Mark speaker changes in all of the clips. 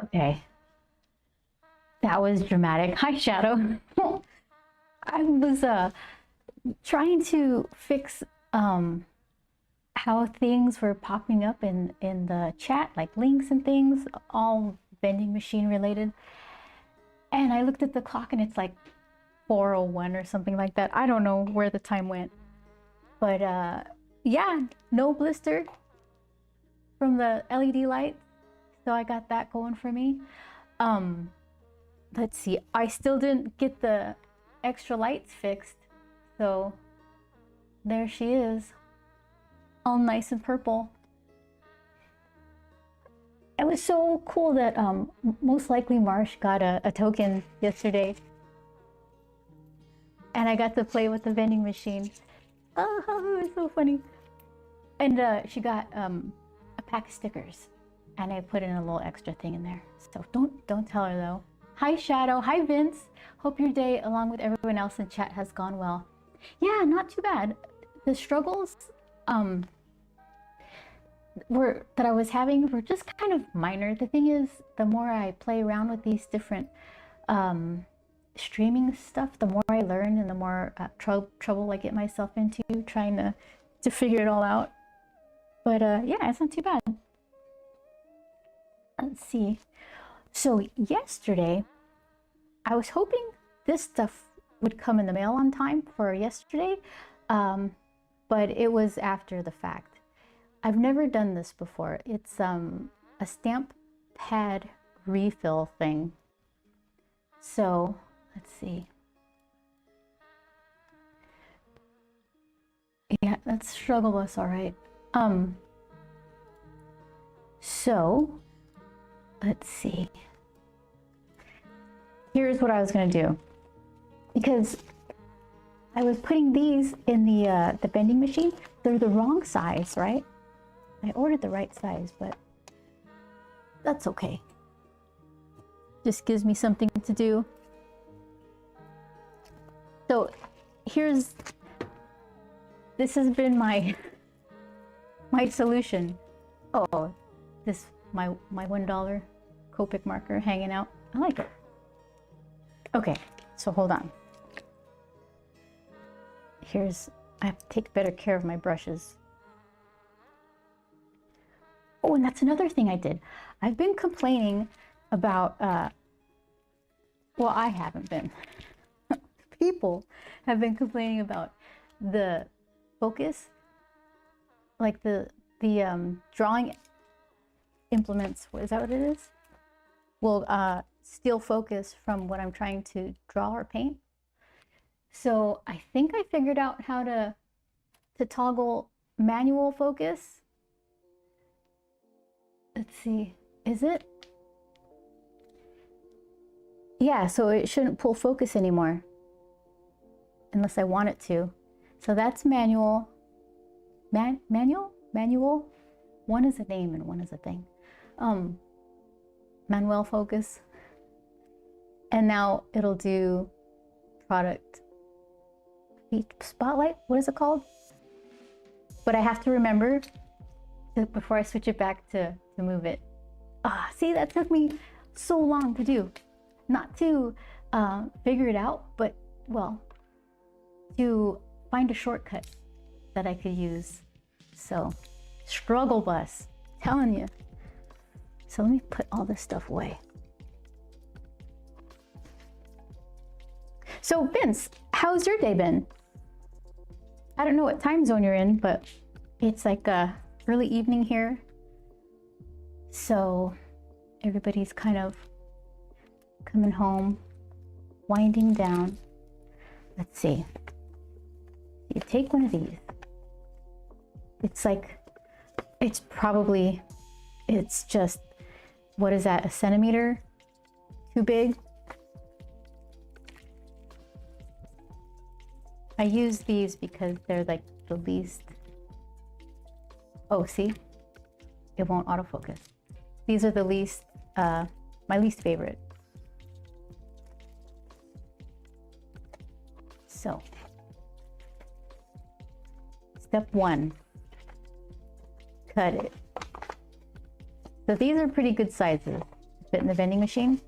Speaker 1: Okay, that was dramatic. Hi, Shadow. I was trying to fix how things were popping up in the chat, like links and things, all vending machine related. And I looked at the clock and it's like 4:01 or something like that. I don't know where the time went. But yeah, no blister from the LED light. So I got that going for me. Let's see. I still didn't get the extra lights fixed. So there she is, all nice and purple. It was so cool that most likely Marsh got a token yesterday. And I got to play with the vending machine. Oh, it's so funny. And she got a pack of stickers. And I put in a little extra thing in there. So don't tell her though. Hi Shadow, hi Vince. Hope your day along with everyone else in chat has gone well. Yeah, not too bad. The struggles that I was having were just kind of minor. The thing is, the more I play around with these different streaming stuff, the more I learn and the more trouble I get myself into trying to figure it all out. But yeah, it's not too bad. Let's see. So yesterday, I was hoping this stuff would come in the mail on time for yesterday, but it was after the fact. I've never done this before. It's a stamp pad refill thing. So let's see. Yeah, that's Struggle Bus, all right. So let's see. Here's what I was gonna do, because I was putting these in the vending machine. They're the wrong size, right? I ordered the right size, but that's okay. Just gives me something to do. So this has been my solution. Oh, my $1 Copic marker hanging out. I like it. Okay, so hold on. I have to take better care of my brushes. Oh, and that's another thing I did. I've been complaining about, well, I haven't been. People have been complaining about the focus, like the drawing implements. Is that what it is? Will steal focus from what I'm trying to draw or paint. So I think I figured out how to toggle manual focus. Let's see, is it? Yeah, so it shouldn't pull focus anymore unless I want it to. So that's manual. Manual? One is a name and one is a thing. Manual focus. And now it'll do product spotlight. What is it called? But I have to remember before I switch it back to move it. See, that took me so long to do. Not to figure it out, but, well, to find a shortcut that I could use. So, Struggle Bus, telling you. So let me put all this stuff away. So Vince, how's your day been? I don't know what time zone you're in, but it's like early evening here. So everybody's kind of coming home, winding down. Let's see. You take one of these. It's like, it's just, what is that, a centimeter too big? I use these because they're like the least, oh, see, it won't autofocus. These are the least, my least favorite. So, step one, cut it. So these are pretty good sizes. fit in the vending machine.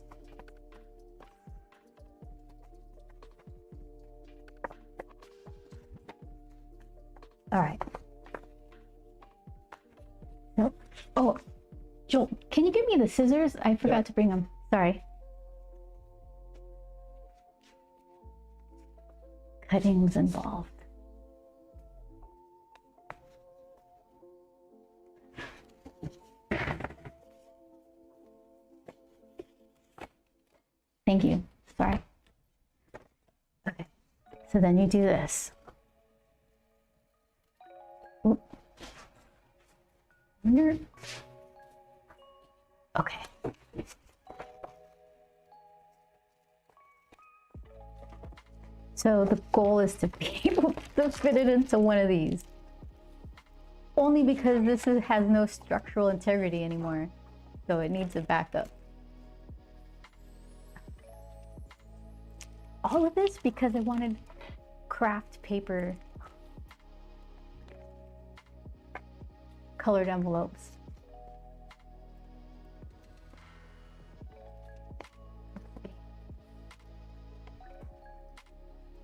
Speaker 1: All right. Nope. Oh, Joel, can you give me the scissors? I forgot to bring them. Sorry. Cuttings involved. Thank you. Sorry. Okay. So then you do this. Oop. Okay. So the goal is to be able to fit it into one of these. Only because has no structural integrity anymore. So it needs a backup. All of this because I wanted craft paper colored envelopes.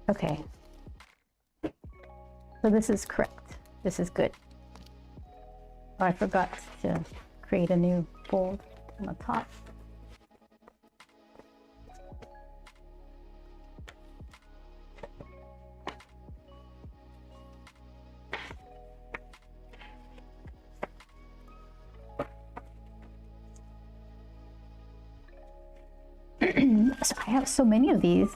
Speaker 1: Okay. So this is correct. This is good. Oh, I forgot to create a new fold on the top. So I have so many of these.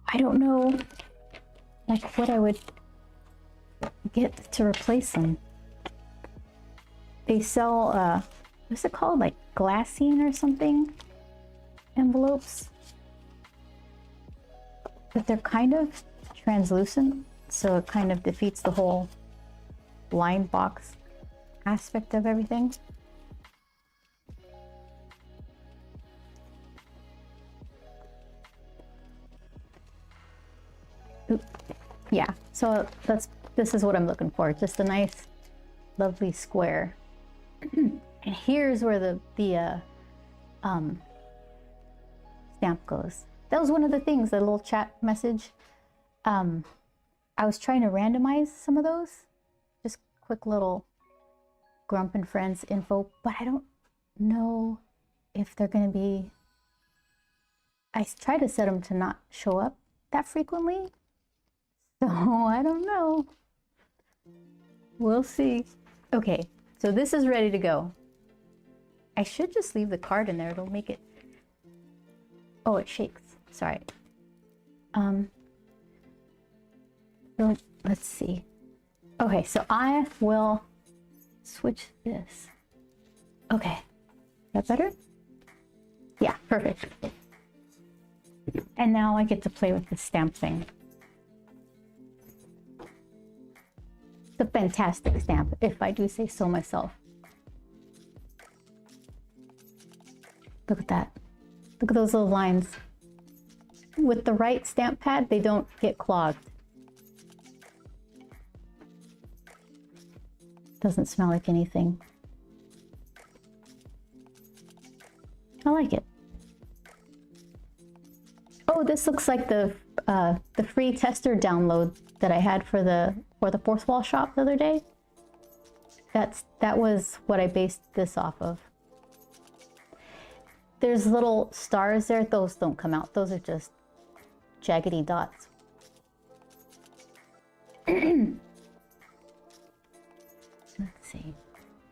Speaker 1: I don't know like what I would get to replace them. They sell what's it called, like glassine or something envelopes, but they're kind of translucent, so it kind of defeats the whole blind box aspect of everything. Oop. Yeah, so this is what I'm looking for, just a nice lovely square. And here's where the stamp goes. That was one of the things, the little chat message. I was trying to randomize some of those, just quick little Grump and Friends info, but I don't know if they're gonna be, I try to set them to not show up that frequently. So I don't know. We'll see. Okay, so this is ready to go. I should just leave the card in there. It'll make it. Oh, it shakes. Sorry. So let's see. Okay, so I will switch this. Okay, is that better? Yeah, perfect. And now I get to play with the stamp thing. It's a fantastic stamp, if I do say so myself. Look at that. Look at those little lines. With the right stamp pad, they don't get clogged. Doesn't smell like anything. I like it. Oh, this looks like the free tester download that I had for the Fourth Wall shop the other day. That was what I based this off of. There's little stars there. Those don't come out. Those are just jaggedy dots. Let's see.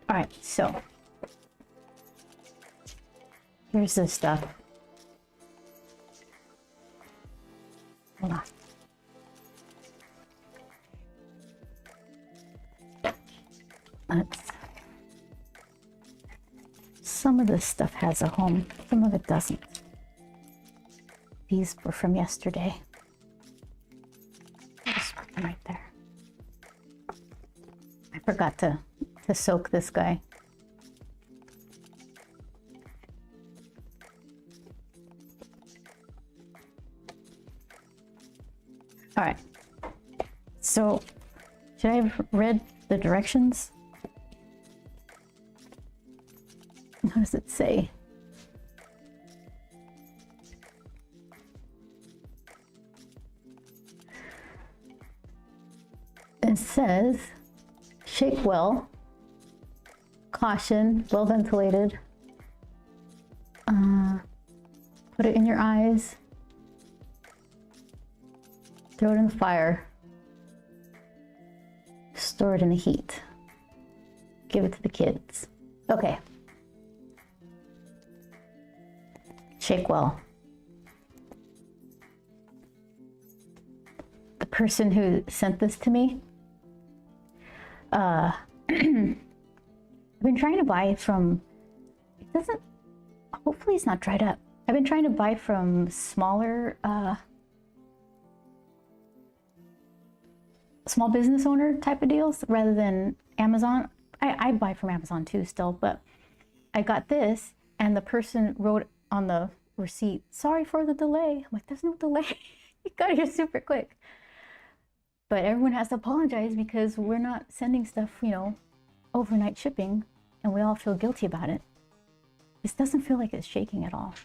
Speaker 1: All right, so here's this stuff. Hold on. Some of this stuff has a home, some of it doesn't. These were from yesterday. I'll just put them right there. I forgot to soak this guy. All right. So, should I have read the directions? does it say? It says, shake well, caution, well ventilated. Put it in your eyes. Throw it in the fire. Store it in the heat. Give it to the kids. Okay. Shake well. The person who sent this to me, I've been trying to buy from, it doesn't, hopefully it's not dried up. I've been trying to buy from smaller, small business owner type of deals rather than Amazon. I buy from Amazon too still, but I got this and the person wrote on the receipt, sorry for the delay. I'm like, there's no delay. You got here super quick. But everyone has to apologize because we're not sending stuff, you know, overnight shipping, and we all feel guilty about it. This doesn't feel like it's shaking at all.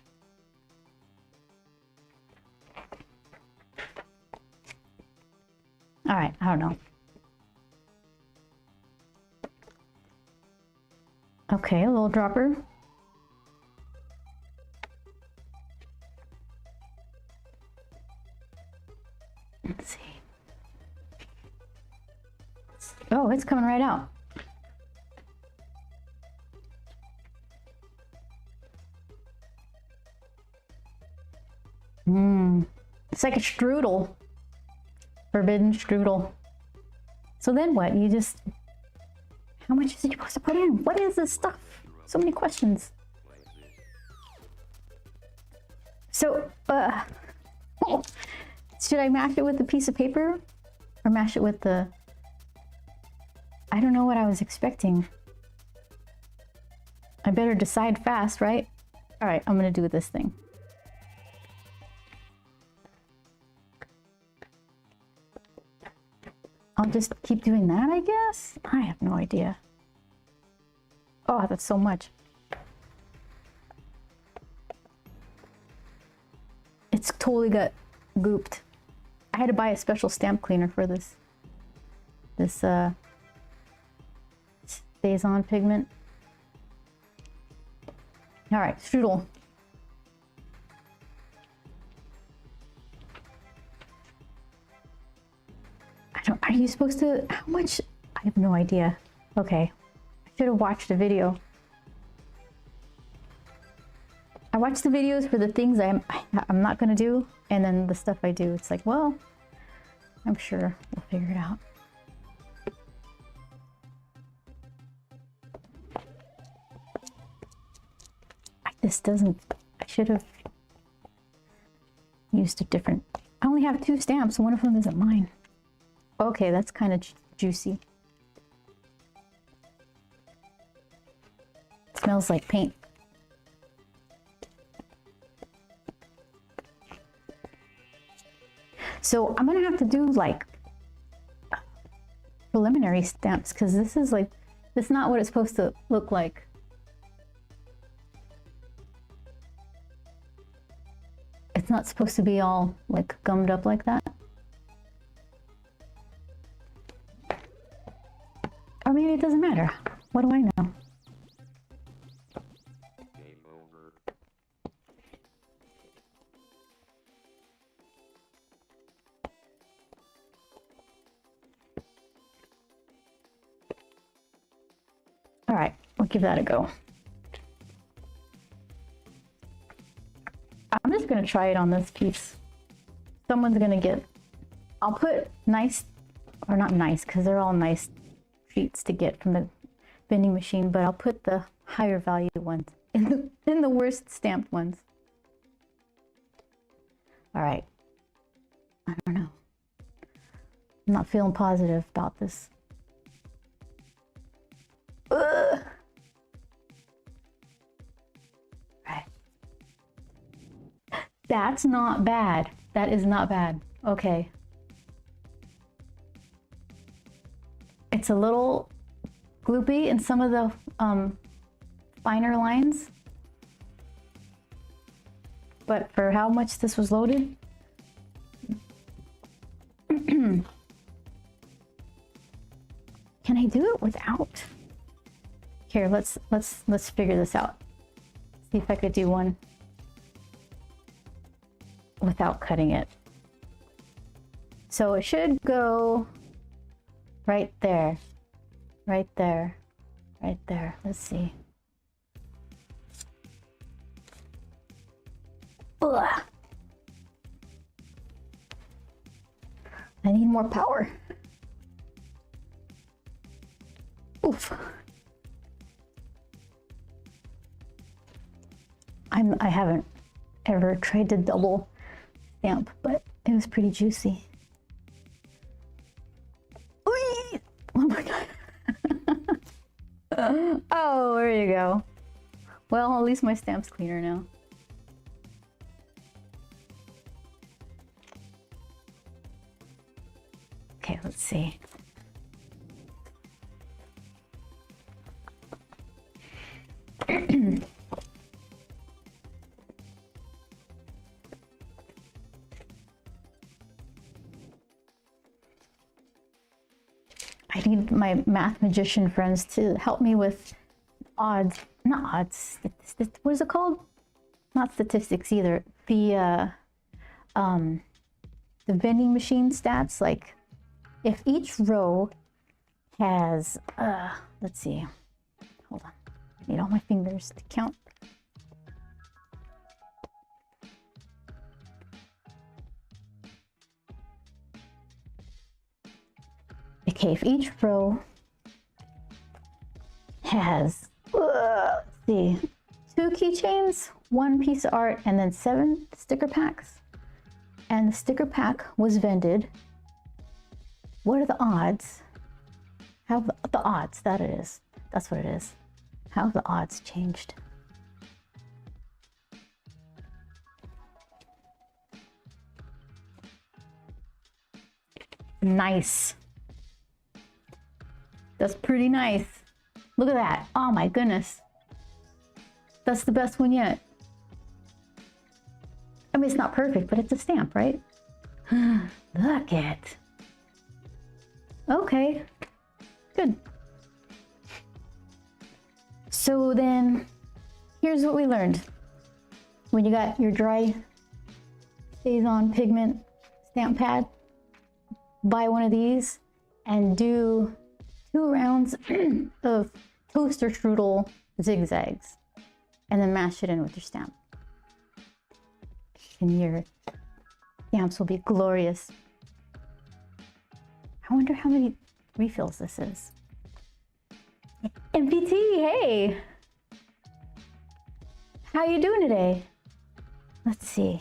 Speaker 1: All right, I don't know. Okay, a little dropper. Let's see. Oh, it's coming right out. It's like a strudel. Forbidden strudel. So then what? You just... How much is it supposed to put in? What is this stuff? So many questions. So, should I mash it with a piece of paper? Or mash it with the... I don't know what I was expecting. I better decide fast, right? All right, I'm gonna do this thing. I'll just keep doing that, I guess? I have no idea. Oh, that's so much. It's totally got gooped. I had to buy a special stamp cleaner for this. This, StazOn pigment. All right, strudel. Are you supposed to, how much? I have no idea. Okay, I should have watched a video. I watch the videos for the things I'm not gonna do, and then the stuff I do, it's like, well, I'm sure we'll figure it out. This doesn't, I should have used a different, I only have 2 stamps, one of them isn't mine. Okay, that's kind of juicy. It smells like paint. So I'm gonna have to do like preliminary stamps because this is like, this is not what it's supposed to look like. It's not supposed to be all like gummed up like that. Or maybe it doesn't matter. What do I know?
Speaker 2: Game over.
Speaker 1: All right, we'll give that a go. I'm just gonna try it on this piece. Someone's gonna get, I'll put nice, or not nice, because they're all nice treats to get from the vending machine, but I'll put the higher value ones in the worst stamped ones. All right. I don't know. I'm not feeling positive about this. Ugh. Right. That's not bad. That is not bad. Okay. It's a little gloopy in some of the finer lines. But for how much this was loaded, can I do it without? Here, let's figure this out. See if I could do one without cutting it. So it should go right there, right there, right there. Let's see. Ugh. I need more power. Oof. I haven't ever tried to double stamp, but it was pretty juicy. Whee! Oh my god. Oh, there you go. Well, at least my stamp's cleaner now. Okay, let's see. I need my math magician friends to help me with odds, not odds, what is it called? Not statistics either. The vending machine stats, like if each row has, let's see, hold on, I need all my fingers to count. Okay, if each row has, let's see, 2 keychains, 1 piece of art, and then 7 sticker packs, and the sticker pack was vended, what are the odds? How have the odds, that it is. That's what it is. How have the odds changed? Nice. That's pretty nice. Look at that. Oh my goodness. That's the best one yet. I mean, it's not perfect, but it's a stamp, right? Look it. Okay, good. So then, here's what we learned. When you got your dry StazOn pigment stamp pad, buy one of these and do 2 rounds of toaster strudel zigzags, and then mash it in with your stamp. And your stamps will be glorious. I wonder how many refills this is. MPT, hey! How you doing today? Let's see.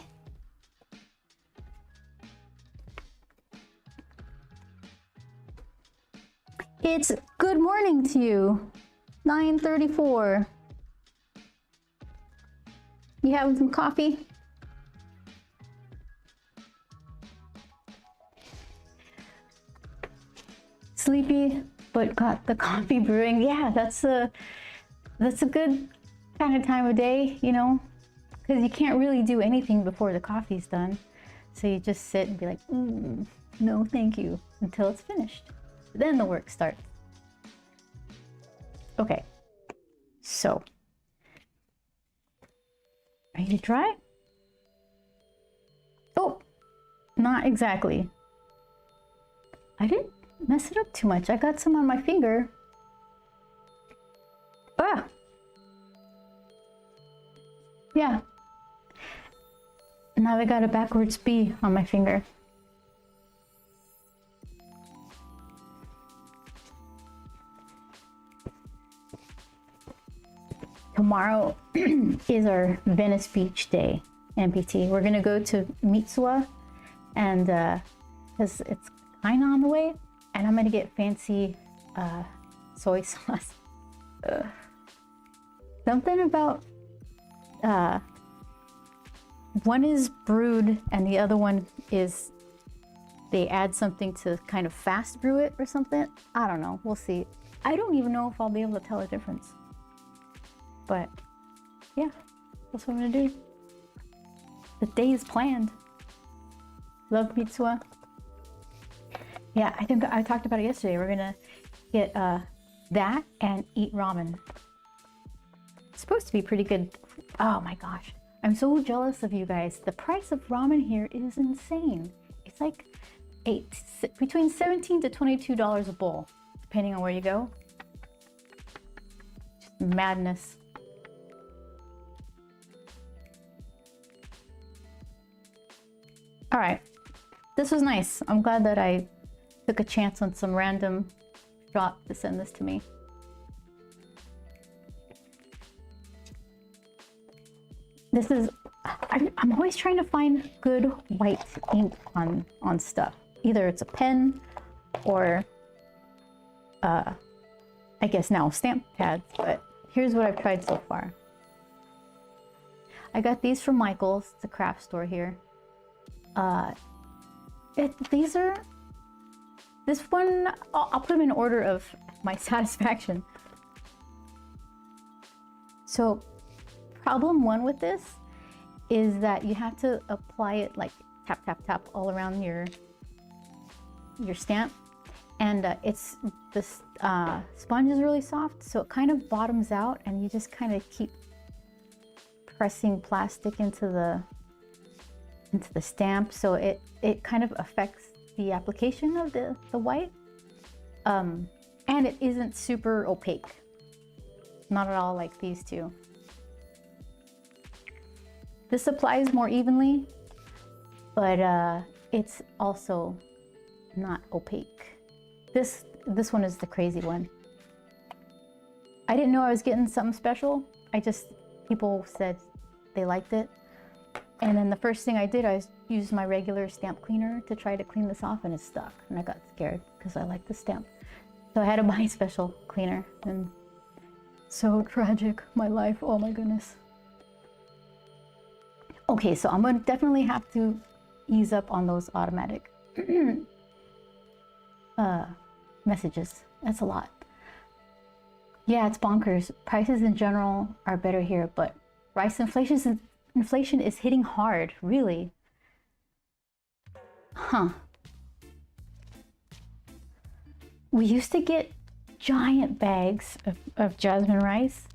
Speaker 1: It's good morning to you. 9:34. You having some coffee? Sleepy, but got the coffee brewing. Yeah, that's a good kind of time of day, you know, because you can't really do anything before the coffee's done. So you just sit and be like, no, thank you, until it's finished. Then the work starts. Okay, so are you dry? Oh, not exactly. I didn't mess it up too much. I got some on my finger. Ah! Yeah. Now I got a backwards B on my finger. Tomorrow is our Venice Beach day, MPT. We're gonna go to Mitsuwa, and because it's kind of on the way, and I'm gonna get fancy soy sauce. Something about one is brewed and the other one is they add something to kind of fast brew it or something. I don't know, we'll see. I don't even know if I'll be able to tell the difference. But yeah, that's what I'm gonna do. The day is planned. Love Mitsuha. Yeah, I think I talked about it yesterday. We're gonna get that and eat ramen. It's supposed to be pretty good. Oh my gosh. I'm so jealous of you guys. The price of ramen here is insane. It's like between $17 to $22 a bowl, depending on where you go. Just madness. All right, this was nice. I'm glad that I took a chance on some random drop to send this to me. This is, I'm always trying to find good white ink on stuff. Either it's a pen or I guess now stamp pads, but here's what I've tried so far. I got these from Michael's, the craft store here. This one, I'll put them in order of my satisfaction. So problem one with this is that you have to apply it like tap, tap, tap all around your stamp. And this sponge is really soft, so it kind of bottoms out and you just kind of keep pressing plastic into the stamp, so it kind of affects the application of the white. And it isn't super opaque. Not at all like these two. This applies more evenly, but it's also not opaque. This one is the crazy one. I didn't know I was getting something special. People said they liked it. And then the first thing I did, I used my regular stamp cleaner to try to clean this off, and it stuck. And I got scared because I like the stamp. So I had to buy a special cleaner, and so tragic, my life, oh my goodness. Okay, so I'm gonna definitely have to ease up on those automatic messages. That's a lot. Yeah, it's bonkers. Prices in general are better here, but rice inflation is hitting hard, really. Huh. We used to get giant bags of jasmine rice.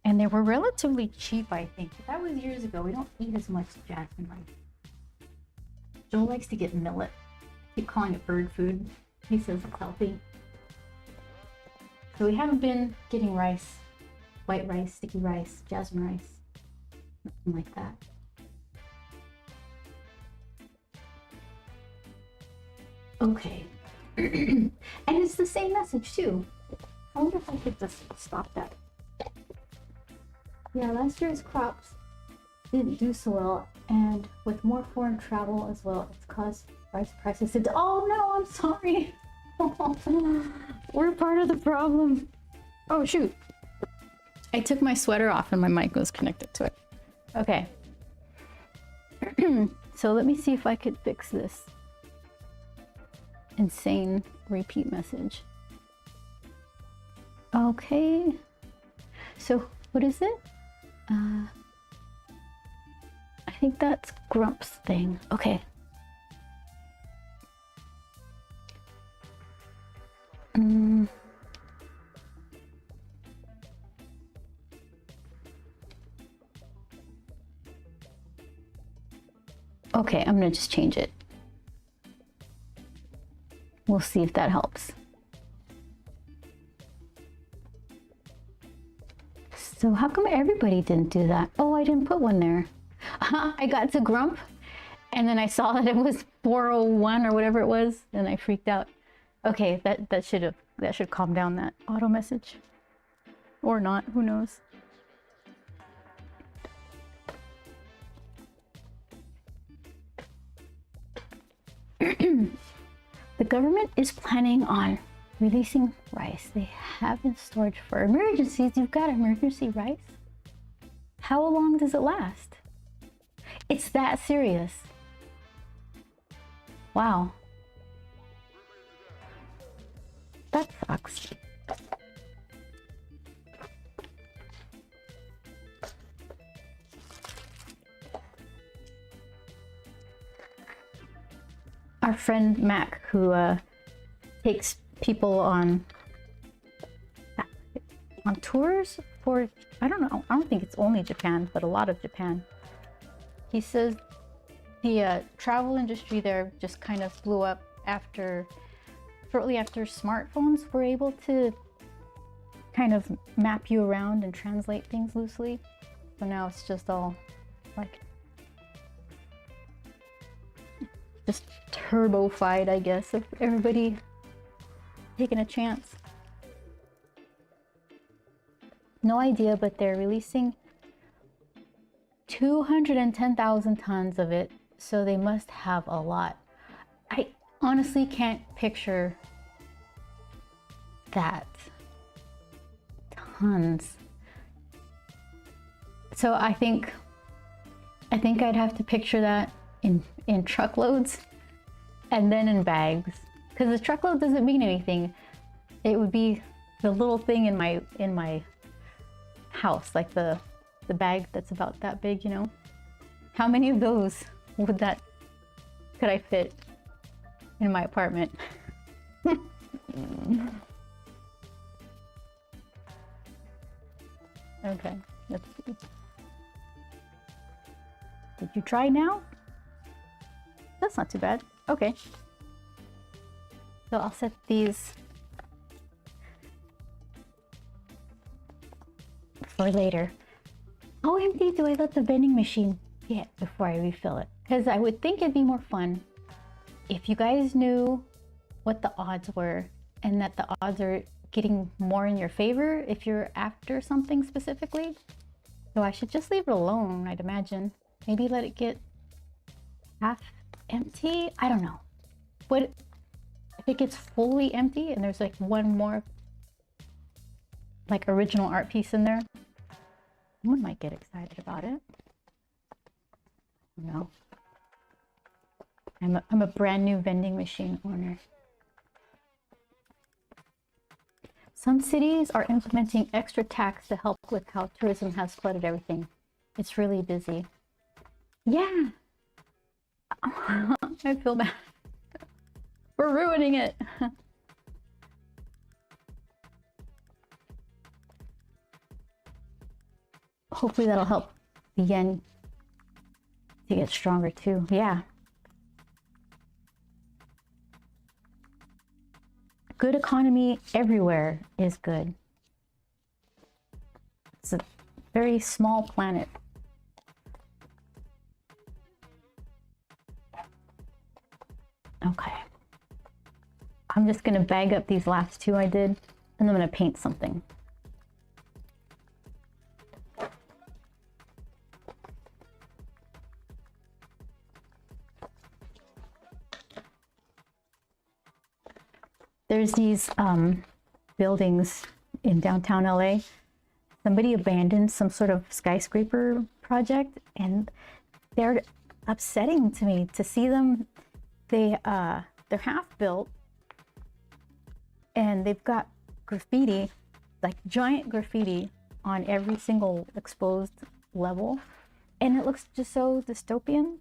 Speaker 1: And they were relatively cheap, I think. But that was years ago. We don't eat as much jasmine rice. Joel likes to get millet. I keep calling it bird food. He says it's healthy. So we haven't been getting rice. White rice, sticky rice, jasmine rice. Nothing like that. Okay. And it's the same message too. I wonder if I could just stop that. Yeah, last year's crops didn't do so well, and with more foreign travel as well, it's caused rice prices to... Oh no, I'm sorry. We're part of the problem. Oh shoot. I took my sweater off and my mic was connected to it. Okay. So let me see if I could fix this insane repeat message. Okay. So what is it? I think that's Grump's thing. Okay. Okay, I'm gonna just change it. We'll see if that helps. So how come everybody didn't do that? Oh, I didn't put one there. I got to Grump and then I saw that it was 401 or whatever it was and I freaked out. Okay, that should calm down that auto message. Or not, who knows? The government is planning on releasing rice they have in storage for emergencies. You've got emergency rice? How long does it last? It's that serious. Wow. That sucks. our friend Mac, who takes people on tours for, I don't know, I don't think it's only Japan, but a lot of Japan. He says the travel industry there just kind of blew up shortly after smartphones were able to kind of map you around and translate things loosely. So now it's just all like just turbo-fied, I guess, of everybody taking a chance. No idea, but they're releasing 210,000 tons of it, so they must have a lot. I honestly can't picture that. Tons. So I think I'd have to picture that in truckloads and then in bags, because the truckload doesn't mean anything. It would be the little thing in my house, like the bag that's about that big, you know. How many of those could I fit in my apartment? Okay, let's see. Did you try now? That's not too bad. Okay. So I'll set these for later. How empty do I let the vending machine get before I refill it? Because I would think it'd be more fun if you guys knew what the odds were, and that the odds are getting more in your favor if you're after something specifically. So I should just leave it alone, I'd imagine. Maybe let it get half empty? I don't know. What if it gets fully empty and there's like one more like original art piece in there? Someone might get excited about it. No. I'm a brand new vending machine owner. Some cities are implementing extra tax to help with how tourism has flooded everything. It's really busy. Yeah. I feel bad. We're ruining it. Hopefully that'll help the yen to get stronger too. Yeah. Good economy everywhere is good. It's a very small planet. Okay. I'm just gonna bag up these last two I did, and I'm gonna paint something. There's these buildings in downtown LA. Somebody abandoned some sort of skyscraper project, and they're upsetting to me to see them. They're half built, and they've got graffiti, like giant graffiti on every single exposed level, and it looks just so dystopian.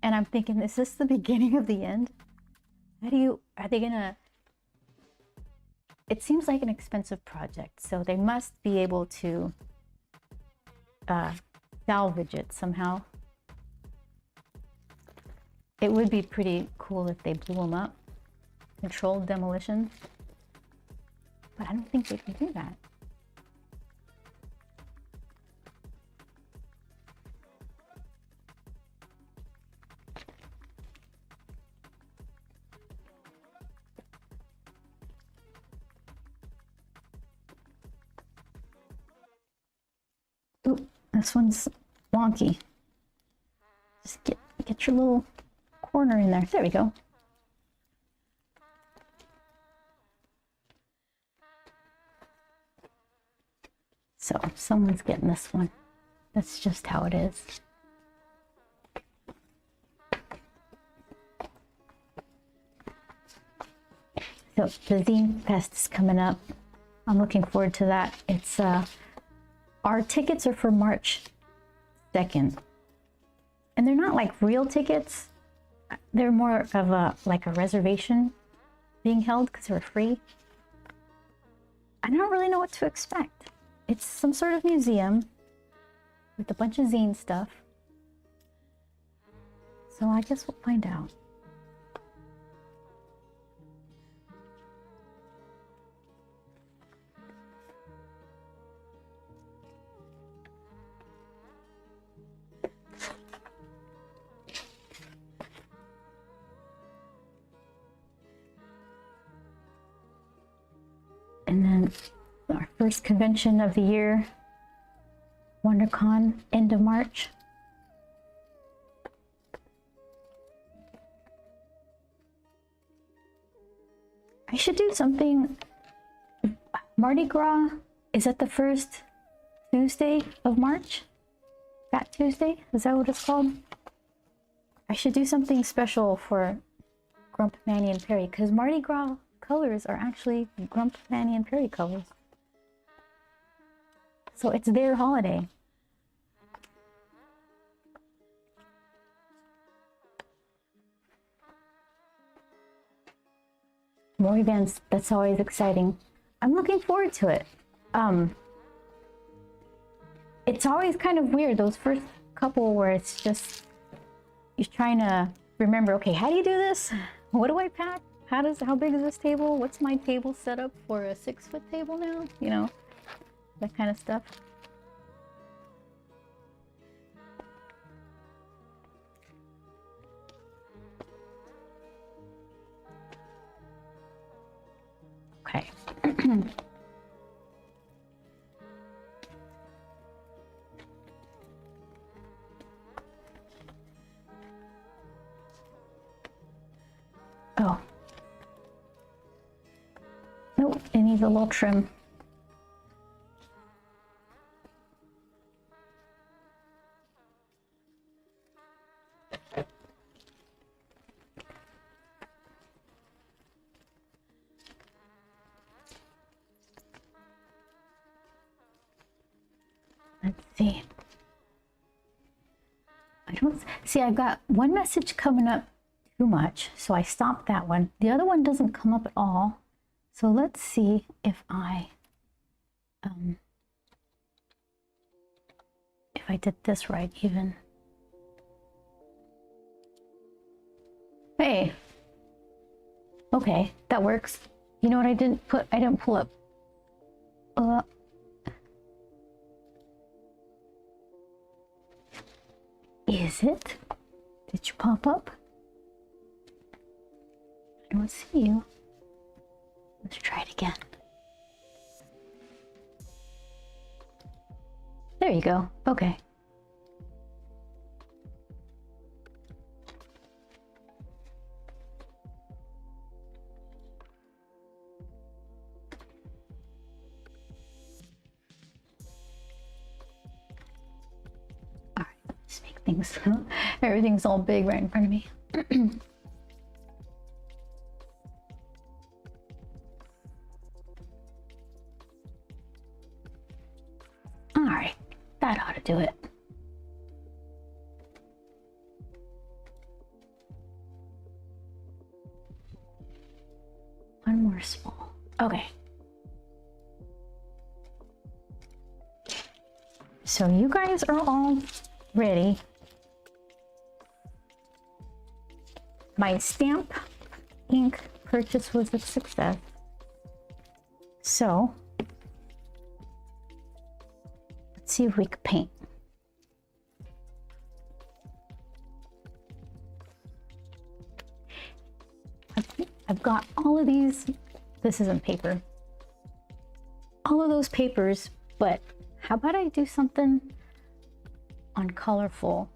Speaker 1: And I'm thinking, is this the beginning of the end? Are they gonna? It seems like an expensive project, so they must be able to salvage it somehow. It would be pretty cool if they blew them up, controlled demolition, but I don't think they can do that. Ooh, this one's wonky. Just get your little corner in there. There we go. So someone's getting this one. That's just how it is. So the Zine Fest is coming up. I'm looking forward to that. It's our tickets are for March 2nd. And they're not like real tickets. they're more of a like a reservation being held because they're free. I don't really know what to expect. It's some sort of museum with a bunch of zine stuff. So I guess we'll find out. And then our first convention of the year, WonderCon, end of March. I should do something. Mardi Gras is at the first Tuesday of March. Fat Tuesday, is that what it's called? I should do something special for Grump, Manny, and Perry because Mardi Gras colors are actually Grump, Manny, and Perry colors. So it's their holiday. More events, that's always exciting. I'm looking forward to it. It's always kind of weird, those first couple where it's just, you're trying to remember, okay, how do you do this? What do I pack? How big is this table? What's my table set up for a 6-foot table now? You know, that kind of stuff. Okay. Oh. Nope, it needs a little trim. Let's see. I don't see, I've got one message coming up too much, so I stopped that one. The other one doesn't come up at all. So let's see if I did this right even. Hey. Okay, that works. You know what I didn't put? I didn't pull up. Is it? Did you pop up? I don't see you. Let's try it again. There you go. Okay. All right, let's make things, everything's all big right in front of me. That ought to do it. One more small. Okay. So you guys are all ready. My stamp ink purchase was a success. So see if we can paint. I've got all of these. This isn't paper. All of those papers, but how about I do something on colorful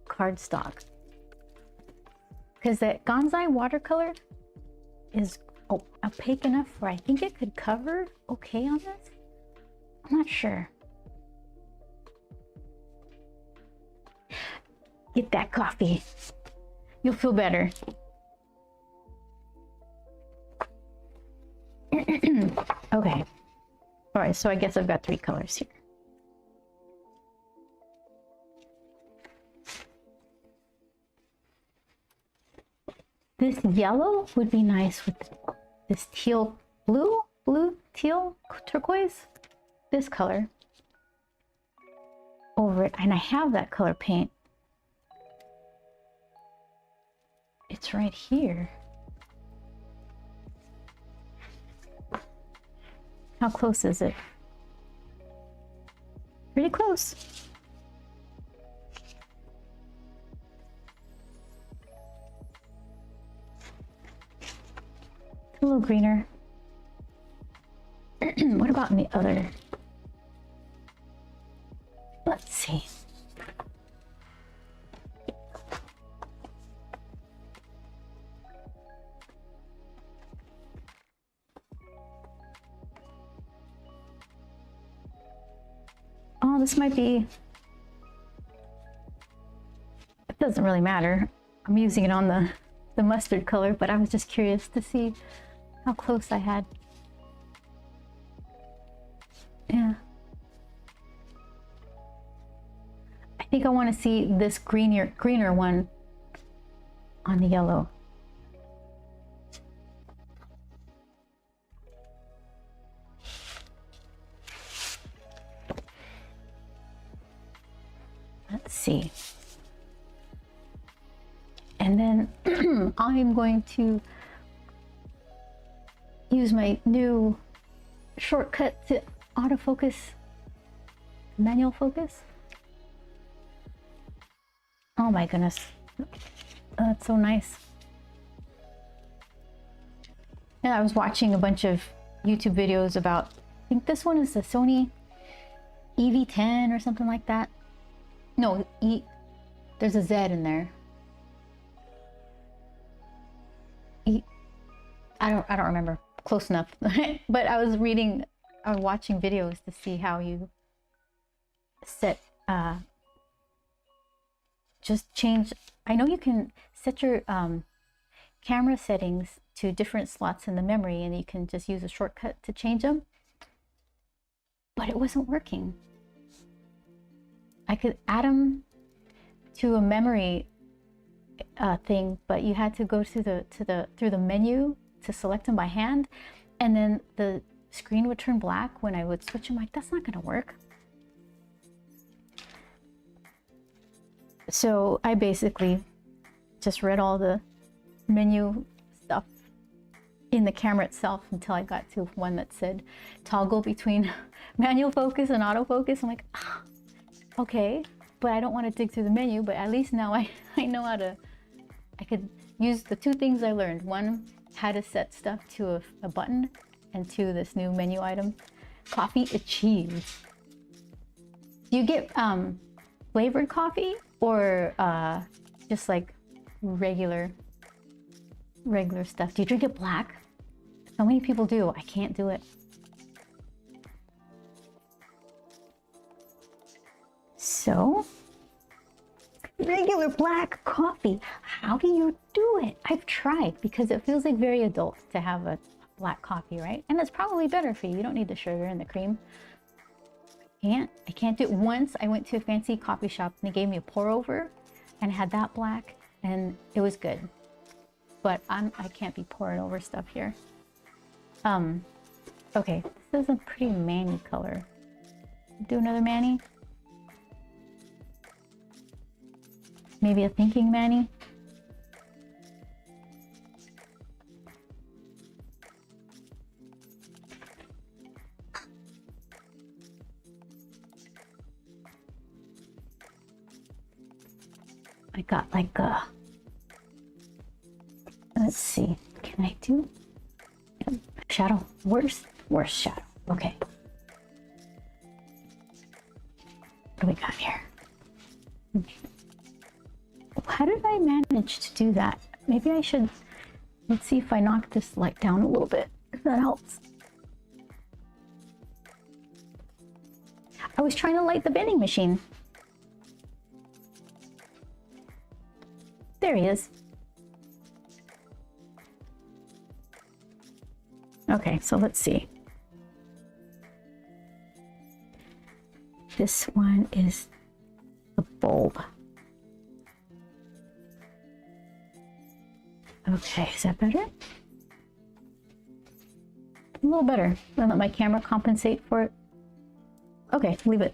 Speaker 1: cardstock? Because that Gonzai watercolor is opaque enough where I think it could cover okay on this. I'm not sure. Get that coffee. You'll feel better. Okay. All right, so I guess I've got 3 colors here. This yellow would be nice with this teal blue, teal, turquoise, this color over it. And I have that color paint. It's right here. How close is it? Pretty close. A little greener. What about in the other? Let's see. Oh, this might be, it doesn't really matter. I'm using it on the mustard color, but I was just curious to see how close I had. Yeah. I think I want to see this greener one on the yellow. Let's see. And then I'm going to use my new shortcut to autofocus, manual focus. Oh my goodness, that's so nice. And I was watching a bunch of YouTube videos about, I think this one is the Sony EV10 or something like that. No, there's a Z in there. I don't remember. Close enough. But I was watching videos to see how you set, just change. I know you can set your camera settings to different slots in the memory, and you can just use a shortcut to change them. But it wasn't working. I could add them to a memory thing, but you had to go through the menu to select them by hand, and then the screen would turn black when I would switch them. Like, that's not gonna work. So I basically just read all the menu stuff in the camera itself until I got to one that said toggle between manual focus and autofocus. I'm like, ah, okay, but I don't want to dig through the menu. But at least now I know how to, I could use the two things I learned. One, how to set stuff to a button, and two, this new menu item. Coffee achieved. Do you get flavored coffee or just like regular stuff? Do you drink it black? So many people do. I can't do it. So, regular black coffee. How do you do it? I've tried, because it feels like very adult to have a black coffee, right? And it's probably better for you. You don't need the sugar and the cream. I can't do it. Once I went to a fancy coffee shop and they gave me a pour over and had that black, and it was good. But I can't be pouring over stuff here. Okay, this is a pretty Manny color. Do another Manny. Maybe a thinking Manny. I got like a, let's see, can I do shadow? Worst shadow. Okay. What do we got here? How did I manage to do that? Maybe I should, let's see if I knock this light down a little bit, if that helps. I was trying to light the vending machine. There he is. Okay, so let's see. This one is the bulb. Okay, is that better? A little better. I'll let my camera compensate for it. Okay, leave it.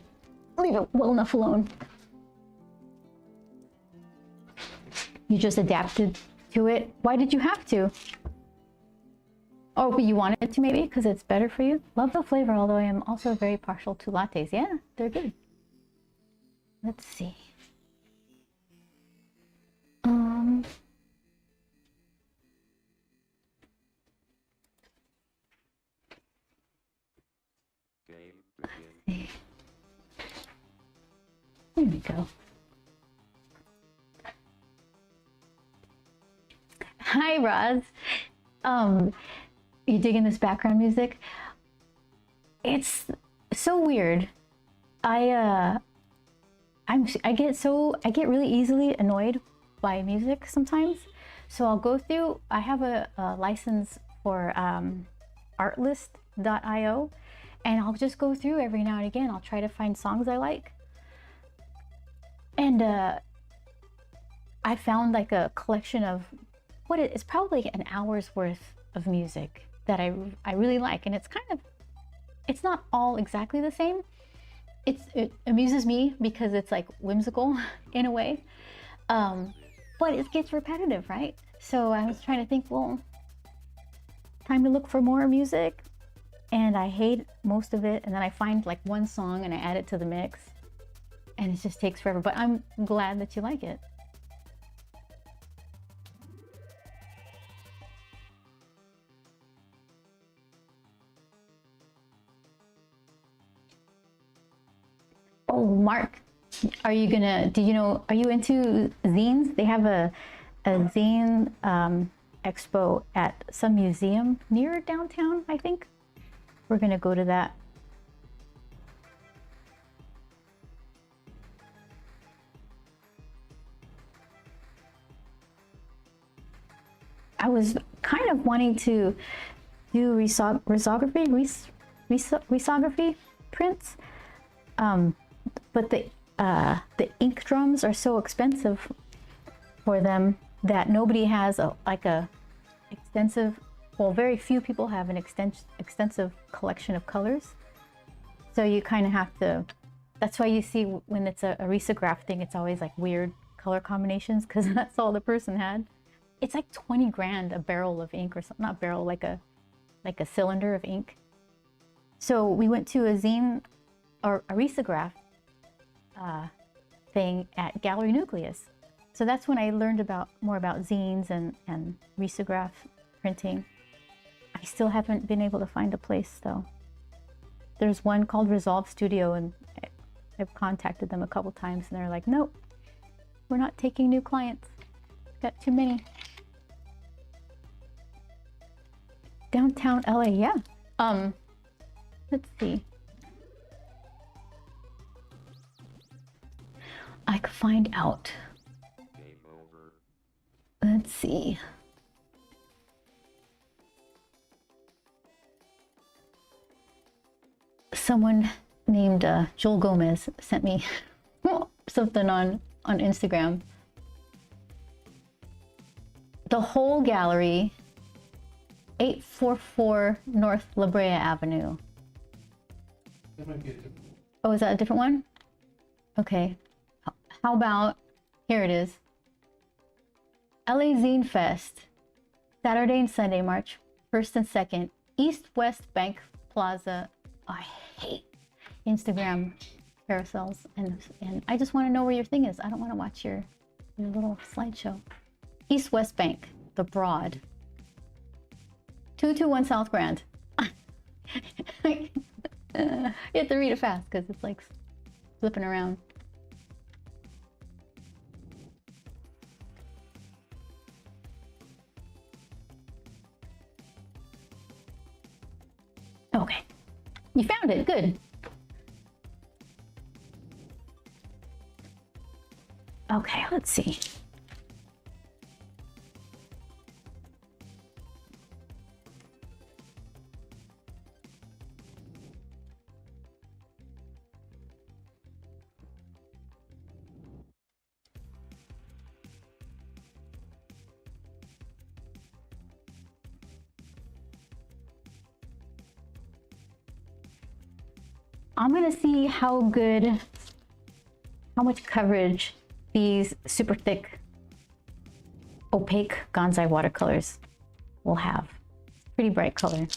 Speaker 1: Leave it well enough alone. You just adapted to it. Why did you have to? Oh, but you wanted to maybe because it's better for you? Love the flavor, although I am also very partial to lattes. Yeah, they're good. Let's see. There we go. Hi, Roz. You digging this background music? It's so weird. I get really easily annoyed by music sometimes. So I'll go through. I have a license for Artlist.io, and I'll just go through every now and again. I'll try to find songs I like, and I found like a collection of what it's probably an hour's worth of music that I really like, and it's not all exactly the same. It amuses me because it's like whimsical in a way, but it gets repetitive, right? So I was trying to think, well, time to look for more music, and I hate most of it, and then I find like one song and I add it to the mix, and it just takes forever. But I'm glad that you like it. Oh, Mark, are you into zines? They have a zine expo at some museum near downtown, I think. We're gonna go to that. I was kind of wanting to do risography prints, but the ink drums are so expensive for them that nobody has extensive, well, very few people have an extensive collection of colors. So you kind of have to, that's why you see when it's a risograph thing, it's always like weird color combinations because that's all the person had. It's like 20 grand a barrel of ink or something, not barrel, like a cylinder of ink. So we went to a zine or a risograph thing at Gallery Nucleus. So that's when I learned more about zines and risograph printing. I still haven't been able to find a place though. There's one called Resolve Studio, and I've contacted them a couple times and they're like, nope, we're not taking new clients. Got too many. Downtown LA, yeah. Let's see. I could find out.
Speaker 2: Game over.
Speaker 1: Let's see. Someone named Joel Gomez sent me something on Instagram. The whole gallery, 844 North La Brea Avenue.
Speaker 3: That might be a different one.
Speaker 1: Oh, is that a different one? Okay. How about, here it is. LA Zine Fest, Saturday and Sunday, March 1st and 2nd, East West Bank Plaza. Oh, I hate Instagram carousels, and I just want to know where your thing is. I don't want to watch your little slideshow. East West Bank, the Broad. 221 South Grand. You have to read it fast because it's like flipping around. Okay, you found it, good. Okay, let's see. I'm gonna see how much coverage these super thick, opaque Gansai watercolors will have. Pretty bright color.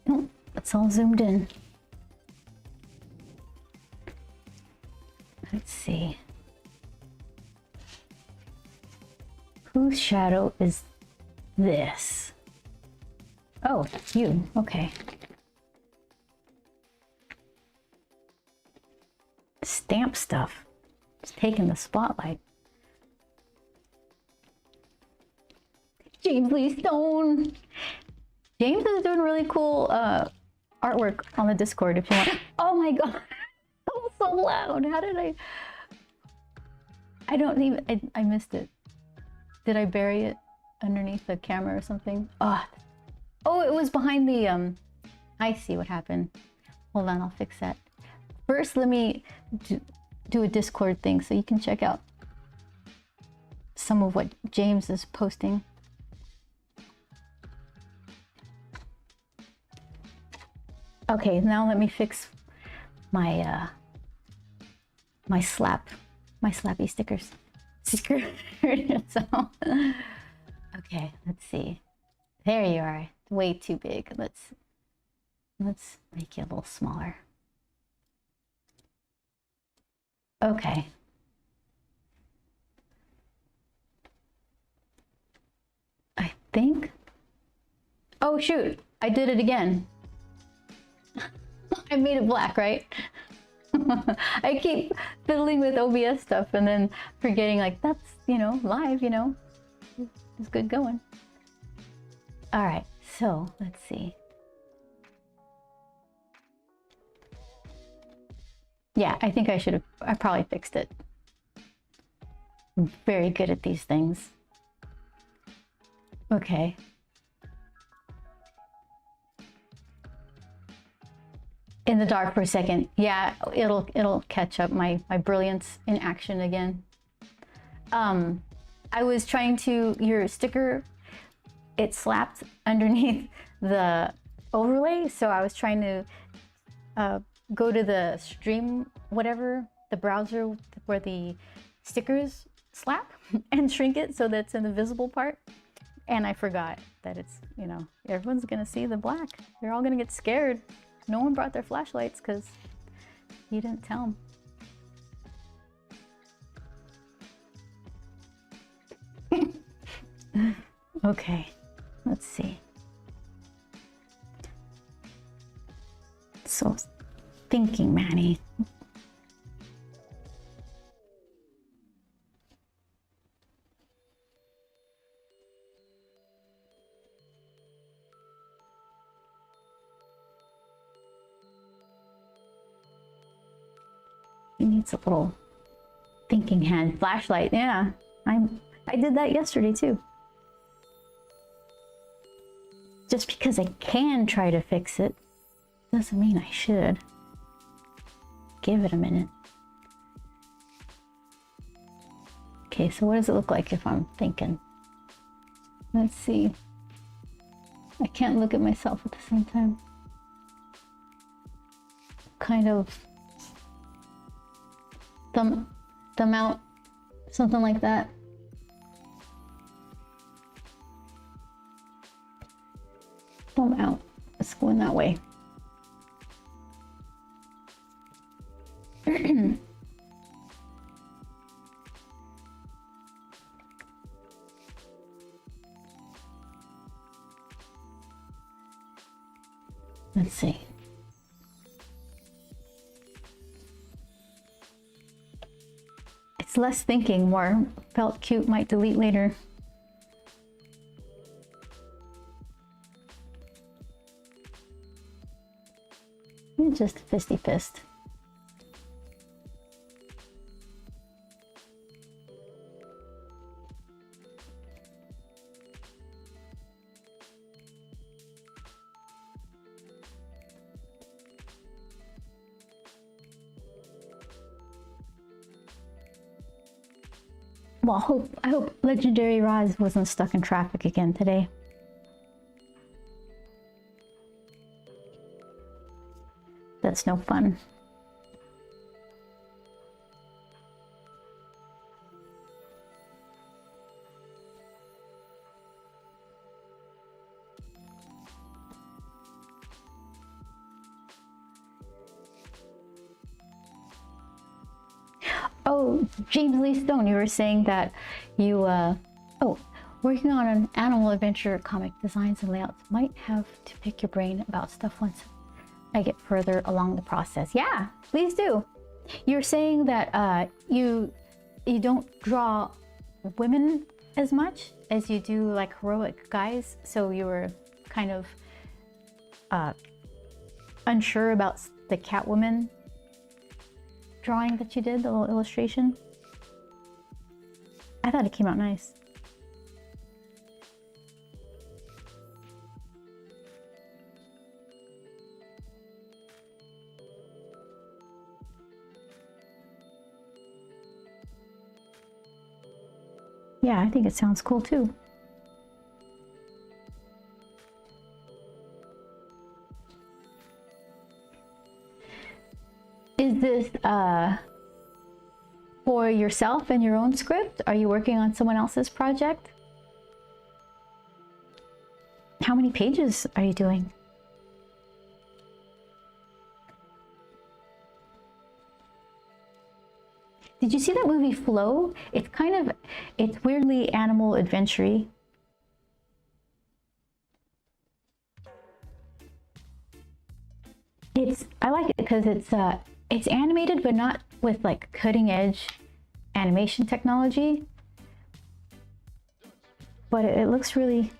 Speaker 1: Nope, it's all zoomed in. Let's see. Whose shadow is this? Oh, you. Okay. Stamp stuff. It's taking the spotlight. James Lee Stone. James is doing really cool artwork on the Discord if you want. Oh my god. That was so loud. How did I don't even, I missed it. Did I bury it underneath the camera or something? Oh, it was behind the, I see what happened. Hold on, I'll fix that. First, let me do a Discord thing so you can check out some of what James is posting. Okay, now let me fix my my slappy stickers. So, okay, let's see. There you are. Way too big. Let's make you a little smaller. Okay. I think. Oh shoot! I did it again. I made it black, right? I keep fiddling with OBS stuff and then forgetting, like, that's, you know, live, you know. It's good going. All right, so let's see. Yeah, I think I probably fixed it. I'm very good at these things. Okay. In the dark for a second. Yeah, it'll catch up my brilliance in action again. I was trying to, your sticker, it slapped underneath the overlay, so I was trying to go to the stream, whatever, the browser where the stickers slap and shrink it so that's in the visible part. And I forgot that it's, you know, everyone's gonna see the black. They're all gonna get scared. No one brought their flashlights because you didn't tell them. Okay, let's see. So, thinking, Manny. He needs a little thinking hand flashlight. Yeah, I did that yesterday too. Just because I can try to fix it doesn't mean I should. Give it a minute. Okay, so what does it look like if I'm thinking? Let's see. I can't look at myself at the same time. Kind of thumb out, something like that. Thumb out. It's going that way. Let's see. It's less thinking, more felt cute, might delete later. Just fisty fist. Well, I hope Legendary Roz wasn't stuck in traffic again today. That's no fun. Oh, James Lee Stone, you were saying that you, working on an animal adventure comic designs and layouts. Might have to pick your brain about stuff once I get further along the process. Yeah, please do. You're saying that you don't draw women as much as you do like heroic guys, so you were kind of unsure about the Catwoman drawing that you did, the little illustration. I thought it came out nice. Yeah, I think it sounds cool too. Is this for yourself and your own script? Are you working on someone else's project? How many pages are you doing? Did you see that movie Flow? It's weirdly animal adventure-y. I like it because it's animated, but not with like cutting edge animation technology. But it looks really,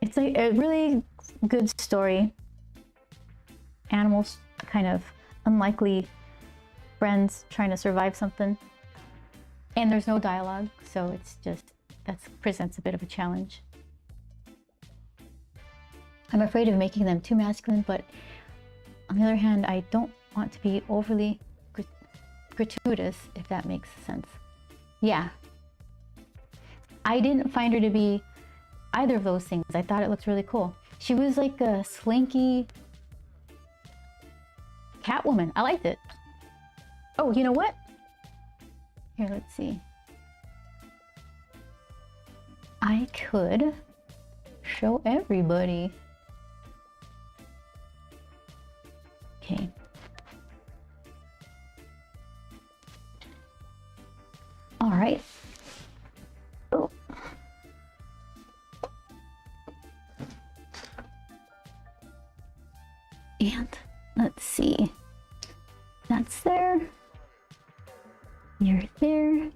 Speaker 1: it's like a really good story. Animals kind of unlikely friends trying to survive something. And there's no dialogue, so it's just, that presents a bit of a challenge. I'm afraid of making them too masculine, but on the other hand, I don't want to be overly gratuitous, if that makes sense. Yeah. I didn't find her to be either of those things. I thought it looked really cool. She was like a slinky Catwoman. I liked it. Oh, you know what? Here, let's see. I could show everybody. Okay. All right. Oh. And let's see. That's there. You're there.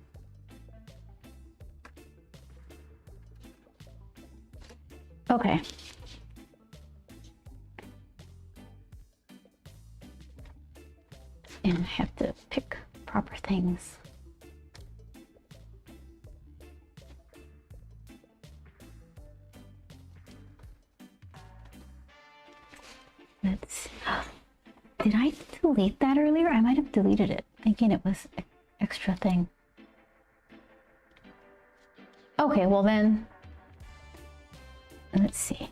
Speaker 1: Okay. And I have to pick proper things. Let's see. Did I delete that earlier? I might have deleted it, thinking it was an extra thing. Okay, well then, let's see.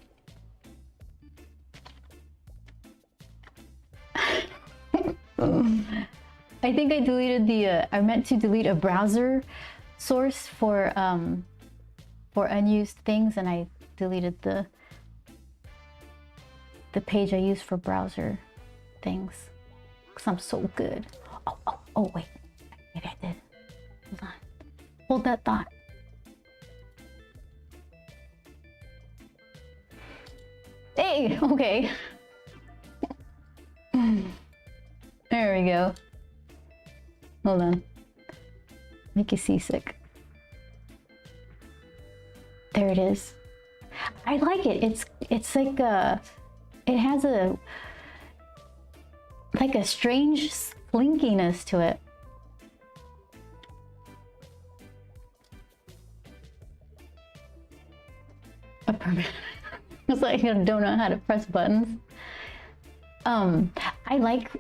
Speaker 1: I think I deleted the, I meant to delete a browser source for unused things, and I deleted the page I used for browser things, because I'm so good. Oh, wait, maybe I did. Hold on. Hold that thought. Hey, okay. There we go. Hold on. Make you seasick. There it is. I like it. It's like it has a like a strange slinkiness to it. It's like I don't know how to press buttons. I like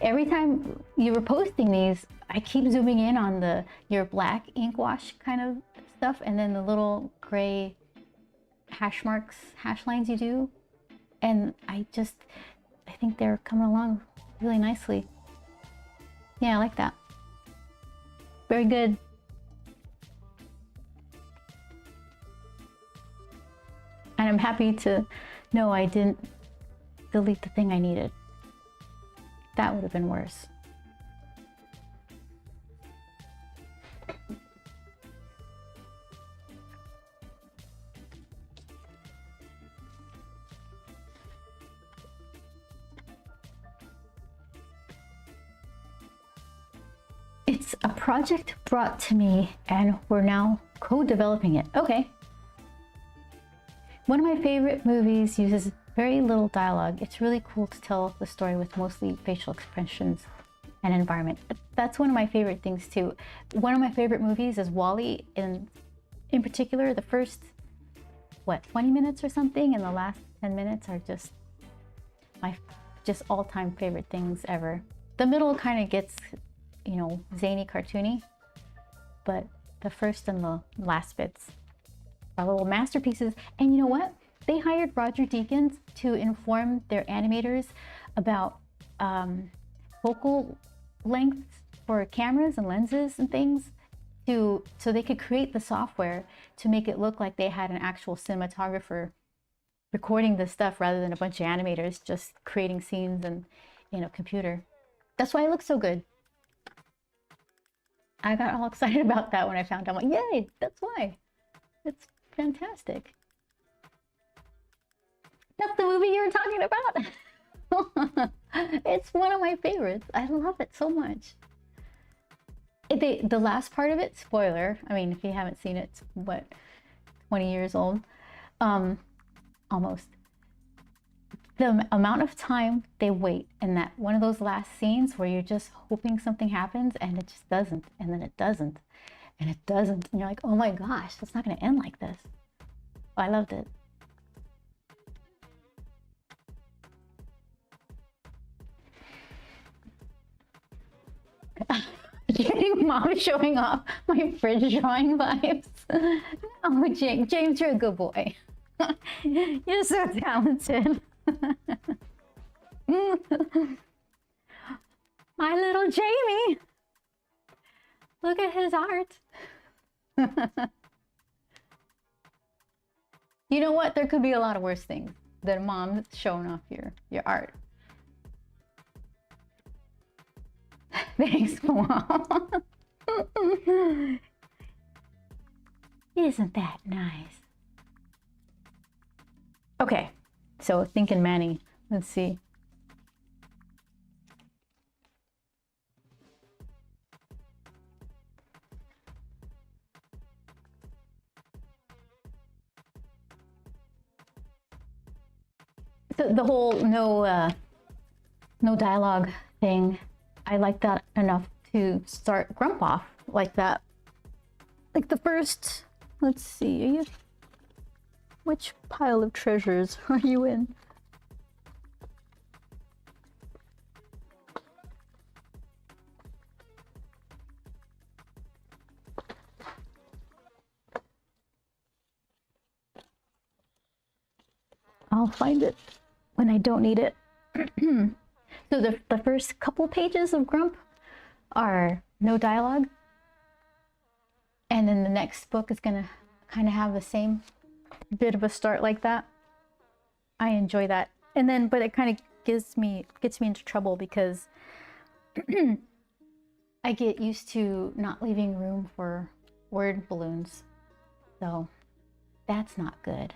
Speaker 1: every time you were posting these, I keep zooming in on the your black ink wash kind of stuff, and then the little gray hash marks, hash lines you do, and I think they're coming along really nicely. Yeah, I like that. Very good. And I'm happy to know I didn't delete the thing I needed. That would have been worse. It's a project brought to me and we're now co-developing it. Okay. One of my favorite movies uses very little dialogue. It's really cool to tell the story with mostly facial expressions and environment. That's one of my favorite things too. One of my favorite movies is WALL-E, and in particular, the first, 20 minutes or something, and the last 10 minutes are just my all-time favorite things ever. The middle kind of gets, zany, cartoony, but the first and the last bits are little masterpieces. And you know what? They hired Roger Deakins to inform their animators about focal lengths for cameras and lenses and things, so they could create the software to make it look like they had an actual cinematographer recording this stuff rather than a bunch of animators just creating scenes in a computer. That's why it looks so good. I got all excited about that when I found out. I'm like, yay, that's why. It's fantastic. That's the movie you were talking about? It's one of my favorites. I love it so much. The last part of it, spoiler, I mean, if you haven't seen it, it's 20 years old? Almost. The amount of time they wait in that one of those last scenes where you're just hoping something happens and it just doesn't, and then it doesn't, and it doesn't, and you're like, oh my gosh, it's not going to end like this. I loved it. Getting mom showing off my fridge drawing vibes. Oh, James, you're a good boy. You're so talented. My little Jamie. Look at his art. You know what? There could be a lot of worse things than mom showing off your art. Thanks, Mom. Isn't that nice? Okay, so thinking Manny. Let's see. So the whole no dialogue thing, I like that enough to start Grump off like that. Like the first, let's see, which pile of treasures are you in? I'll find it when I don't need it. So the first couple pages of Grump are no dialogue. And then the next book is gonna kind of have the same bit of a start like that. I enjoy that. And then, but it kind of gets me into trouble because I get used to not leaving room for word balloons. So that's not good.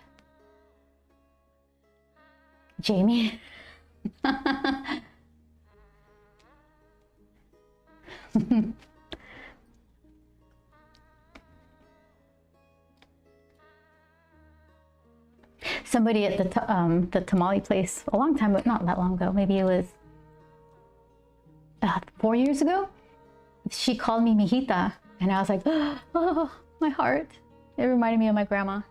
Speaker 1: Jamie. Somebody at the tamale place a long time, but not that long ago, maybe it was 4 years ago, she called me mijita, and I was like, oh, my heart. It reminded me of my grandma.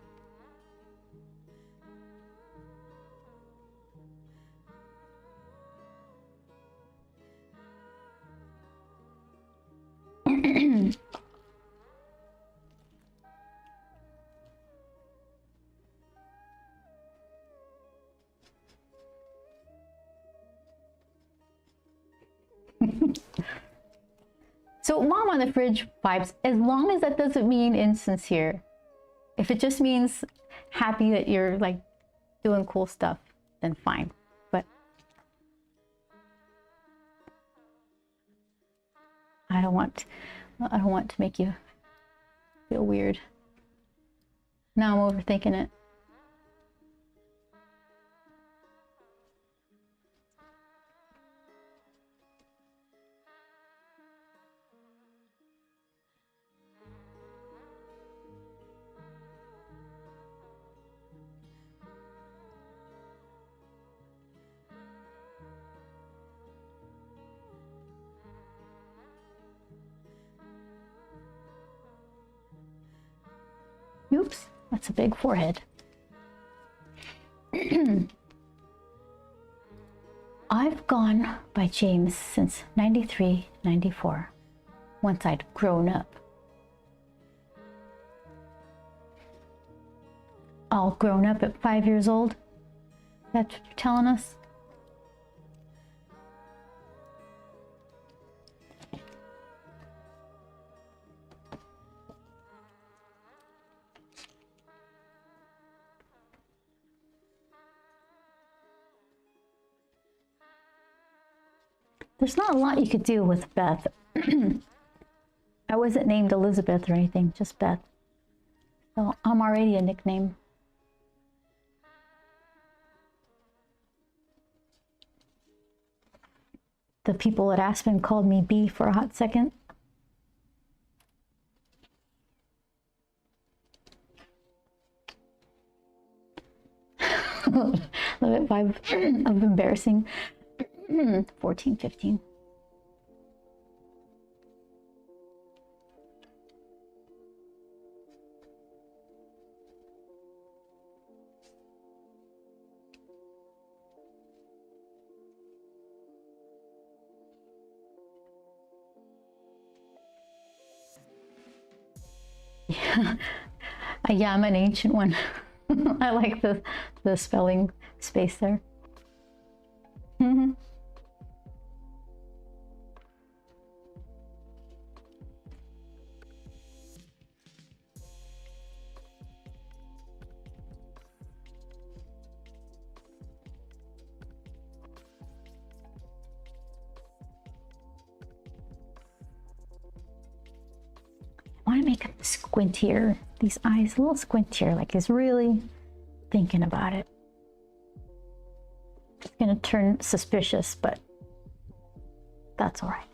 Speaker 1: So mom on the fridge vibes, as long as that doesn't mean insincere. If it just means happy that you're like doing cool stuff, then fine. But I don't want to make you feel weird. Now I'm overthinking it. Oops, that's a big forehead. I've gone by James since 93, 94, once I'd grown up. All grown up at 5 years old? That's what you're telling us? There's not a lot you could do with Beth. I wasn't named Elizabeth or anything, just Beth. So I'm already a nickname. The people at Aspen called me B for a hot second. A little bit vibe of embarrassing. 14, 15. Yeah, I'm an ancient one. I like the spelling space there. I want to make him squintier. These eyes a little squintier, like he's really thinking about it. It's gonna turn suspicious, but that's all right.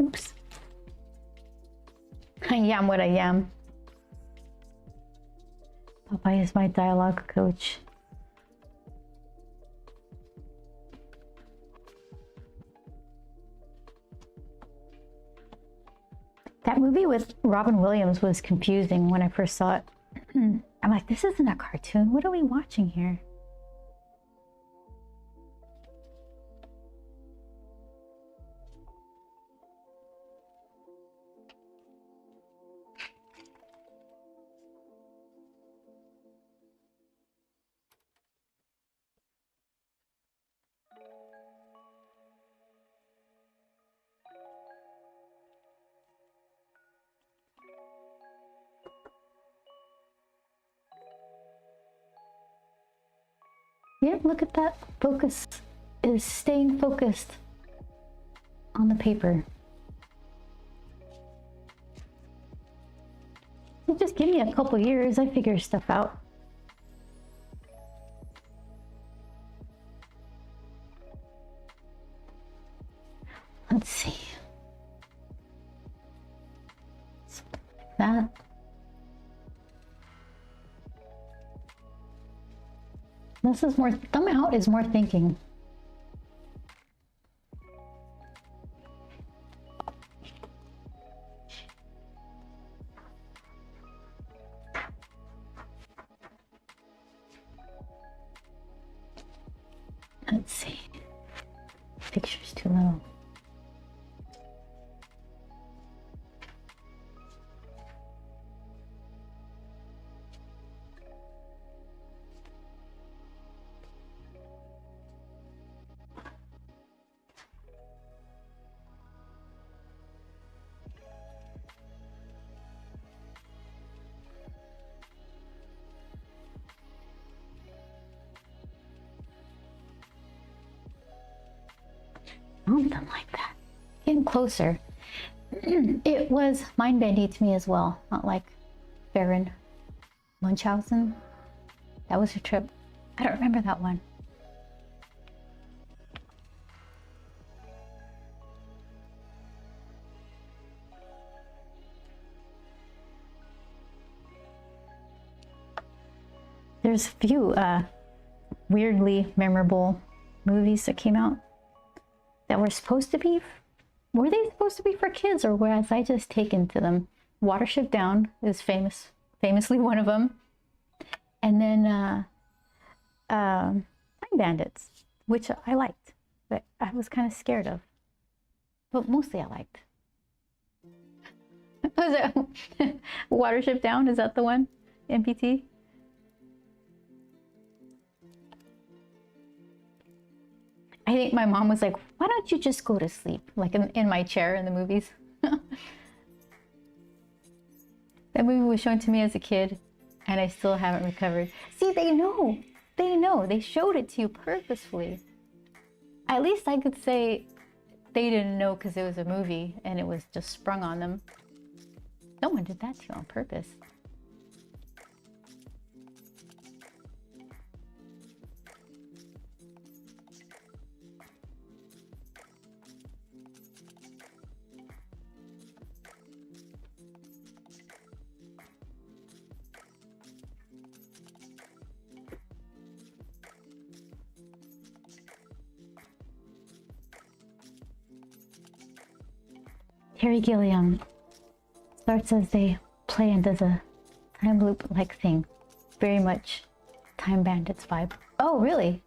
Speaker 1: Oops. I am what I am. Papa is my dialogue coach. That movie with Robin Williams was confusing when I first saw it. I'm like, this isn't a cartoon. What are we watching here? Yeah, look at that. Focus is staying focused on the paper. You just give me a couple years, I figure stuff out. Let's see. Something like that. This is more, thumb out is more thinking. something like that. Getting closer. It was mind-bending to me as well, not like Baron Munchausen. That was a trip. I don't remember that one. There's a few weirdly memorable movies that came out that were supposed to be, were they supposed to be for kids, or was I just taken to them? Watership Down is famously one of them. And then Time Bandits, which I liked, but I was kind of scared of. But mostly I liked. Was it Watership Down? Is that the one? MPT? I think my mom was like, why don't you just go to sleep? Like in my chair in the movies. That movie was shown to me as a kid and I still haven't recovered. See, they know. They know. They showed it to you purposefully. At least I could say they didn't know because it was a movie and it was just sprung on them. No one did that to you on purpose. Terry Gilliam starts as they play and does a time loop like thing. Very much Time Bandits vibe. Oh, really?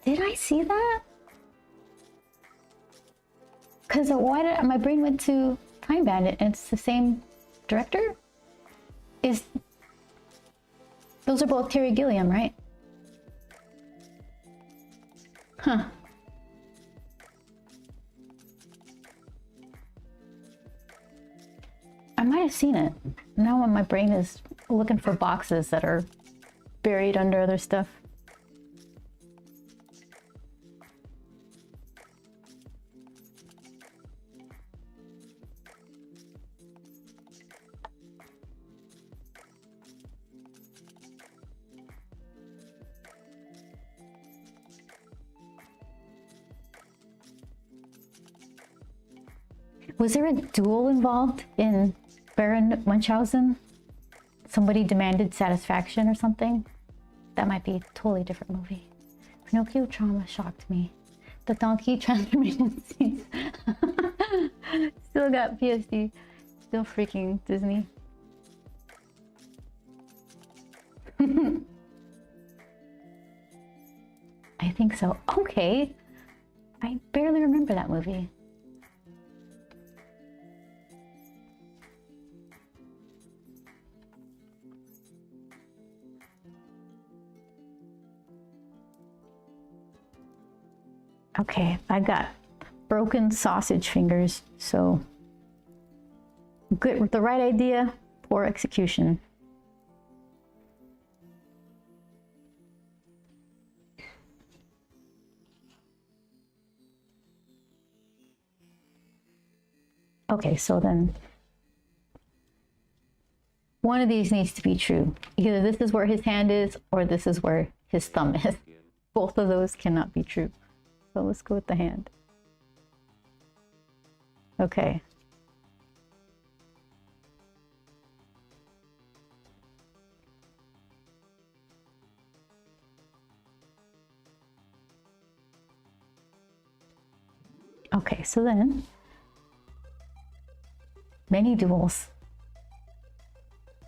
Speaker 1: Did I see that? Because why did my brain went to Time Bandit and it's the same director? Those are both Terry Gilliam, right? Huh. I might have seen it. Now my brain is looking for boxes that are buried under other stuff. Was there a duel involved in Baron Munchausen? Somebody demanded satisfaction or something? That might be a totally different movie. Pinocchio trauma shocked me. The donkey transformation scenes. Still got PSD. Still freaking Disney. I think so. Okay. I barely remember that movie. Okay, I got broken sausage fingers, so good with the right idea, poor execution. Okay, so then one of these needs to be true. Either this is where his hand is or this is where his thumb is. Both of those cannot be true. So let's go with the hand. Okay. Okay, so then many duels.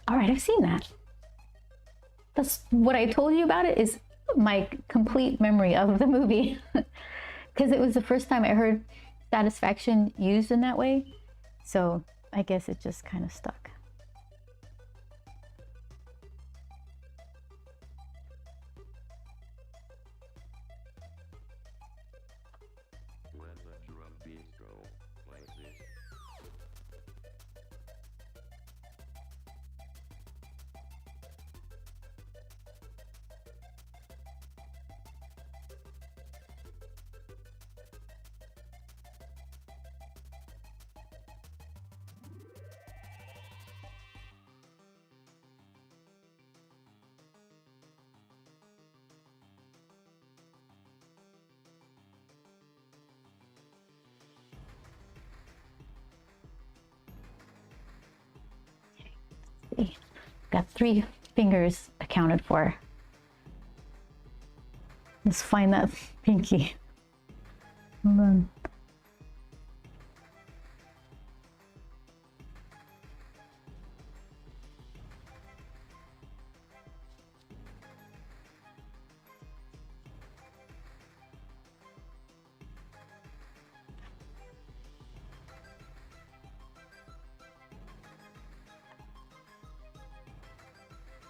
Speaker 1: All right, I've seen that. That's what I told you about it is my complete memory of the movie. Because it was the first time I heard satisfaction used in that way. So I guess it just kind of stuck.
Speaker 2: When the drum bistro plays this.
Speaker 1: see. Got 3 fingers accounted for. Let's find that pinky. Hold on.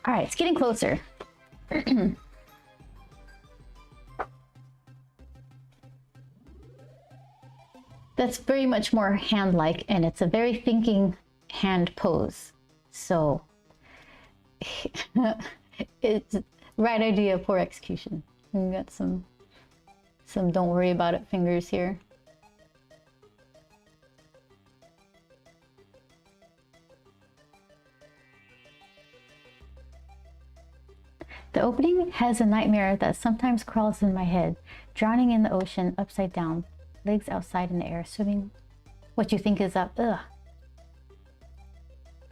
Speaker 1: All right, it's getting closer. That's very much more hand-like, and it's a very thinking hand pose. So it's right idea, poor execution. We got some don't worry about it fingers here. The opening has a nightmare that sometimes crawls in my head, drowning in the ocean upside down, legs outside in the air, swimming what you think is up. Ugh.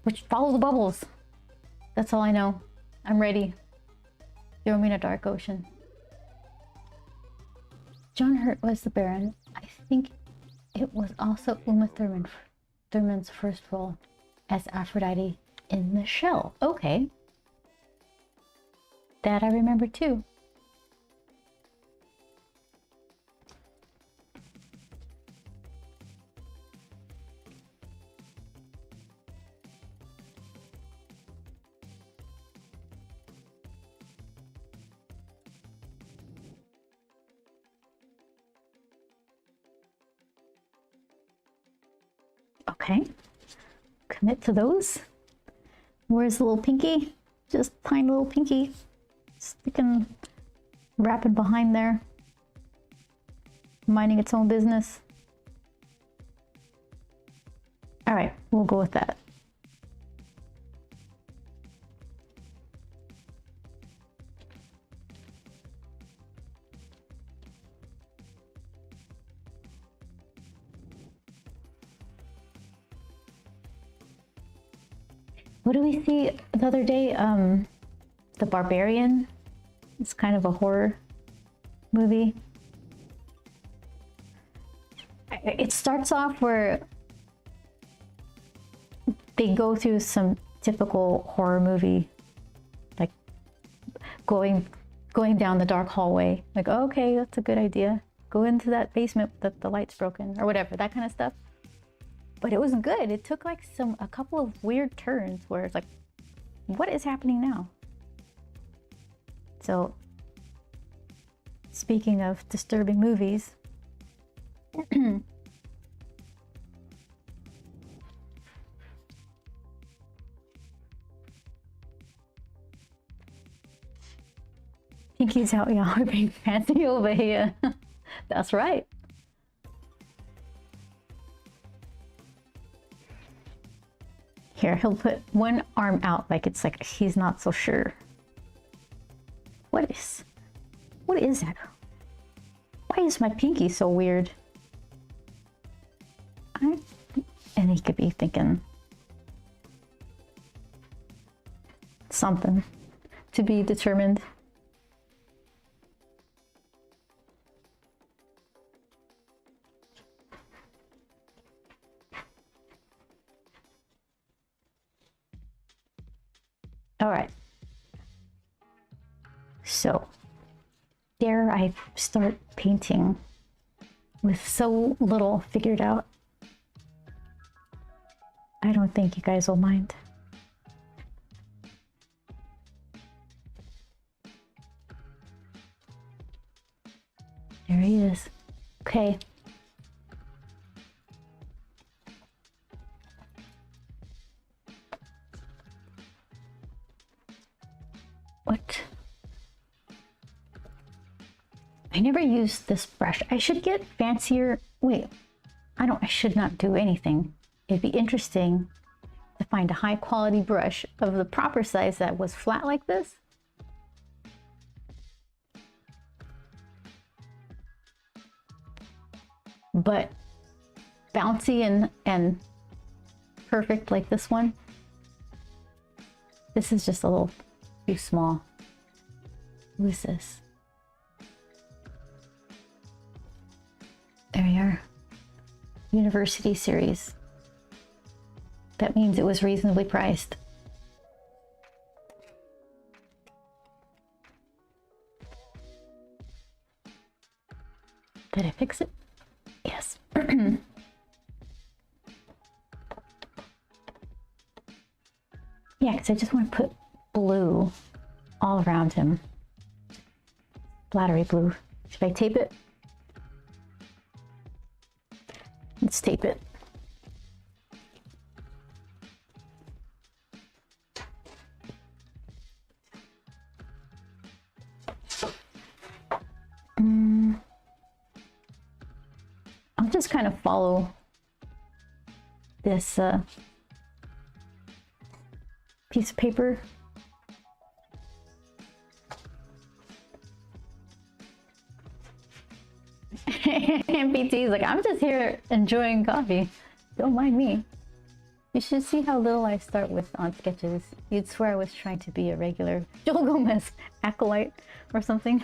Speaker 1: Which follow the bubbles. That's all I know. I'm ready. Throw me in a dark ocean. John Hurt was the Baron. I think it was also Uma Thurman's first role as Aphrodite in The Shell. Okay. That I remember too. Okay, commit to those. Where's the little pinky? Just tiny little pinky. Sticking, wrapping behind there. Minding its own business. All right, we'll go with that. What did we see the other day? The Barbarian. It's kind of a horror movie. It starts off where they go through some typical horror movie, like going down the dark hallway. Like, oh, okay, that's a good idea. Go into that basement that the light's broken or whatever, that kind of stuff. But it wasn't good. It took like a couple of weird turns where it's like, what is happening now? So, speaking of disturbing movies, Pinky's out, y'all are being fancy over here. That's right. Here, he'll put one arm out like it's like he's not so sure. What is that? Why is my pinky so weird? And he could be thinking something to be determined. All right. So there I start painting with so little figured out. I don't think you guys will mind. There he is. Okay. What? I never used this brush. I should get fancier. Wait, I should not do anything. It'd be interesting to find a high quality brush of the proper size that was flat like this. But bouncy and perfect like this one. This is just a little too small. Who is this? There we are. University series. That means it was reasonably priced. Did I fix it? Yes. Yeah, because I just want to put blue all around him. Splattery blue. Should I tape it? Let's tape it. I'll just kind of follow this piece of paper. MPT is like, I'm just here enjoying coffee. Don't mind me. You should see how little I start with on sketches. You'd swear I was trying to be a regular Joel Gomez acolyte or something.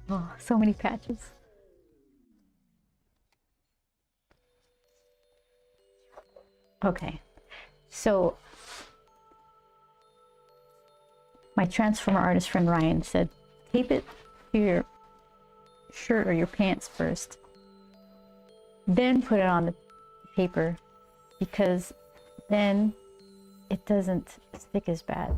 Speaker 1: Oh, so many patches. Okay, so my Transformer artist friend Ryan said, tape it to your shirt or your pants first, then put it on the paper, because then it doesn't stick as bad.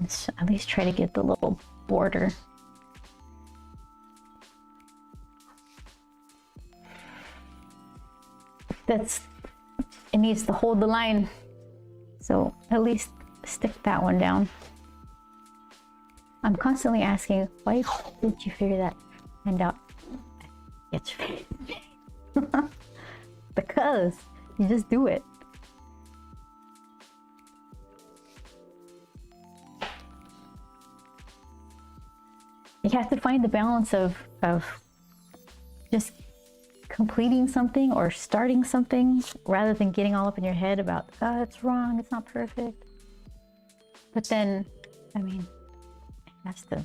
Speaker 1: Let's at least try to get the little border. It needs to hold the line. So at least stick that one down. I'm constantly asking, why did you figure that handout? It's because you just do it. You have to find the balance of just completing something or starting something rather than getting all up in your head about, oh, it's wrong, it's not perfect. But then, I mean,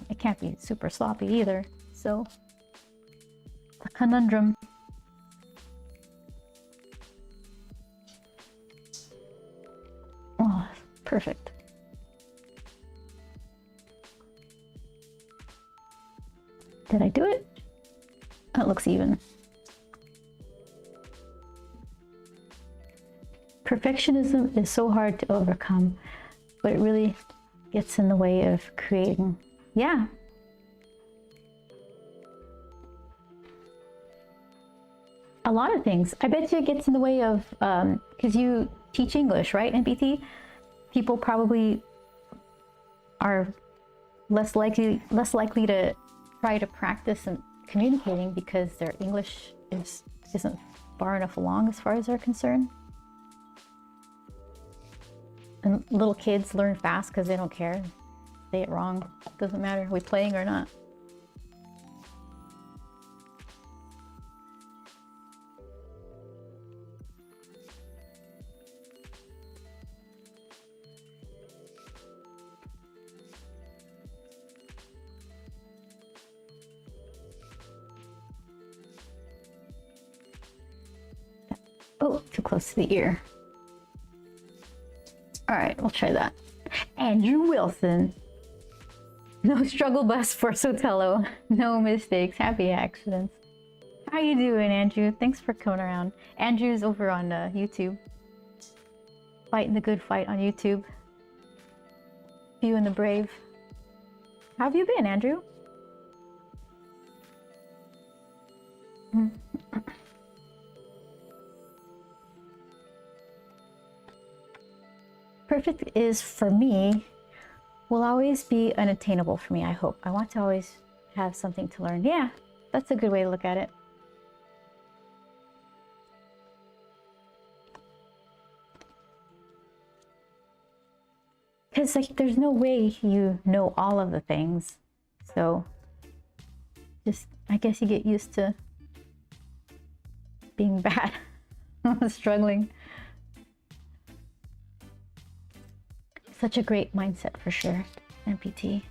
Speaker 1: it can't be super sloppy either. So, the conundrum. Oh, perfect. Did I do it? Oh, it looks even. Perfectionism is so hard to overcome, but it really gets in the way of creating. Yeah. A lot of things. I bet you it gets in the way of, because you teach English, right, MPT? People probably are less likely to try to practice and communicating because their English isn't far enough along as far as they're concerned. And little kids learn fast because they don't care. Say it wrong. Doesn't matter, are we playing or not. Oh, too close to the ear. All right, we'll try that. Andrew Wilson. No struggle bus for Sotelo. No mistakes, happy accidents. How you doing, Andrew? Thanks for coming around. Andrew's over on YouTube. Fighting the good fight on YouTube. Few and the brave. How have you been, Andrew? Perfect is, for me, will always be unattainable for me, I hope. I want to always have something to learn. Yeah, that's a good way to look at it. Because like, there's no way you know all of the things. So just, I guess you get used to being bad, struggling. Such a great mindset for sure, NPT.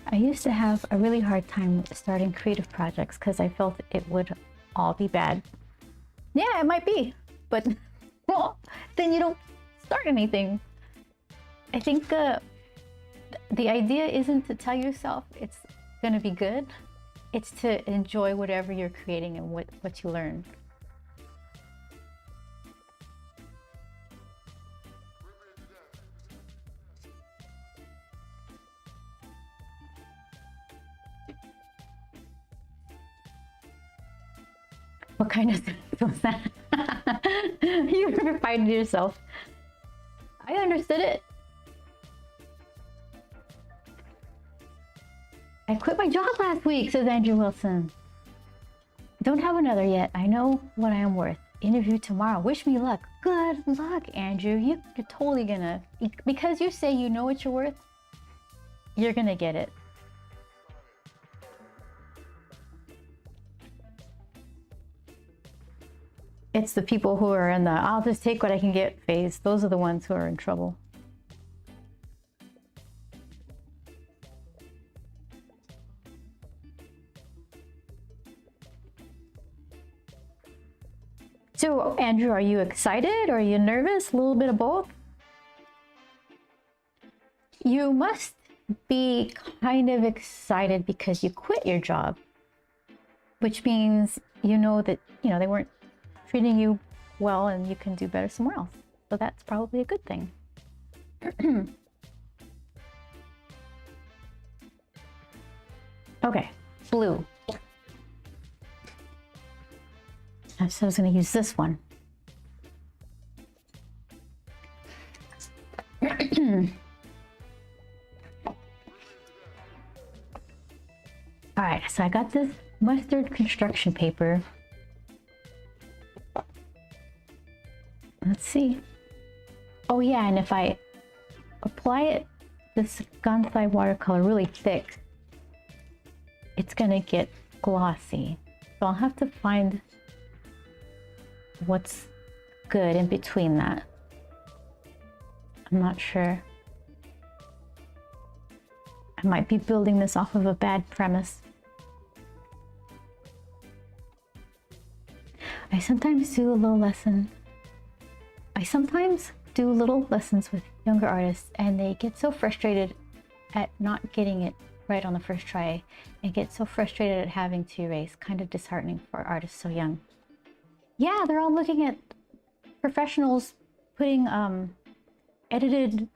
Speaker 1: I used to have a really hard time starting creative projects because I felt it would all be bad. Yeah, it might be, but well, then you don't start anything. I think the idea isn't to tell yourself it's gonna be good. It's to enjoy whatever you're creating and what you learn. What kind of sense was that? You replied to yourself. I understood it. I quit my job last week, says Andrew Wilson. Don't have another yet. I know what I am worth. Interview tomorrow. Wish me luck. Good luck, Andrew. You're totally gonna, because you say you know what you're worth, you're gonna get it. It's the people who are in the I'll just take what I can get phase. Those are the ones who are in trouble. So, Andrew, are you excited or are you nervous? A little bit of both? You must be kind of excited because you quit your job, which means you know that, they weren't treating you well and you can do better somewhere else. So that's probably a good thing. Okay, blue. So I was going to use this one. All right, so I got this mustard construction paper. Let's see. Oh yeah, and if I apply this Gansai watercolor really thick, it's gonna get glossy. So I'll have to find what's good in between that. I'm not sure. I might be building this off of a bad premise. I sometimes do little lessons with younger artists and they get so frustrated at not getting it right on the first try and get so frustrated at having to erase. Kind of disheartening for artists so young. Yeah, they're all looking at professionals putting edited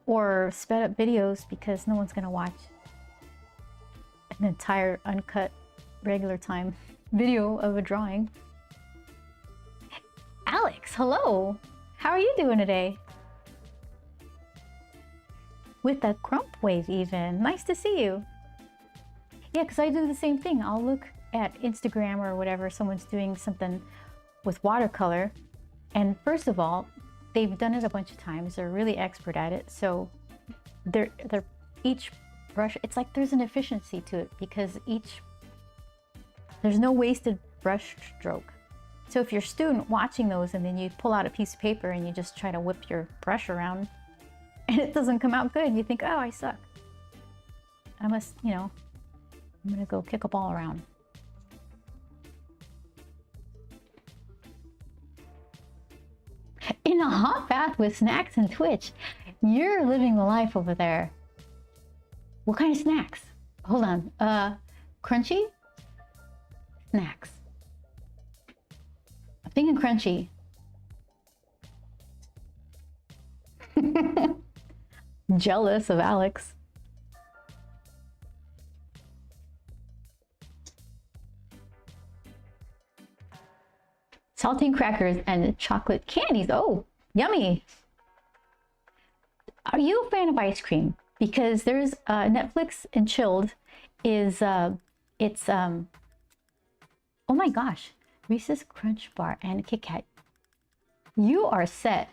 Speaker 1: or sped up videos because no one's gonna watch an entire uncut regular time video of a drawing. Alex, hello. How are you doing today? With a crump wave even. Nice to see you. Yeah, because I do the same thing. I'll look at Instagram or whatever, someone's doing something with watercolor. And first of all, they've done it a bunch of times. They're really expert at it. So they're each brush, it's like there's an efficiency to it because there's no wasted brush stroke. So if you're a student watching those and then you pull out a piece of paper and you just try to whip your brush around and it doesn't come out good, you think, oh, I suck. I must, I'm gonna go kick a ball around. In a hot bath with snacks and Twitch. You're living the life over there. What kind of snacks? Hold on. Crunchy? Snacks. I'm thinking crunchy. Jealous of Alex. Saltine crackers and chocolate candies. Oh, yummy. Are you a fan of ice cream? Because there's Netflix and Chilled is oh my gosh, Reese's Crunch Bar and Kit Kat. You are set.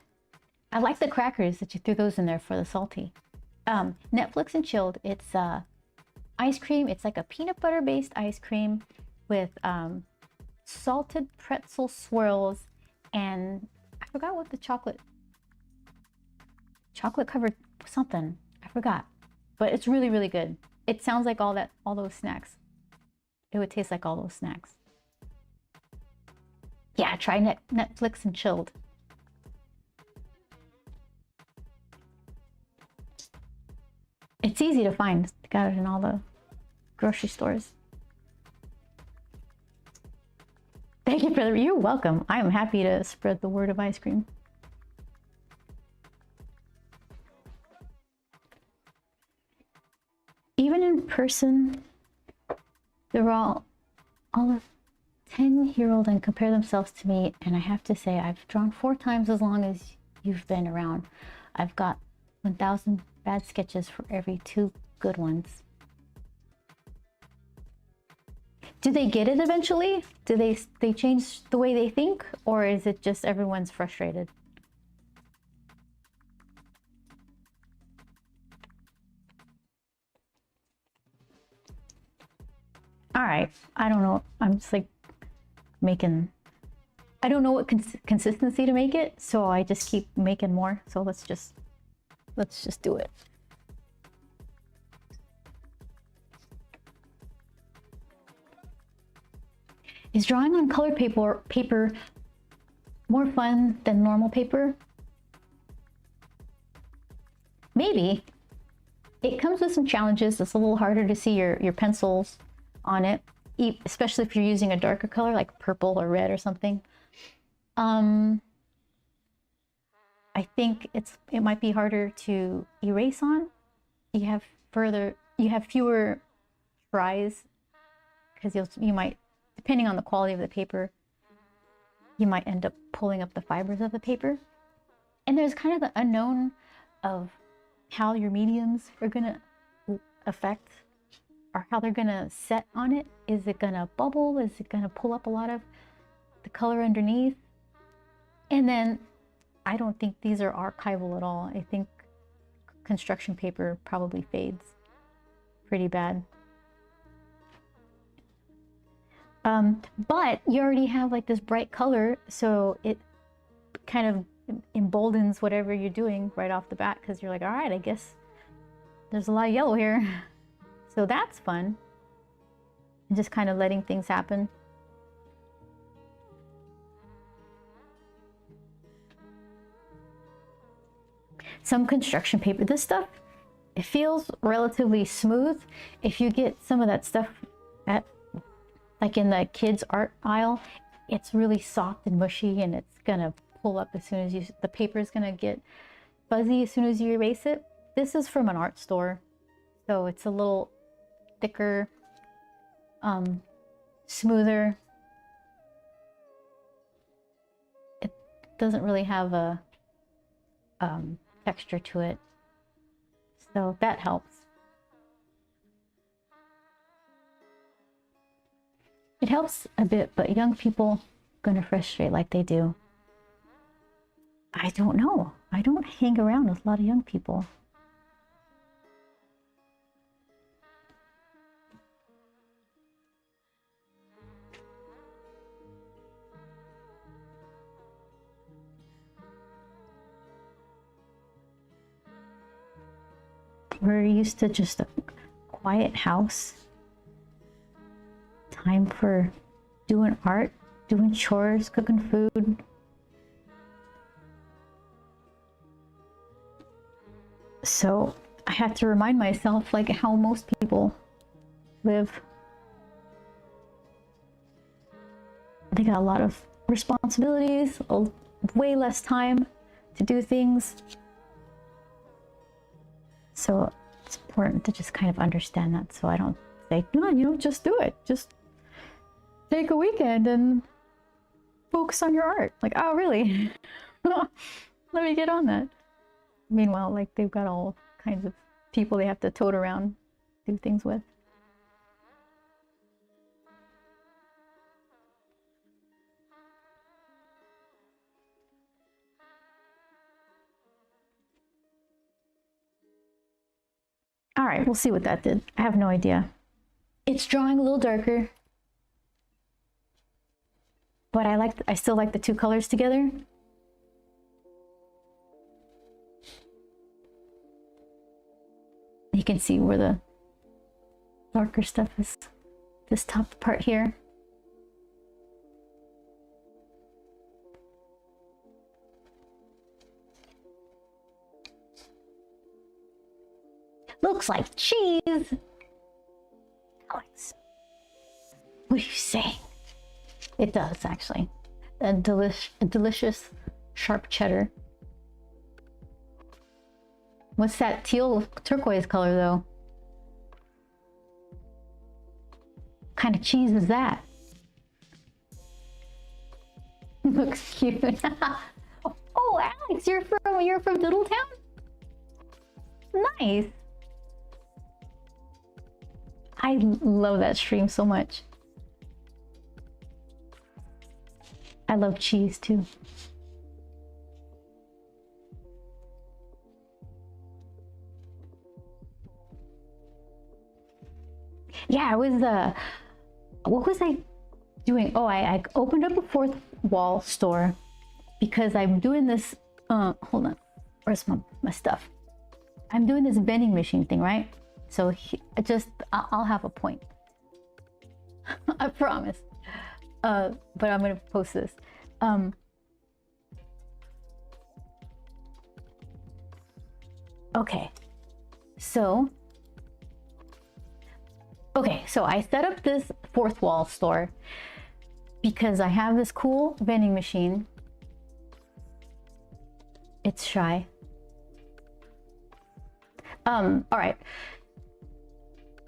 Speaker 1: I like the crackers that you threw those in there for the salty. Netflix and chilled. It's ice cream. It's like a peanut butter based ice cream with salted pretzel swirls, and I forgot what the chocolate covered something. I forgot, but it's really, really good. It sounds like all those snacks. It would taste like all those snacks. Yeah, try Netflix and chilled. It's easy to find. Got it in all the grocery stores. Thank you for the, you're welcome. I am happy to spread the word of ice cream. Even in person, they're all of 10-year-old and compare themselves to me, and I have to say I've drawn 4 times as long as you've been around. I've got 1,000 bad sketches for every 2 good ones. Do they get it eventually? Do they change the way they think, or is it just everyone's frustrated? All right, I don't know. I'm just like making, I don't know what consistency to make it, so I just keep making more. So let's just do it. Is drawing on colored paper more fun than normal paper? Maybe. It comes with some challenges. It's a little harder to see your pencils on it, especially if you're using a darker color like purple or red or something. I think it might be harder to erase on. You have fewer tries, because you might, depending on the quality of the paper, you might end up pulling up the fibers of the paper. And there's kind of the unknown of how your mediums are gonna affect, or how they're gonna set on it. Is it gonna bubble? Is it gonna pull up a lot of the color underneath? And then I don't think these are archival at all. I think construction paper probably fades pretty bad. But you already have like this bright color, so it kind of emboldens whatever you're doing right off the bat, because you're like, all right, I guess there's a lot of yellow here. So that's fun. And just kind of letting things happen. Some construction paper, this stuff, it feels relatively smooth. If you get some of that stuff at, like in the kids art aisle, it's really soft and mushy, and it's gonna pull up as soon as the paper is gonna get fuzzy as soon as you erase it. This is from an art store, so it's a little thicker, smoother. It doesn't really have a texture to it, so that helps. It helps a bit, but young people gonna frustrate like they do. I don't know. I don't hang around with a lot of young people. We're used to just a quiet house. Time for doing art, doing chores, cooking food. So I have to remind myself like how most people live. They got a lot of responsibilities, way less time to do things. So it's important to just kind of understand that, so I don't say, no, you don't just do it. Just take a weekend and focus on your art. Like, oh, really? Let me get on that. Meanwhile, like, they've got all kinds of people they have to tote around, do things with. All right, we'll see what that did. I have no idea. It's drawing a little darker, but I still like the two colors together. You can see where the darker stuff is, this top part here. Looks like cheese. Alex, what are you saying? It does, actually. A delicious sharp cheddar. What's that teal turquoise color, though? What kind of cheese is that? Looks cute. Oh, Alex, you're from Doodletown? Nice. I love that stream so much. I love cheese too. Yeah, I was what was I doing? Oh, I opened up a fourth wall store because I'm doing this hold on. Where's my stuff? I'm doing this vending machine thing, right? So I'll have a point. I promise. But I'm gonna post this. Okay. So I set up this fourth wall store because I have this cool vending machine. It's shy. All right.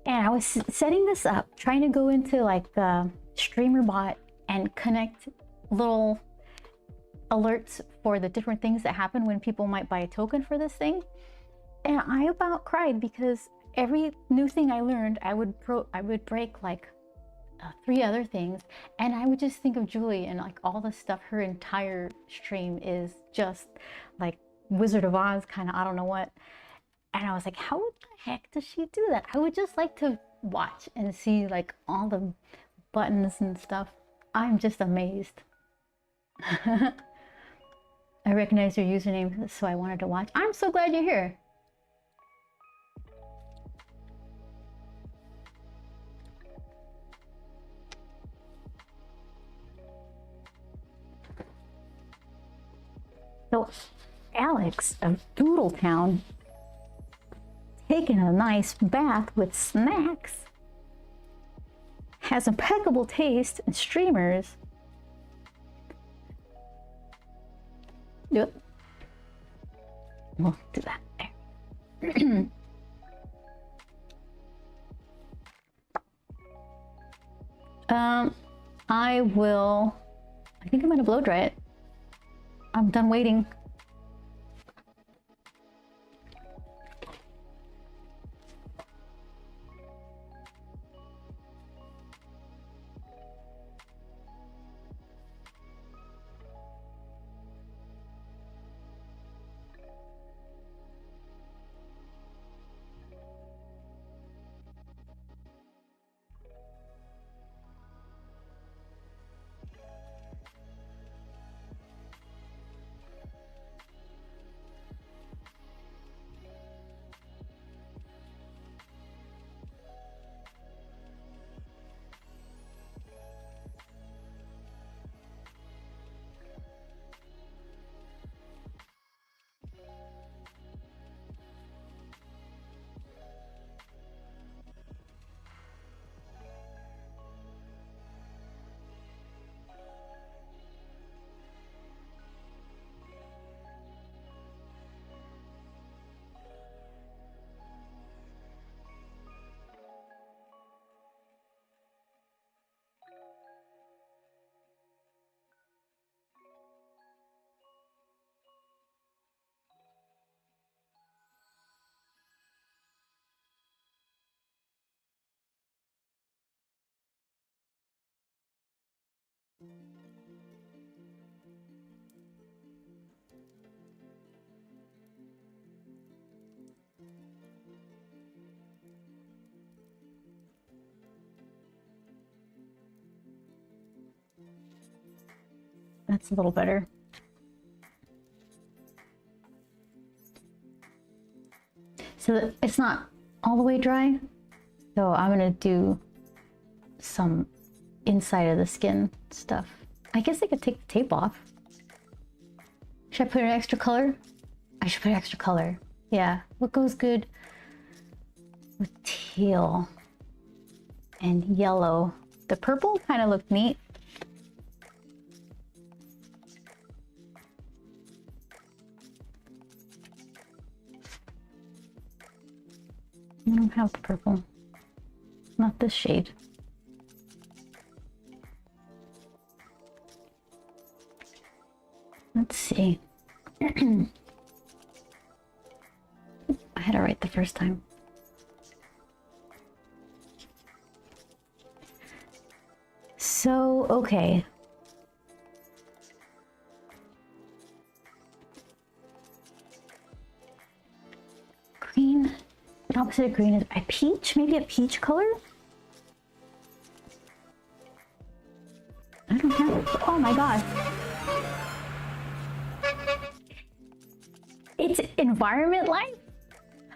Speaker 1: And I was setting this up, trying to go into like the StreamerBot and connect little alerts for the different things that happen when people might buy a token for this thing. And I about cried because every new thing I learned, I would break like 3 other things, and I would just think of Julie and like all the stuff. Her entire stream is just like Wizard of Oz, kind of, I don't know what. And I was like, how the heck does she do that? I would just like to watch and see like all the buttons and stuff. I'm just amazed. I recognize your username, so I wanted to watch. I'm so glad you're here. So Alex of Doodletown taking a nice bath with snacks, has impeccable taste and streamers. Yep. We'll do that there. I think I'm gonna blow dry it. I'm done waiting. That's a little better. So it's not all the way dry. So I'm gonna do some inside of the skin stuff. I guess I could take the tape off. Should I put an extra color? I should put extra color. Yeah, what goes good with teal and yellow? The purple kind of looked neat. I don't have the purple. Not this shade. Let's see. I had it right the first time. So, okay. Green. The opposite of green is a peach? Maybe a peach color? I don't have. Oh my gosh. It's environment life?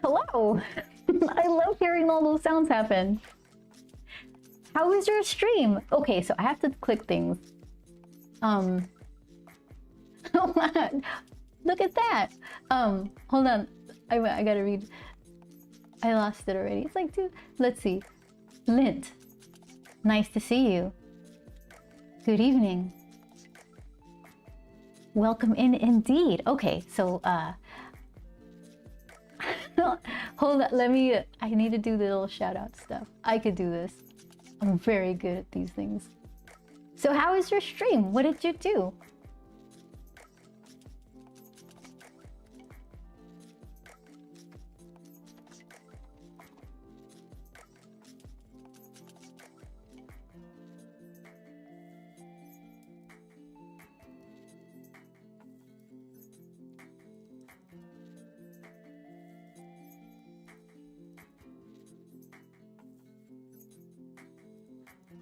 Speaker 1: Hello. I love hearing all those sounds happen. How is your stream? Okay, so I have to click things. Oh my, look at that. Hold on. I gotta read. I lost it already. It's like two. Let's see. Lint. Nice to see you. Good evening. Welcome in indeed. Okay, so hold on, I need to do the little shout out stuff. I could do this. I'm very good at these things. So how was your stream? What did you do?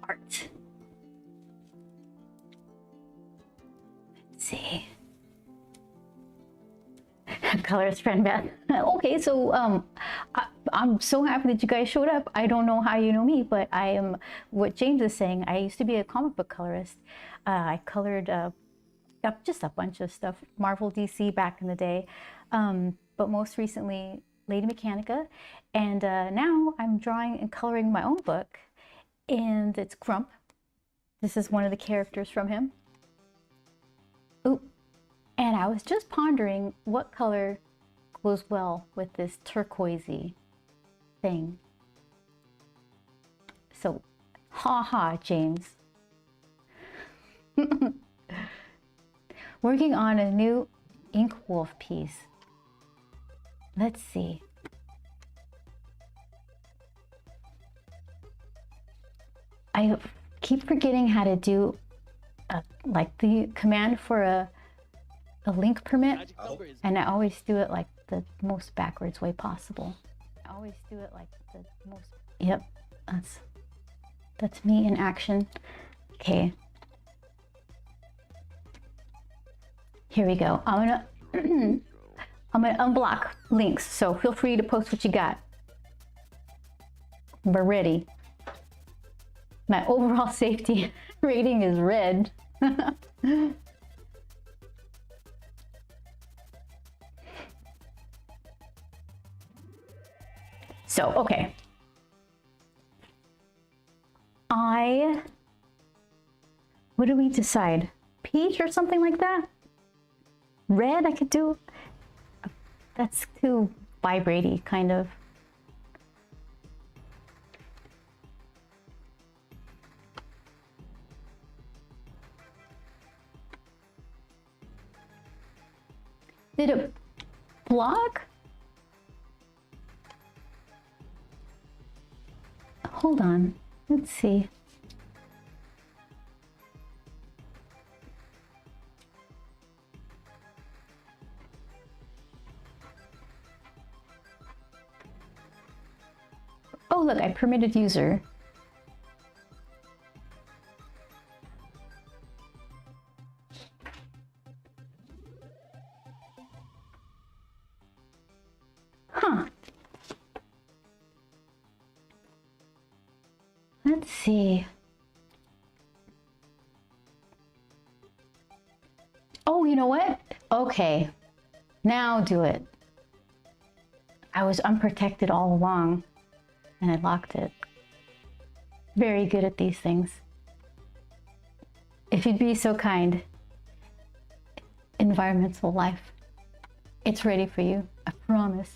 Speaker 1: Art. Let's see. Colors friend Beth. Okay, so I'm so happy that you guys showed up. I don't know how you know me, but I am what James is saying. I used to be a comic book colorist. I colored just a bunch of stuff, Marvel, DC back in the day, but most recently Lady Mechanica, and now I'm drawing and coloring my own book. And it's Grump. This is one of the characters from him. Ooh. And I was just pondering what color goes well with this turquoisey thing. So, ha, James. Working on a new Ink Wolf piece. Let's see. I keep forgetting how to do like the command for a link permit, and I always do it like the most backwards way possible. Yep, that's me in action. Okay, here we go. I'm gonna unblock links, so feel free to post what you got. We're ready. My overall safety rating is red. So, okay. What do we decide? Peach or something like that? Red I could do. That's too vibraty, kind of. Did it block? Hold on, let's see. Oh look, I permitted user. Let's see. Oh, you know what? Okay, now do it. I was unprotected all along and I locked it. Very good at these things. If you'd be so kind, environmental life, it's ready for you, I promise.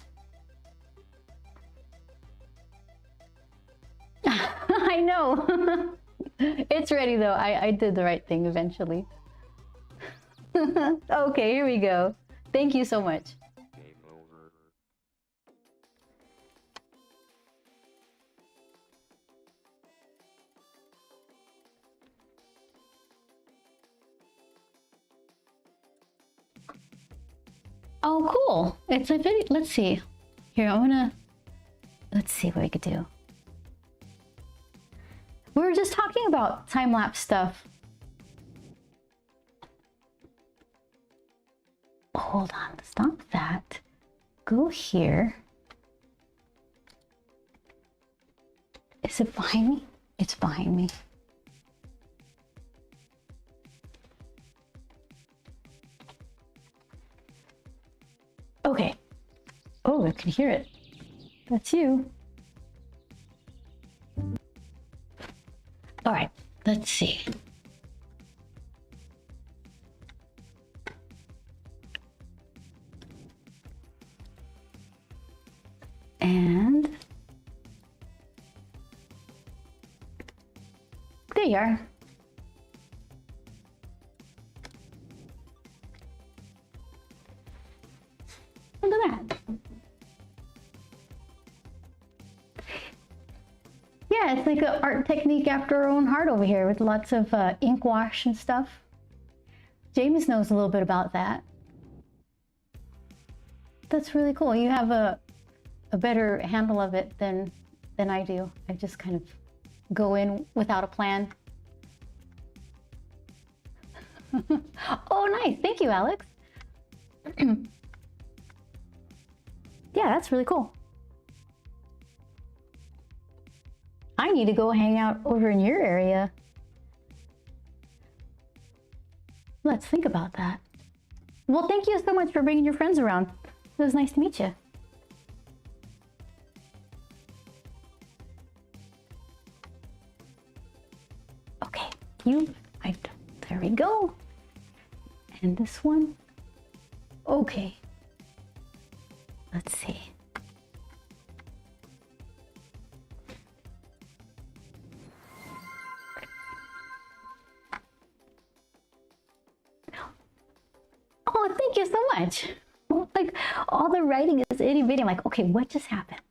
Speaker 1: I know. It's ready though. I did the right thing eventually. Okay, here we go. Thank you so much.
Speaker 2: Game over.
Speaker 1: Oh, cool. It's a video. Let's see. Here, let's see what we could do. We were just talking about time-lapse stuff. Hold on, stop that. Go here. Is it behind me? It's behind me. Okay. Oh, I can hear it. That's you. All right, let's see. And there you are. Look at that. Yeah, it's like an art technique after our own heart over here with lots of ink wash and stuff. James knows a little bit about that. That's really cool. You have a better handle of it than I do. I just kind of go in without a plan. Oh, nice. Thank you, Alex. Yeah, that's really cool. I need to go hang out over in your area. Let's think about that. Well, thank you so much for bringing your friends around. It was nice to meet you. Okay, there we go. And this one. Okay. Let's see. Oh, thank you so much. Like, all the writing is itty bitty. I'm like, okay, what just happened?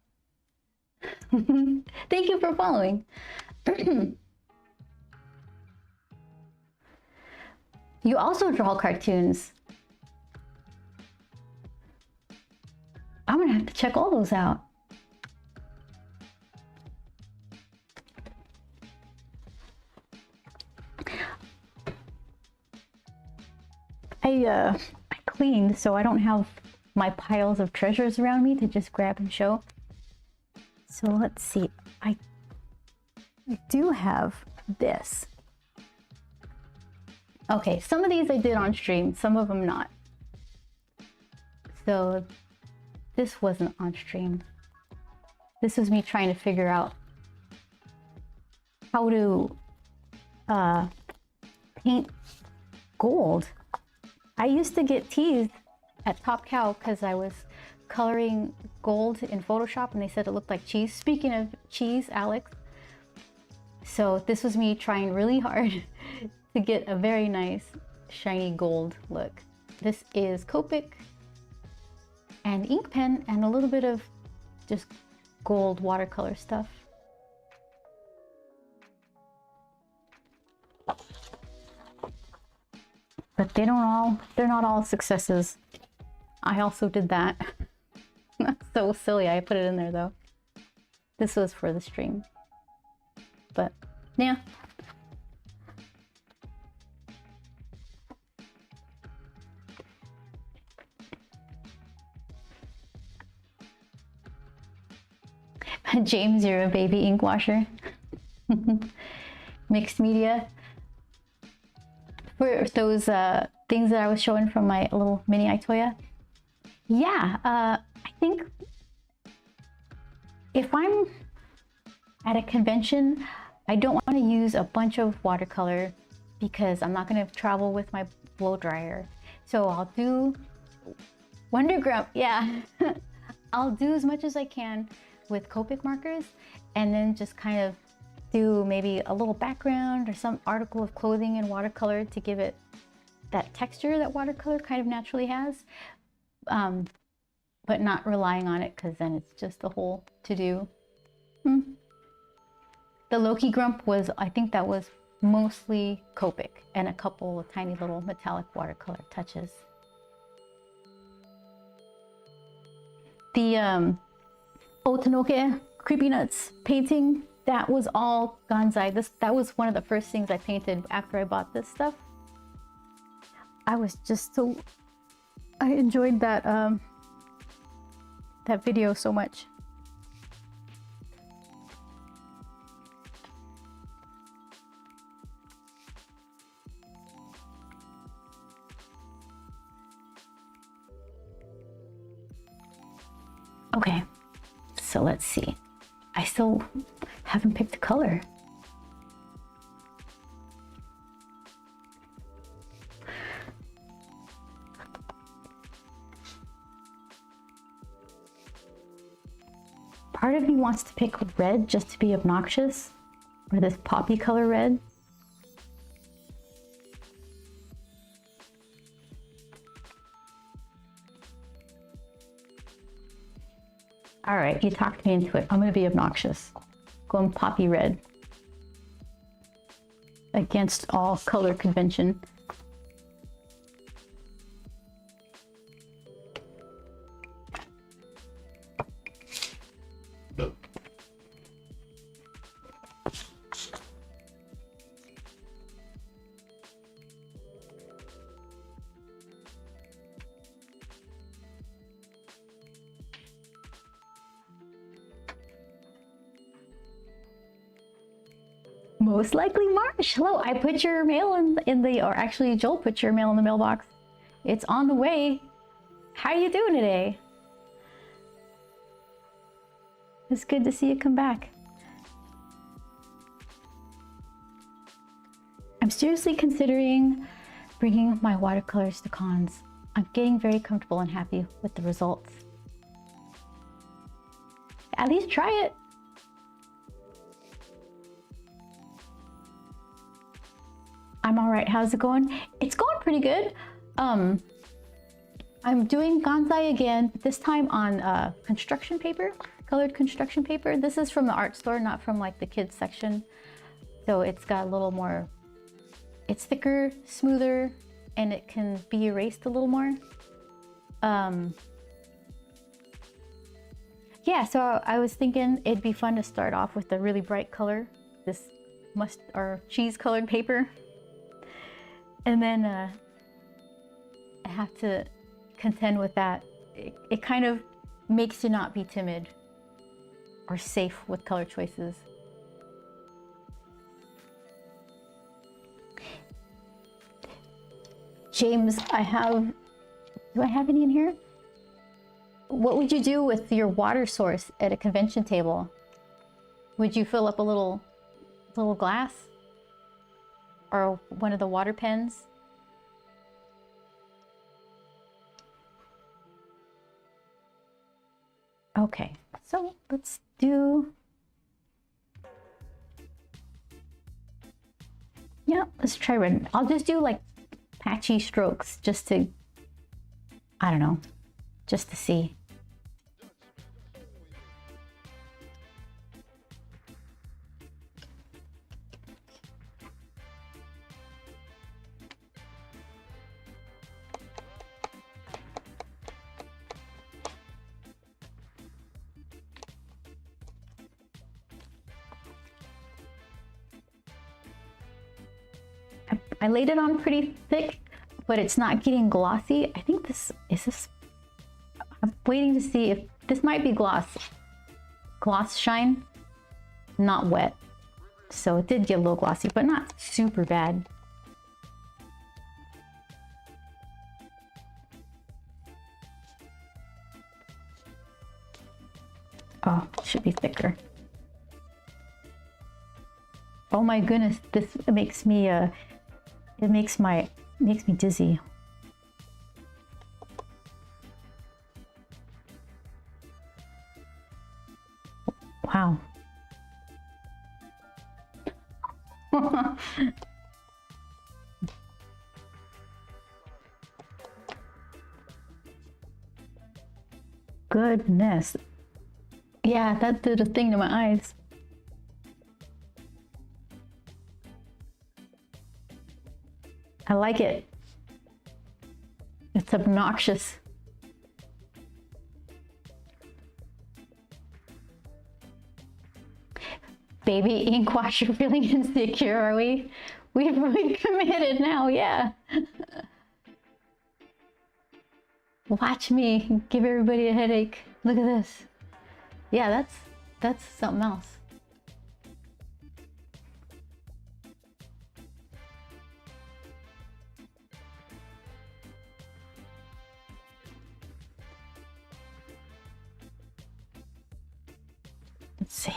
Speaker 1: Thank you for following. You also draw cartoons. I'm gonna have to check all those out. I cleaned, so I don't have my piles of treasures around me to just grab and show. So let's see. I do have this. Okay, some of these I did on stream, some of them not. So this wasn't on stream. This was me trying to figure out how to paint gold. I used to get teased at Top Cow because I was coloring gold in Photoshop and they said it looked like cheese. Speaking of cheese, Alex. So this was me trying really hard to get a very nice shiny gold look. This is Copic and ink pen and a little bit of just gold watercolor stuff. But they're not all successes. I also did that. That's so silly. I put it in there though. This was for the stream. But yeah. James, you're a baby ink washer. Mixed media. For those things that I was showing from my little mini Itoya. Yeah, I think if I'm at a convention, I don't want to use a bunch of watercolor because I'm not going to travel with my blow dryer. So I'll do Wonder Grump, yeah. I'll do as much as I can with Copic markers and then just kind of do maybe a little background or some article of clothing in watercolor to give it that texture that watercolor kind of naturally has. But not relying on it because then it's just a whole to-do. The Loki Grump was, I think that was mostly Copic and a couple of tiny little metallic watercolor touches. The Otanoke Creepy Nuts painting, that was all Ganzai. That was one of the first things I painted after I bought this stuff. I was just so, I enjoyed that that video so much. Okay, so let's see. I still haven't picked a color. Part of me wants to pick red just to be obnoxious, or this poppy color red. All right, you talked me into it. I'm gonna be obnoxious. Going poppy red. Against all color convention. Most likely Marsh. Hello, I put your mail in the, or actually Joel put your mail in the mailbox. It's on the way. How are you doing today? It's good to see you come back. I'm seriously considering bringing my watercolors to cons. I'm getting very comfortable and happy with the results. At least try it. I'm all right. How's it going? It's going pretty good. I'm doing Ganzai again, but this time on construction paper, colored construction paper. This is from the art store, not from like the kids section. So it's got a little more, it's thicker, smoother, and it can be erased a little more. Yeah, so I was thinking it'd be fun to start off with a really bright color, this or cheese colored paper. And then I have to contend with that. It kind of makes you not be timid or safe with color choices. James, do I have any in here? What would you do with your water source at a convention table? Would you fill up a little glass? Or one of the water pens? Okay, so let's do, yeah, let's try red. I'll just do like patchy strokes just to, I don't know, just to see. I laid it on pretty thick, but it's not getting glossy. I think I'm waiting to see if this might be gloss shine, not wet. So it did get a little glossy, but not super bad. Oh, it should be thicker. Oh my goodness, this makes me it makes me dizzy. Wow. Goodness. Yeah, that did a thing to my eyes. I like it. It's obnoxious. Baby ink wash, you're feeling insecure, are we? We've really committed now, yeah. Watch me give everybody a headache. Look at this. Yeah, that's something else. Let's see.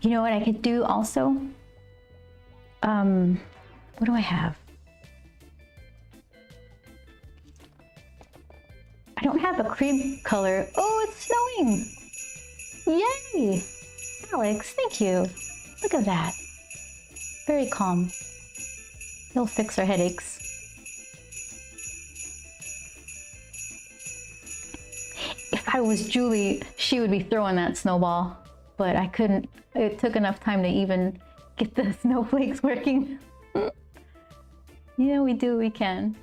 Speaker 1: You know what I could do also? What do I have? I don't have a cream color. Oh, it's snowing! Yay! Alex, thank you. Look at that. Very calm. It'll fix our headaches. If I was Julie, she would be throwing that snowball, but I couldn't. It took enough time to even get the snowflakes working. Yeah, we do what we can.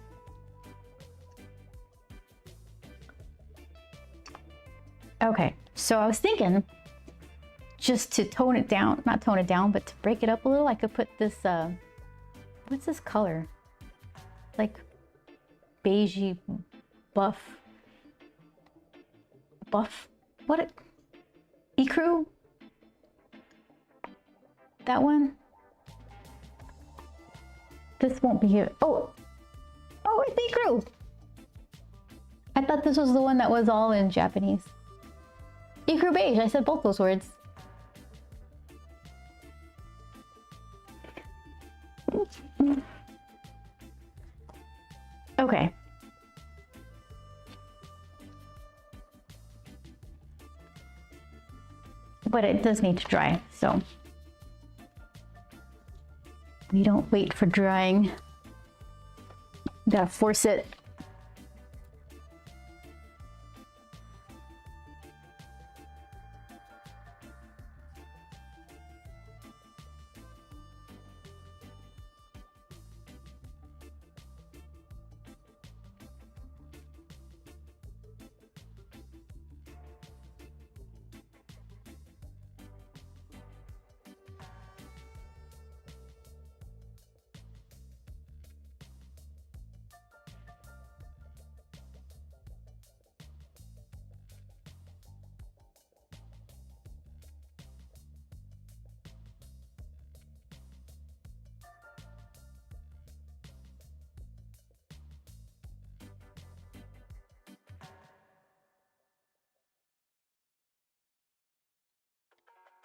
Speaker 1: Okay, so I was thinking just to tone it down, not tone it down, but to break it up a little, I could put this, what's this color? Like beigey buff, what? Ecru? That one? This won't be it. Oh, it's Ecru! I thought this was the one that was all in Japanese. Ecru beige, I said both those words. Okay. But it does need to dry, so we don't wait for drying. Gotta force it.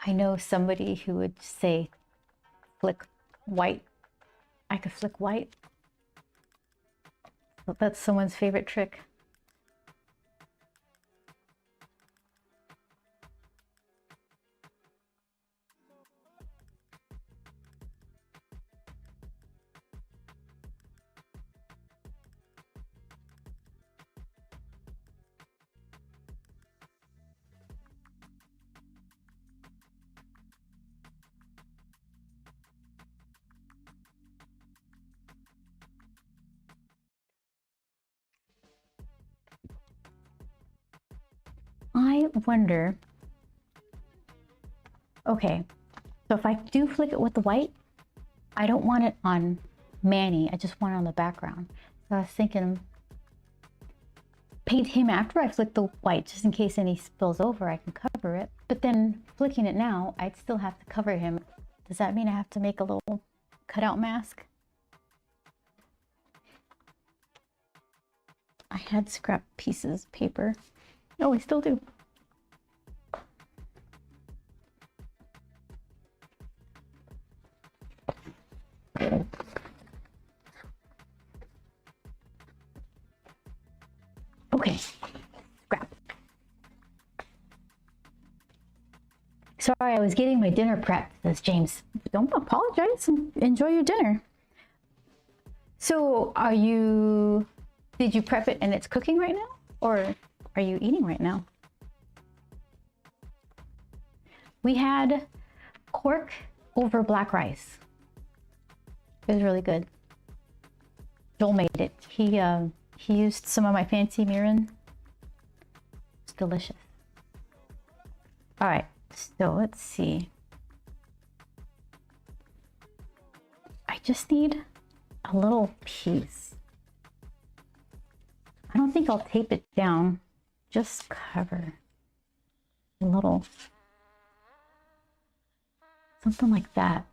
Speaker 1: I know somebody who would say, flick white. I could flick white. But that's someone's favorite trick. I wonder, okay, so if I do flick it with the white, I don't want it on Manny, I just want it on the background. So I was thinking paint him after I flick the white, just in case any spills over, I can cover it. But then flicking it now, I'd still have to cover him. Does that mean I have to make a little cutout mask? I had scrap pieces of paper. Oh, I still do. Okay, scrap. Sorry, I was getting my dinner prepped, says James. Don't apologize and enjoy your dinner. So did you prep it and it's cooking right now? Or are you eating right now? We had cork over black rice. It was really good. Joel made it. He used some of my fancy mirin. It's delicious. All right, so let's see. I just need a little piece. I don't think I'll tape it down, just cover a little, something like that.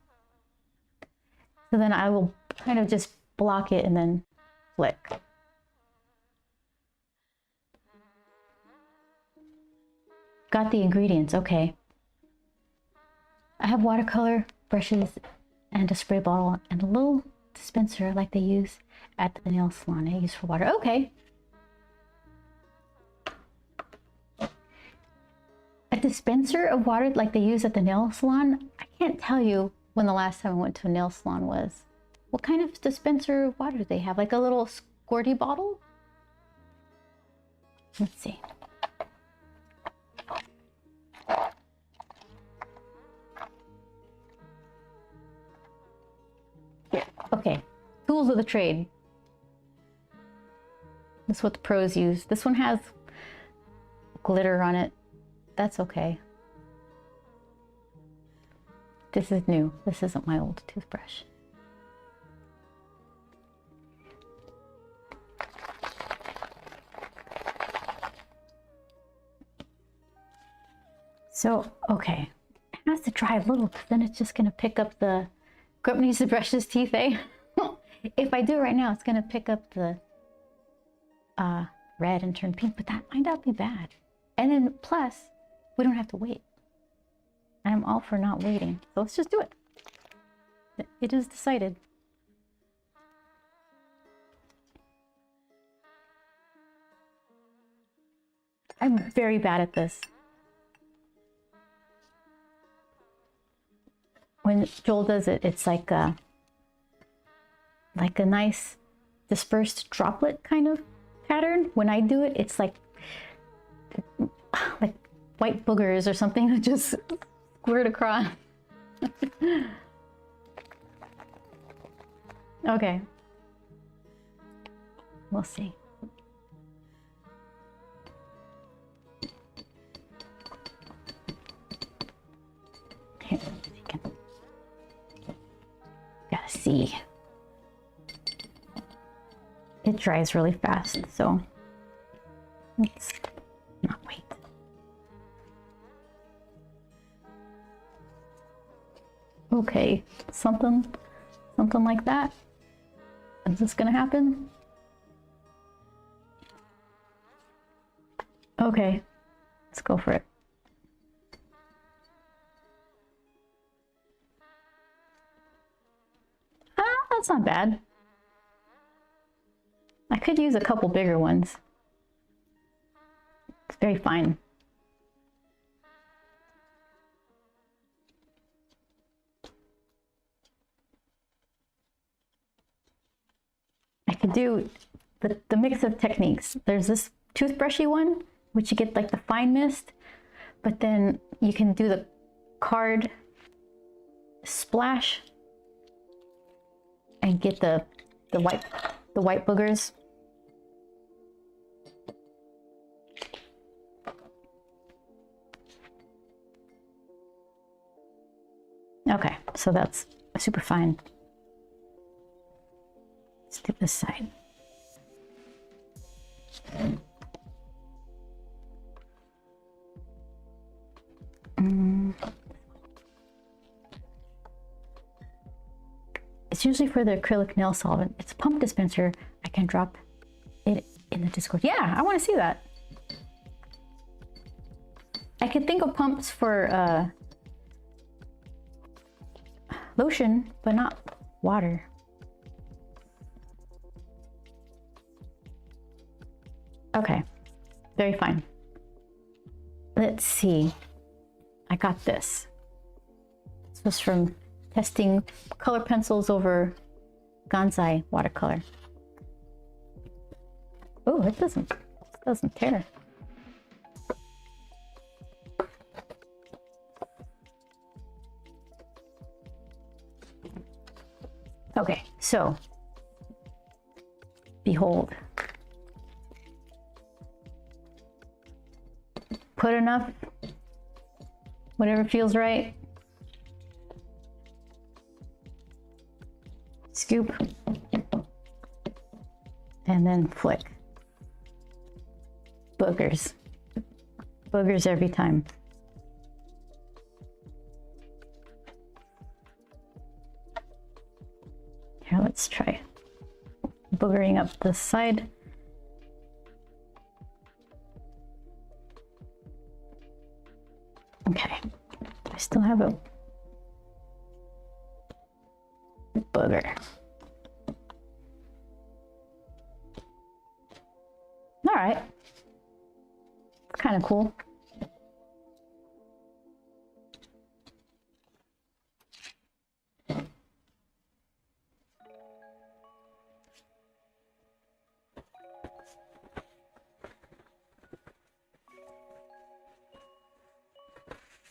Speaker 1: So then I will kind of just block it and then flick. Got the ingredients, okay. I have watercolor brushes and a spray bottle and a little dispenser like they use at the nail salon. I use for water. Okay. A dispenser of water like they use at the nail salon? I can't tell you when the last time I went to a nail salon was. What kind of dispenser of water do they have? Like a little squirty bottle? Let's see. Here, okay. Tools of the trade. This is what the pros use. This one has glitter on it. That's okay. This is new. This isn't my old toothbrush. So, okay. It has to dry a little, because then it's just going to pick up the... Grump needs to brush his teeth, eh? If I do it right now, it's going to pick up the red and turn pink, but that might not be bad. And then plus, we don't have to wait. And I'm all for not waiting. So let's just do it. It is decided. I'm very bad at this. When Joel does it, it's like a nice dispersed droplet kind of pattern. When I do it, it's like white boogers or something that just squirt across. Okay. We'll see. Here, you can... Gotta see. It dries really fast, so let's not wait. Okay, something like that. Is this gonna happen? Okay, let's go for it. That's not bad. I could use a couple bigger ones. It's very fine. I could do the mix of techniques. There's this toothbrushy one, which you get like the fine mist, but then you can do the card splash and get the white boogers. Okay, so that's super fine. Let's do this side. It's usually for the acrylic nail solvent. It's a pump dispenser. I can drop it in the Discord. Yeah, I want to see that. I could think of pumps for lotion, but not water. Okay, very fine. Let's see. I got this. This was from testing color pencils over Gansai watercolor. Oh, it doesn't tear. Okay, so behold. Put enough, whatever feels right. Scoop. And then flick. Boogers. Boogers every time. Here, let's try boogering up this side. Okay, I still have a booger. All right, it's kind of cool.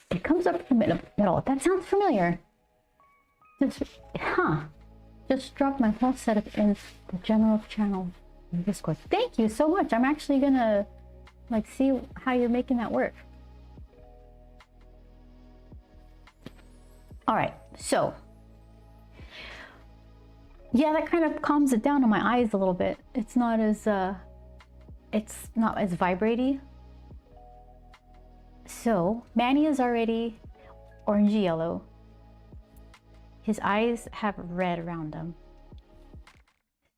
Speaker 1: It comes up in the middle. That sounds familiar. Just dropped my whole setup in the general channel in Discord. Thank you so much. I'm actually gonna like see how you're making that work. All right, so yeah, that kind of calms it down on my eyes a little bit. It's not as vibraty. So Manny is already orangey yellow. His eyes have red around them.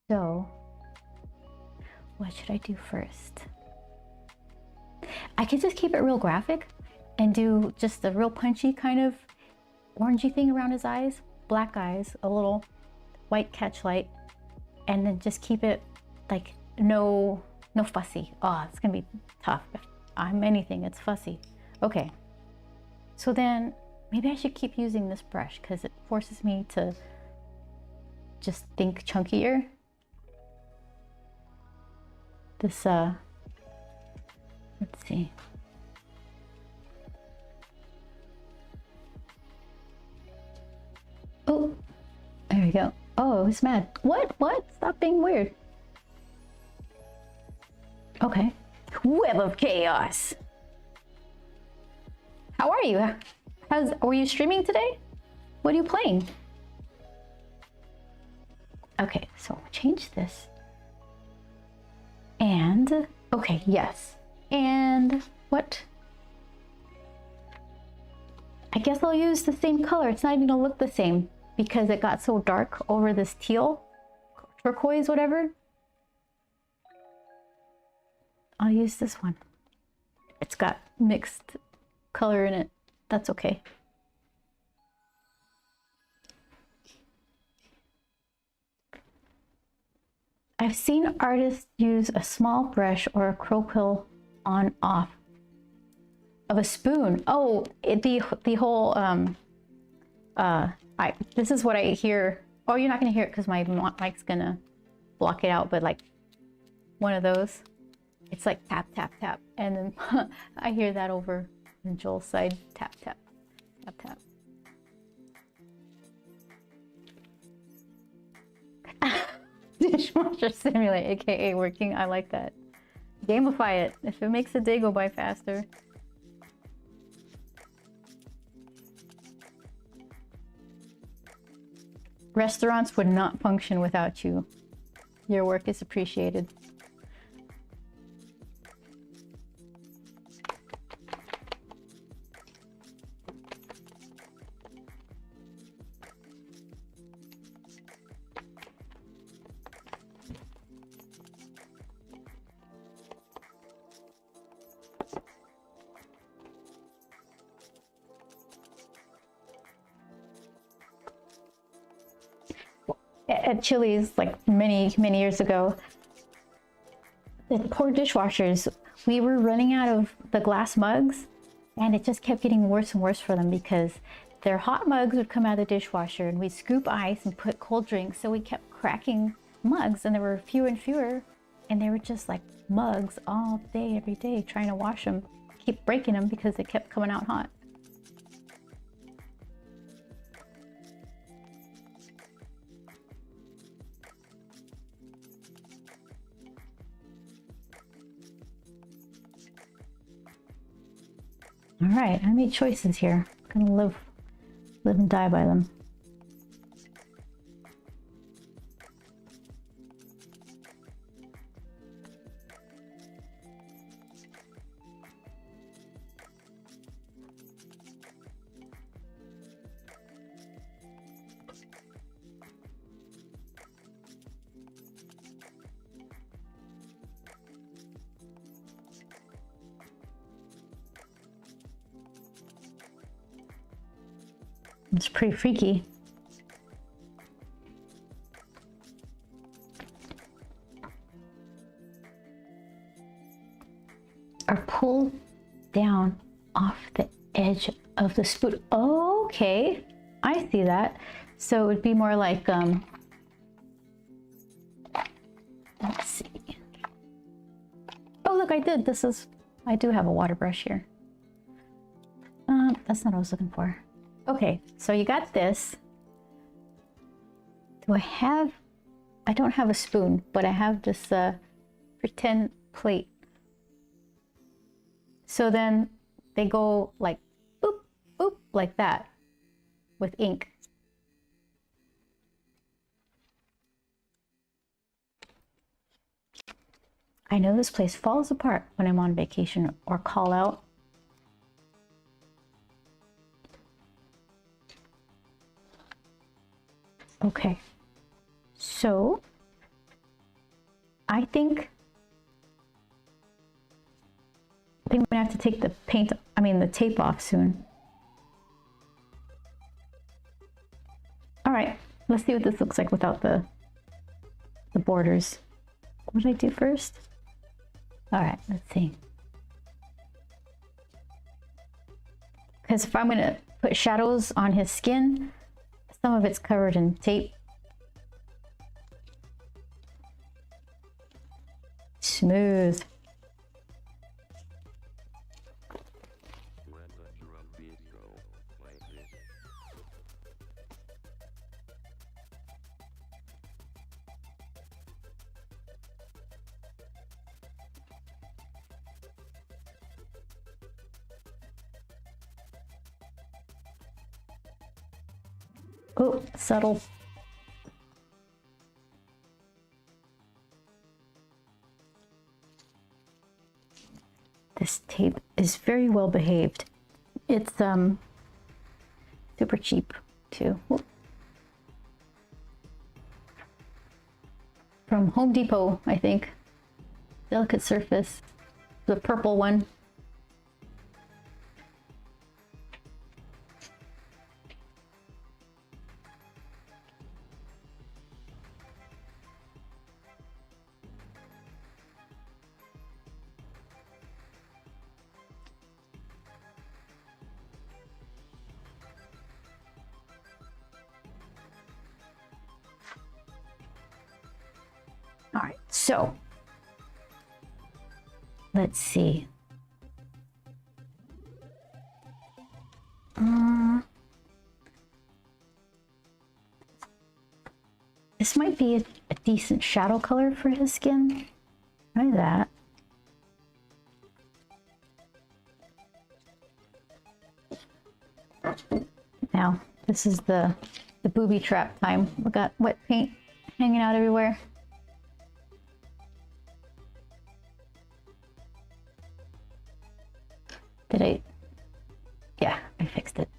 Speaker 1: So what should I do first? I could just keep it real graphic and do just a real punchy kind of orangey thing around his eyes, black eyes, a little white catch light, and then just keep it like no fussy. Oh, it's gonna be tough. If I'm anything, it's fussy. Okay, so then maybe I should keep using this brush because it forces me to just think chunkier. This, let's see. Oh, there we go. Oh, it's mad. What? Stop being weird. Okay. Web of chaos. How are you? Were you streaming today? What are you playing? Okay, so change this. And, okay, yes. And what? I guess I'll use the same color. It's not even gonna look the same because it got so dark over this teal, turquoise, whatever. I'll use this one. It's got mixed color in it. That's okay. I've seen artists use a small brush or a crow quill on off of a spoon. Oh, the whole this is what I hear. Oh, you're not gonna hear it because my mic's gonna block it out, but like one of those. It's like tap, tap, tap. And then I hear that over on Joel's side. Tap, tap, tap, tap. Dishwasher simulate, aka working. I like that. Gamify it if it makes the day go by faster. Restaurants would not function without you. Your work is appreciated. at Chili's like many years ago. The poor dishwashers, we were running out of the glass mugs, and it just kept getting worse and worse for them because their hot mugs would come out of the dishwasher and we'd scoop ice and put cold drinks, so we kept cracking mugs, and there were fewer and fewer, and they were just like mugs all day every day trying to wash them, keep breaking them because they kept coming out hot. All right, I made choices here. I'm gonna live and die by them. It's pretty freaky. Are pulled down off the edge of the spoon. Oh, okay, I see that. So it would be more like, let's see. Oh, look, I did. I do have a water brush here. That's not what I was looking for. Okay, so you got this. I don't have a spoon, but I have this pretend plate. So then they go like boop, boop, like that with ink. I know this place falls apart when I'm on vacation or call out. Okay, so I think I'm gonna have to take the tape off soon. All right, let's see what this looks like without the borders. What did I do first? All right, let's see. Because if I'm gonna put shadows on his skin, some of it's covered in tape. Smooth.
Speaker 2: When the drum beats go like this.
Speaker 1: Oh, subtle. This tape is very well behaved. It's super cheap too. Whoop. From Home Depot, I think. Delicate Surface, the purple one. All right, so let's see. This might be a decent shadow color for his skin. Try that. Now, this is the booby trap time. We got wet paint hanging out everywhere. Yeah, I fixed it.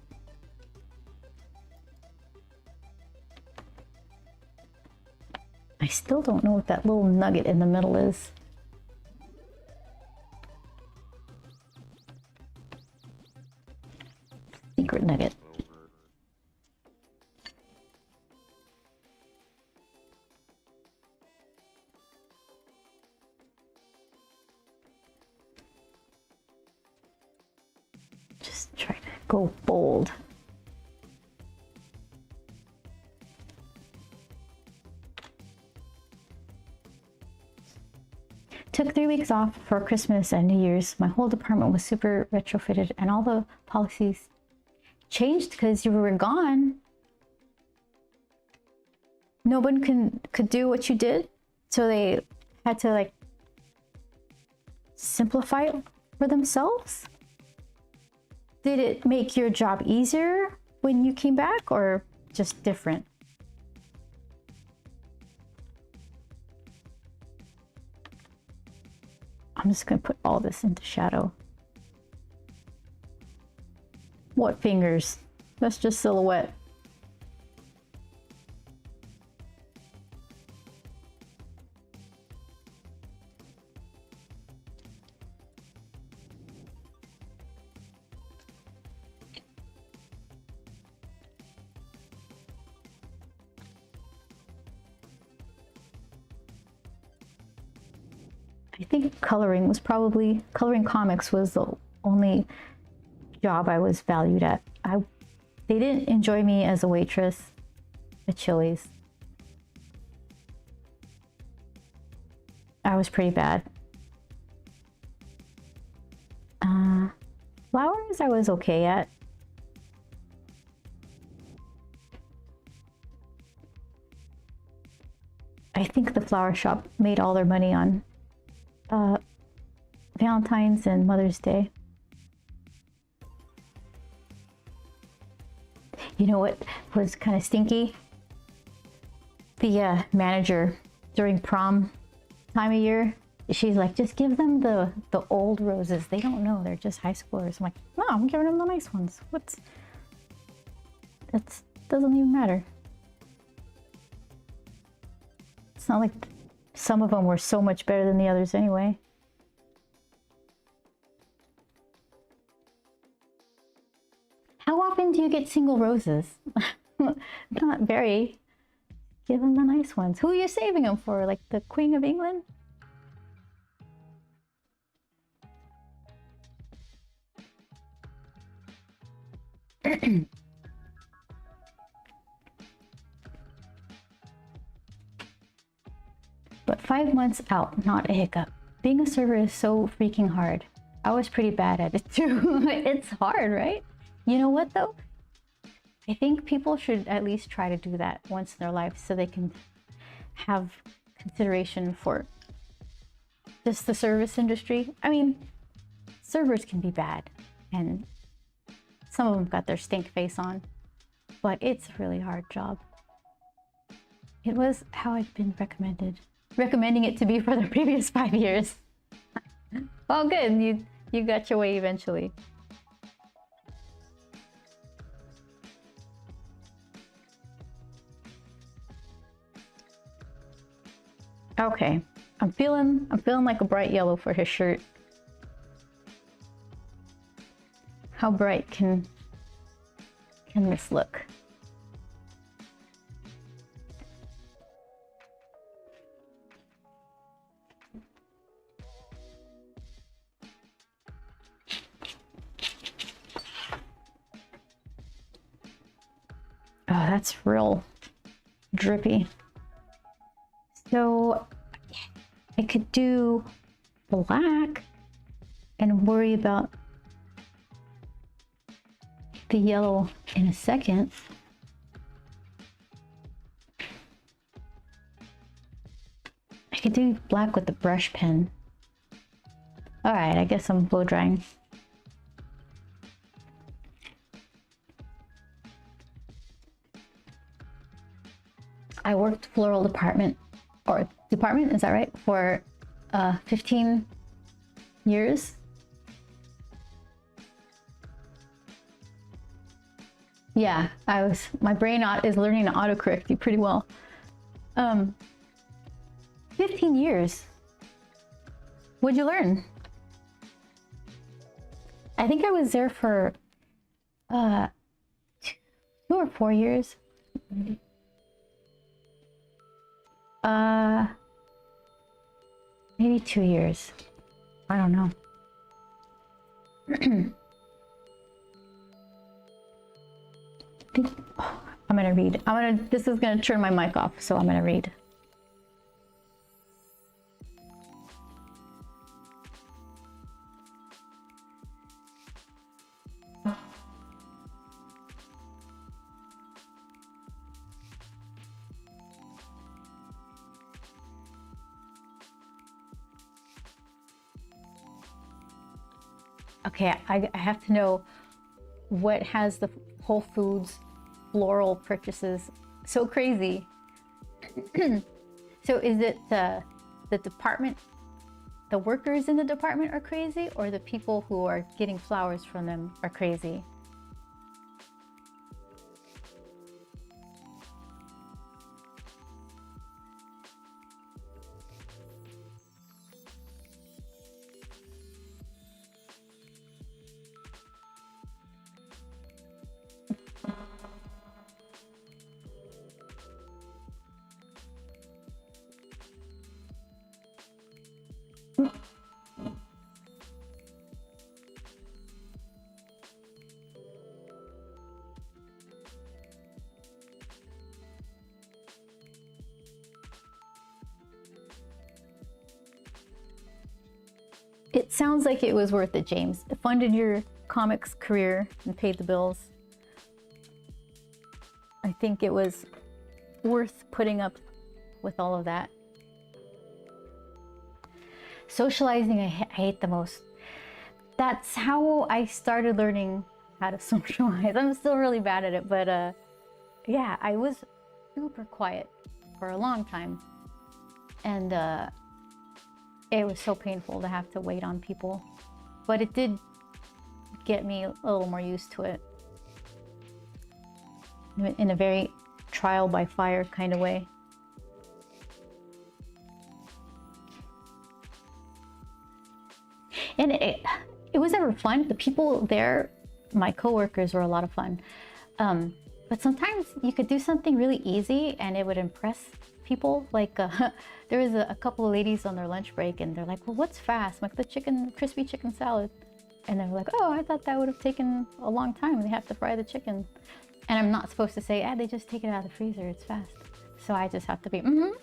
Speaker 1: I still don't know what that little nugget in the middle is. Secret nugget. go bold. Took 3 weeks off for Christmas and New Year's. My whole department was super retrofitted and all the policies changed because you were gone. No one could do what you did. So they had to like simplify it for themselves. Did it make your job easier when you came back or just different? I'm just gonna put all this into shadow. What fingers? That's just silhouette. I think coloring comics was the only job I was valued at. They didn't enjoy me as a waitress at Chili's. I was pretty bad. Flowers I was okay at. I think the flower shop made all their money on Valentine's and Mother's Day. You know what was kind of stinky? The manager during prom time of year, she's like, just give them the old roses. They don't know, they're just high schoolers. I'm like, no, I'm giving them the nice ones. That doesn't even matter. It's not like some of them were so much better than the others anyway. How often do you get single roses? Not very. Give them the nice ones. Who are you saving them for? Like the Queen of England? But 5 months out, not a hiccup. Being a server is so freaking hard. I was pretty bad at it too. It's hard, right? You know what though? I think people should at least try to do that once in their life so they can have consideration for just the service industry. I mean, servers can be bad and some of them got their stink face on, but it's a really hard job. It was how I've been recommending it to be for the previous 5 years. Well, good, you got your way eventually. Okay, I'm feeling like a bright yellow for his shirt. How bright can this look? Oh, that's real drippy. So I could do black and worry about the yellow in a second. I could do black with the brush pen. All right, I guess I'm blow drying. I worked floral department, is that right? For 15 years. Yeah, my brain is learning to autocorrect you pretty well. 15 years. What'd you learn? I think I was there for 2 or 4 years. Maybe 2 years. I don't know. I'm gonna read. This is gonna turn my mic off, so I'm gonna read. Okay, I have to know what has the Whole Foods floral purchases so crazy. So is it the department, the workers in the department are crazy, or the people who are getting flowers from them are crazy? It sounds like it was worth it, James. It funded your comics career and paid the bills. I think it was worth putting up with all of that. Socializing, I hate the most. That's how I started learning how to socialize. I'm still really bad at it, but yeah, I was super quiet for a long time. And it was so painful to have to wait on people. But it did get me a little more used to it. In a very trial by fire kind of way. And it was ever fun. The people there, my coworkers, were a lot of fun. But sometimes you could do something really easy and it would impress people. Like there was a couple of ladies on their lunch break and they're like, well, what's fast? I'm like, crispy chicken salad. And they're like, oh, I thought that would have taken a long time. They have to fry the chicken. And I'm not supposed to say, they just take it out of the freezer. It's fast. So I just have to be, Isn't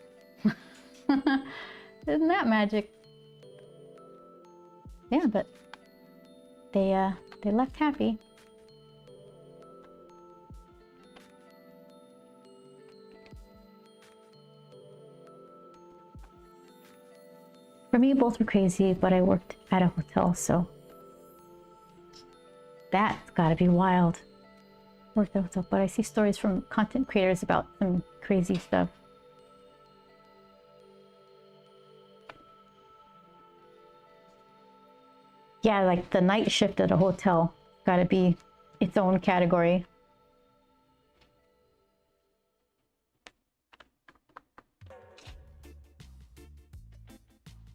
Speaker 1: that magic? Yeah, but they left happy. For me, both were crazy, but I worked at a hotel, so that's gotta be wild. Worked at a hotel, but I see stories from content creators about some crazy stuff. Yeah, like the night shift at a hotel, gotta be its own category.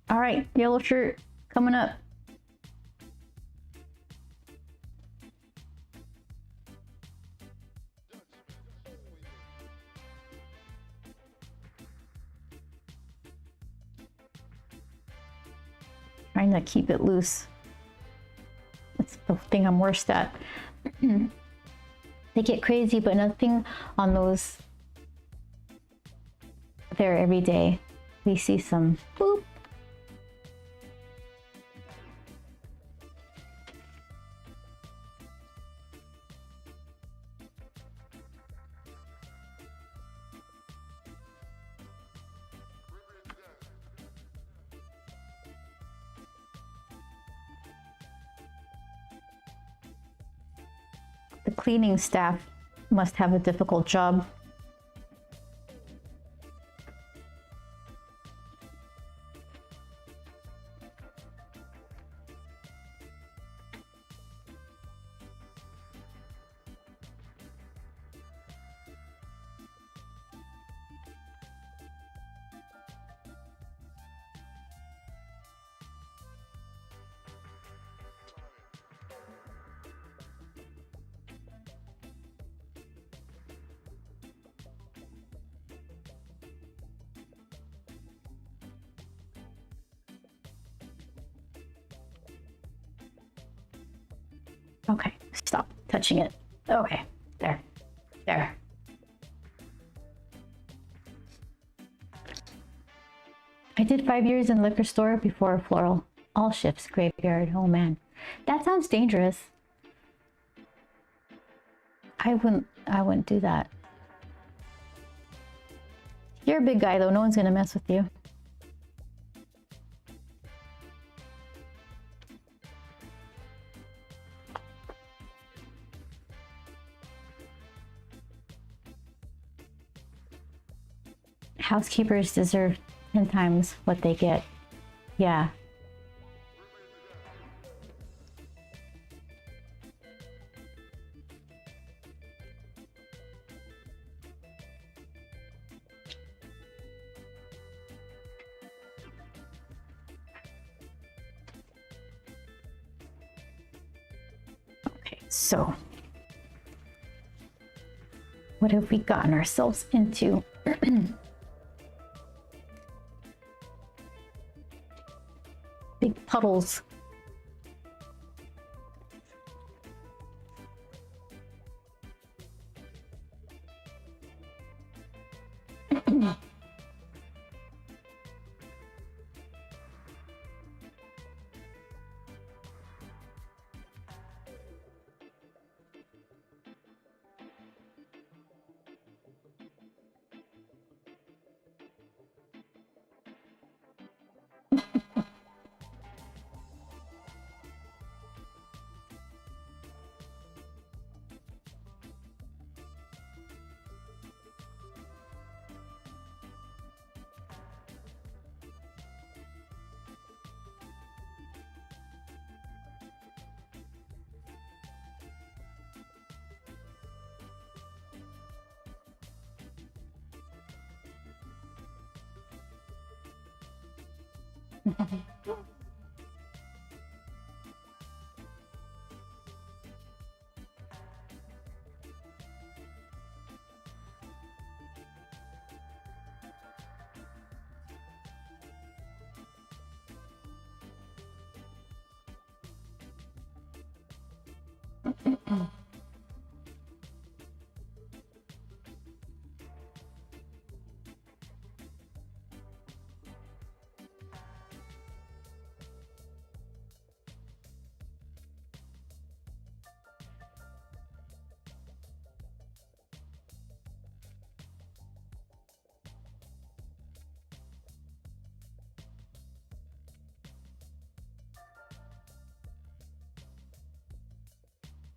Speaker 1: All right, yellow shirt coming up. Trying to keep it loose. That's the thing I'm worst at. They get crazy, but nothing on those there every day. We see some boop. The cleaning staff must have a difficult job. Okay, stop touching it. Okay, there. There. I did 5 years in liquor store before floral. All shifts, graveyard. Oh man. That sounds dangerous. I wouldn't do that. You're a big guy though, no one's gonna mess with you. Housekeepers deserve 10 times what they get. Yeah. Okay, so what have we gotten ourselves into? Big puddles.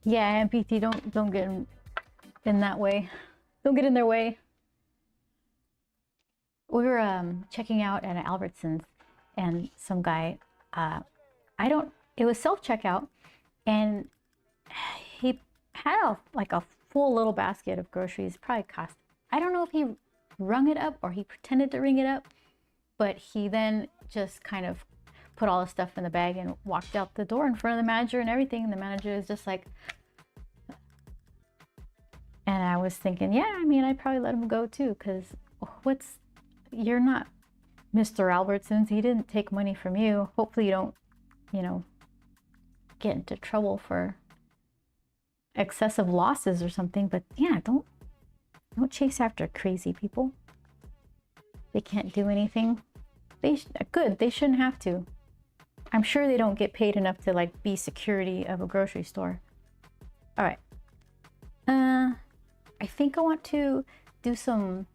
Speaker 1: Yeah, MPT, don't get in that way. Don't get in their way. We were checking out at Albertsons, and some guy, it was self-checkout, and he had a full little basket of groceries. Probably cost, I don't know if he rung it up or he pretended to ring it up, but he then just kind of put all the stuff in the bag and walked out the door in front of the manager and everything. And the manager is just like, and I was thinking, yeah, I mean, I'd probably let him go too, because you're not Mr. Albertsons. He didn't take money from you. Hopefully you don't, get into trouble for excessive losses or something. But yeah, don't chase after crazy people. They can't do anything. They shouldn't have to. I'm sure they don't get paid enough to be security of a grocery store. All right. I think I want to do some,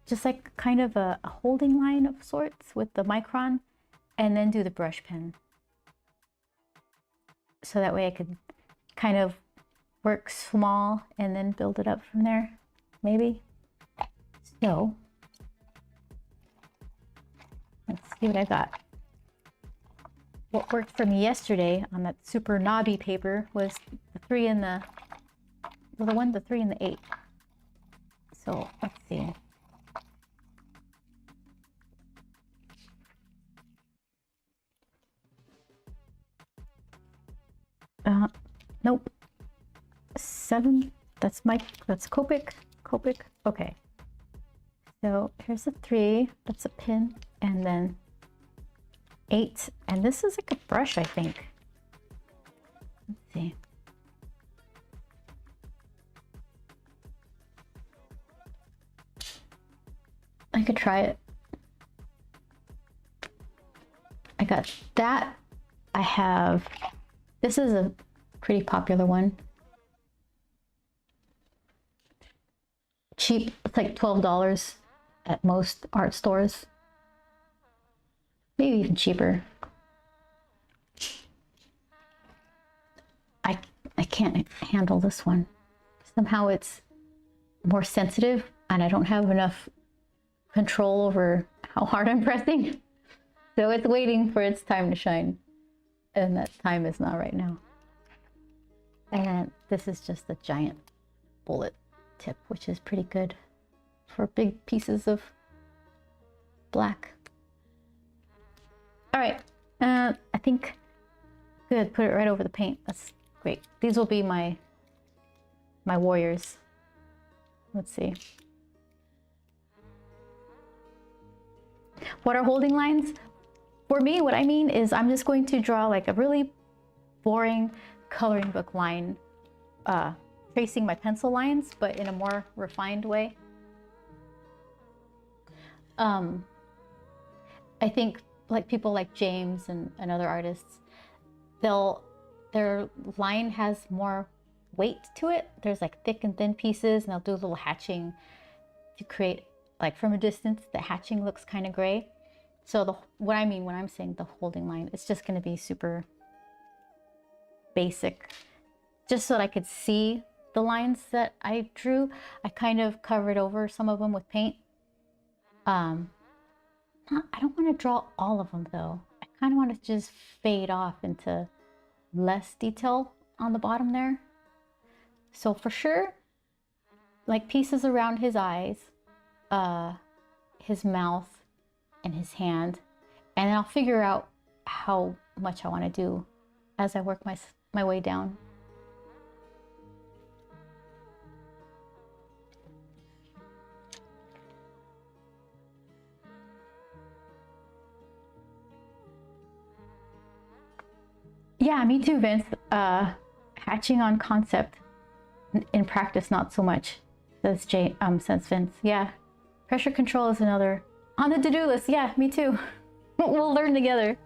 Speaker 1: just kind of a holding line of sorts with the Micron, and then do the brush pen. So that way I could kind of work small and then build it up from there, maybe. So, let's see what I got. What worked for me yesterday on that super knobby paper was the 3 and the 3 and the 8. So let's see. Nope. 7. That's Copic. Okay. So here's a 3. That's a pin, and then 8. And this is like a brush, I think. Let's see. I could try it. I got that. I have, this is a pretty popular one. Cheap, it's like $12 at most art stores. Maybe even cheaper. I can't handle this one. Somehow it's more sensitive and I don't have enough control over how hard I'm pressing. So it's waiting for its time to shine. And that time is not right now. And this is just a giant bullet tip, which is pretty good for big pieces of black. All right, I think good. Put it right over the paint. That's great. These will be my warriors. Let's see. What are holding lines? For me, what I mean is I'm just going to draw like a really boring coloring book line, tracing my pencil lines, but in a more refined way. I think like people like James and other artists, their line has more weight to it. There's like thick and thin pieces, and they'll do a little hatching to create, like from a distance, the hatching looks kind of gray. So what I mean when I'm saying the holding line, it's just going to be super basic, just so that I could see the lines that I drew. I kind of covered over some of them with paint. I don't want to draw all of them though. I kind of want to just fade off into less detail on the bottom there. So for sure, like pieces around his eyes, his mouth, and his hand, and then I'll figure out how much I want to do as I work my way down. Yeah, me too, Vince. Hatching on concept, in practice not so much, says Vince. Yeah, pressure control is another on the to-do list. Yeah, me too. We'll learn together.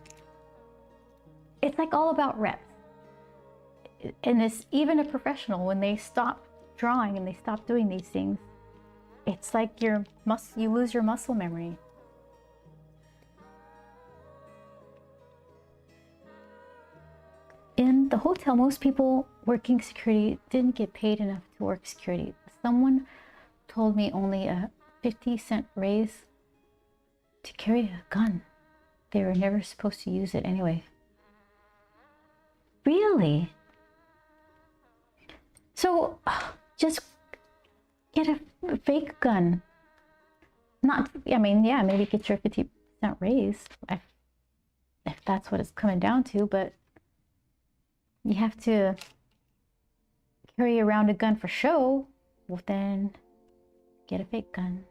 Speaker 1: It's like all about reps. And this, even a professional, when they stop drawing and they stop doing these things, it's like you lose your muscle memory. In the hotel, most people working security didn't get paid enough to work security. Someone told me only a 50-cent raise to carry a gun. They were never supposed to use it anyway. Really? So just get a fake gun. I mean, yeah, maybe get your 50% raise if that's what it's coming down to, but you have to carry around a gun for show. Well, then get a fake gun.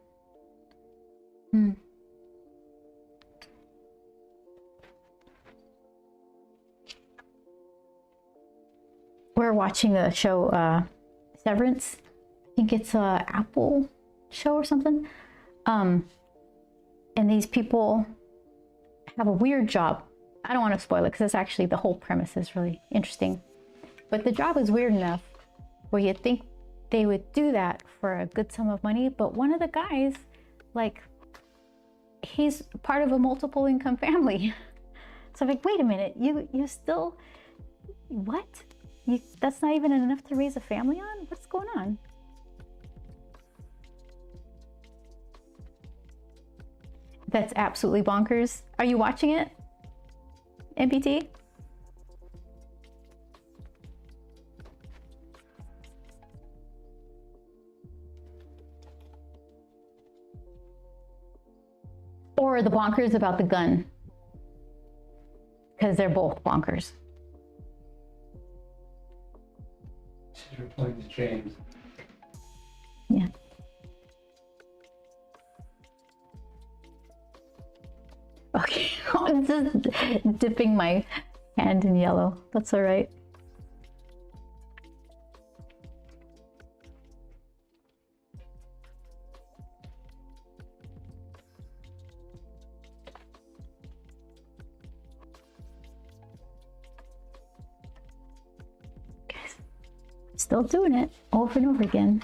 Speaker 1: We're watching the show Severance. I think it's a Apple show or something. And these people have a weird job. I don't want to spoil it because it's actually, the whole premise is really interesting. But the job is weird enough where you'd think they would do that for a good sum of money. But one of the guys, like, he's part of a multiple income family. So I'm like, wait a minute, you still, what? That's not even enough to raise a family on? What's going on? That's absolutely bonkers. Are you watching it, MPT? Or the bonkers about the gun? Because they're both bonkers.
Speaker 3: She's replying to James.
Speaker 1: Yeah. Okay, I'm just dipping my hand in yellow. That's all right. Still doing it over and over again.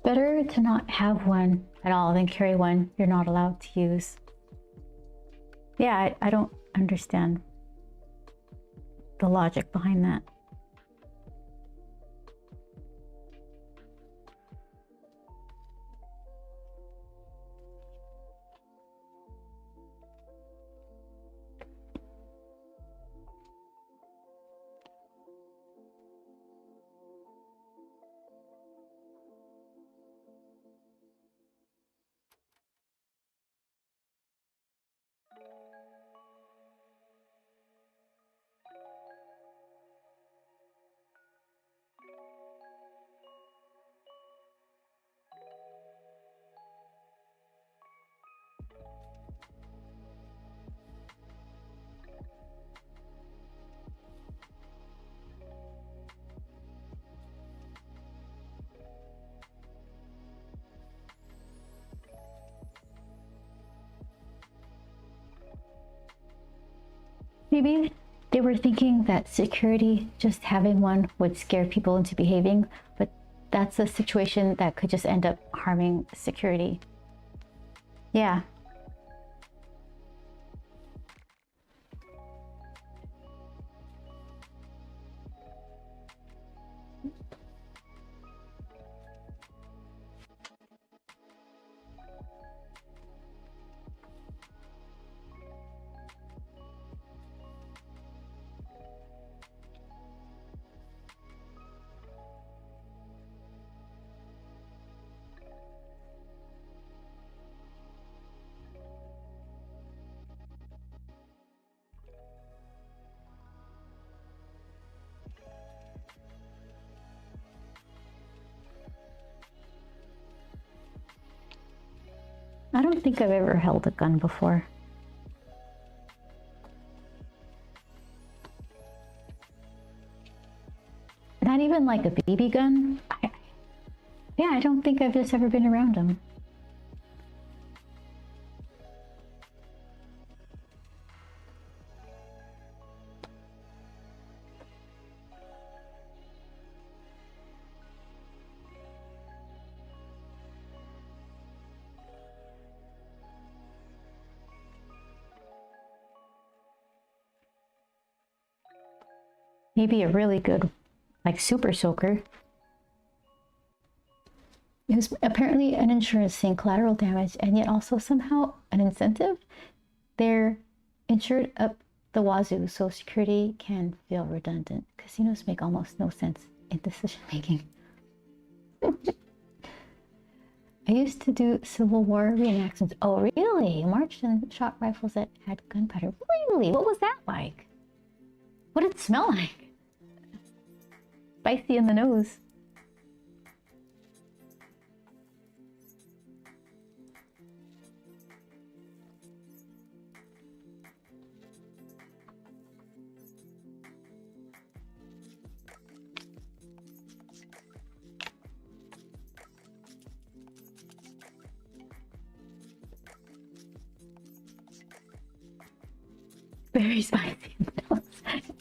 Speaker 1: Better to not have one at all than carry one you're not allowed to use. Yeah, I don't understand the logic behind that. Maybe they were thinking that security, just having one, would scare people into behaving, but that's a situation that could just end up harming security. Yeah. I don't think I've ever held a gun before. Not even like a BB gun. Yeah, I don't think I've just ever been around them. Maybe a really good, like, super soaker. It was apparently an insurance thing, collateral damage, and yet also somehow an incentive. They're insured up the wazoo, so security can feel redundant. Casinos make almost no sense in decision making. I used to do Civil War reenactments. Oh, really? Marched and shot rifles that had gunpowder. Really? What was that like? What did it smell like? Spicy in the nose. Very spicy in the nose.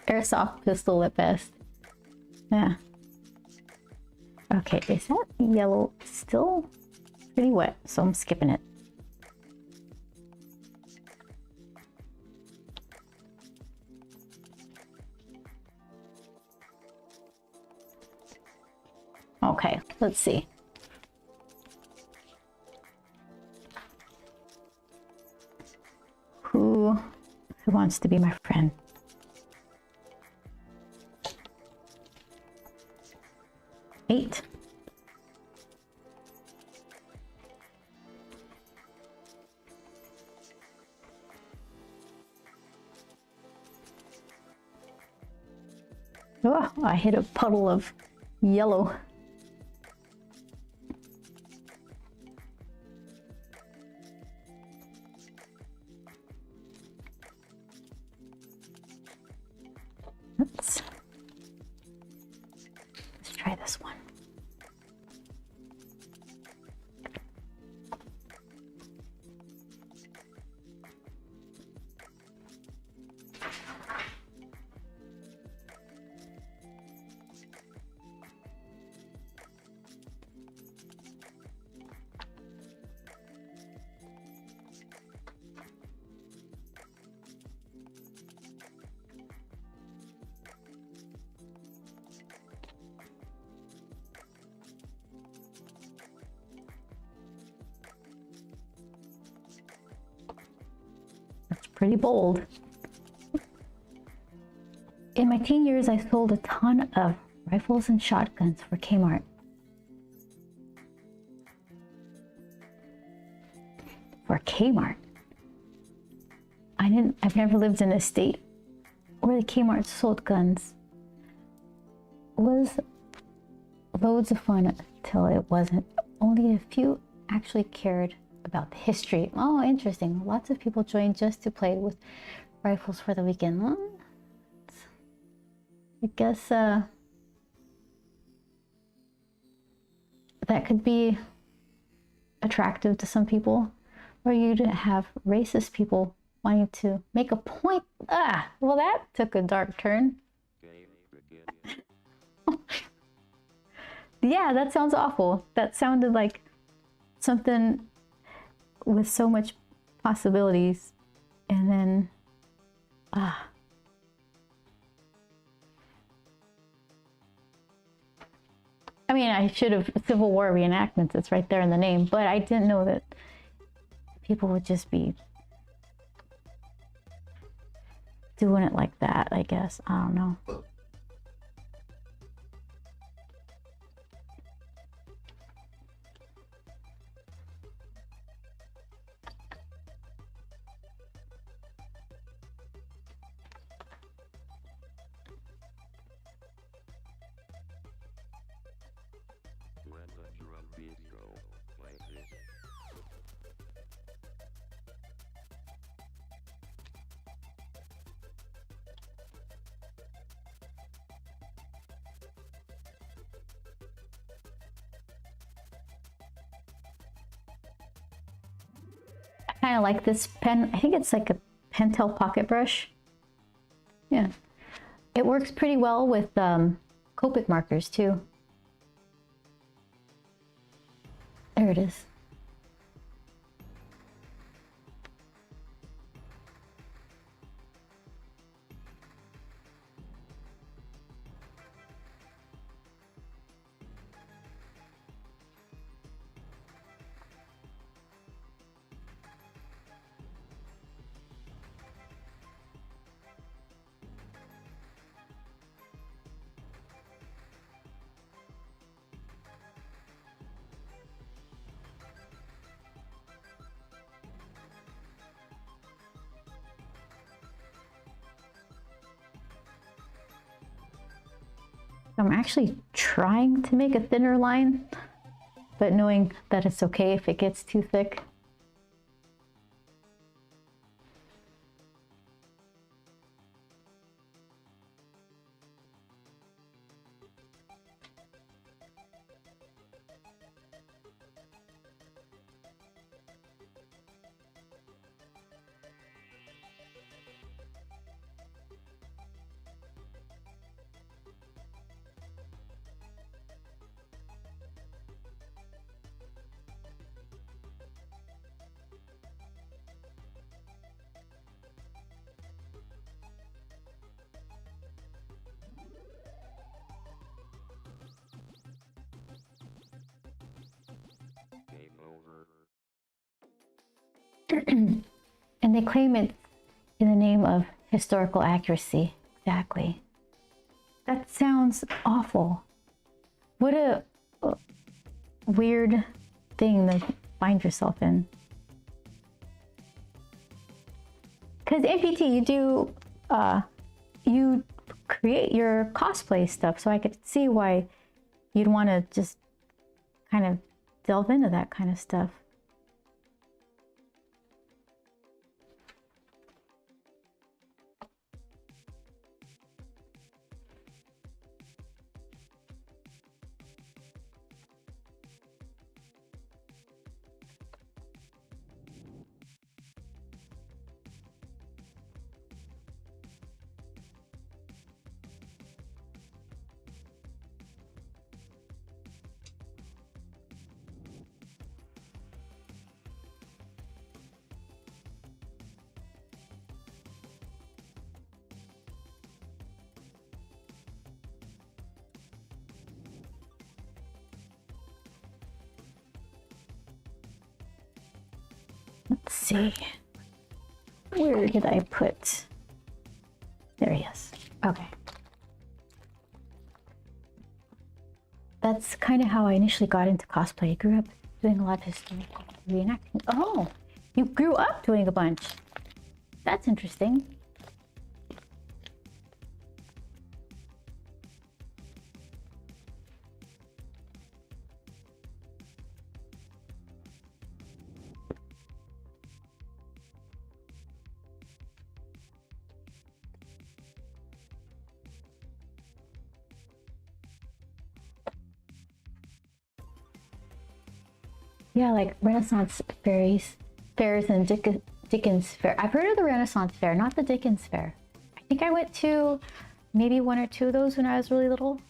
Speaker 1: Airsoft pistol at best. Yeah. Okay, is that yellow still pretty wet? So I'm skipping it. Okay, let's see. Who wants to be my friend? Eight. Oh, I hit a puddle of yellow. Let's try this one. pretty bold. In my teen years, I sold a ton of rifles and shotguns for Kmart. For Kmart. I've never lived in a state where the Kmart sold guns. It was loads of fun till it wasn't. Only a few actually cared about the history. Oh, interesting. Lots of people joined just to play with rifles for the weekend. Well, I guess that could be attractive to some people, or you'd have racist people wanting to make a point. Well, that took a dark turn.
Speaker 2: Game begin.
Speaker 1: Yeah, that sounds awful. That sounded like something with so much possibilities, and then I mean, I should have Civil War reenactments. It's right there in the name, but I didn't know that people would just be doing it like that, I guess. I don't know.
Speaker 2: When the drum beat go, play this.
Speaker 1: I kind of like this pen. I think it's like a Pentel pocket brush. Yeah. It works pretty well with Copic markers too. There it is. I'm actually trying to make a thinner line, but knowing that it's okay if it gets too thick.
Speaker 2: Game over.
Speaker 1: And they claim it in the name of historical accuracy. Exactly. That sounds awful. What a weird thing to find yourself in. Because NPT, you create your cosplay stuff, so I could see why you'd want to just kind of delve into that kind of stuff. Let's see. Where did I put? There he is. Okay. That's kind of how I initially got into cosplay. I grew up doing a lot of historical reenacting. Oh, you grew up doing a bunch. That's interesting. Yeah, like Renaissance fairs and Dickens Fair. I've heard of the Renaissance Fair, not the Dickens Fair. I think I went to maybe one or two of those when I was really little.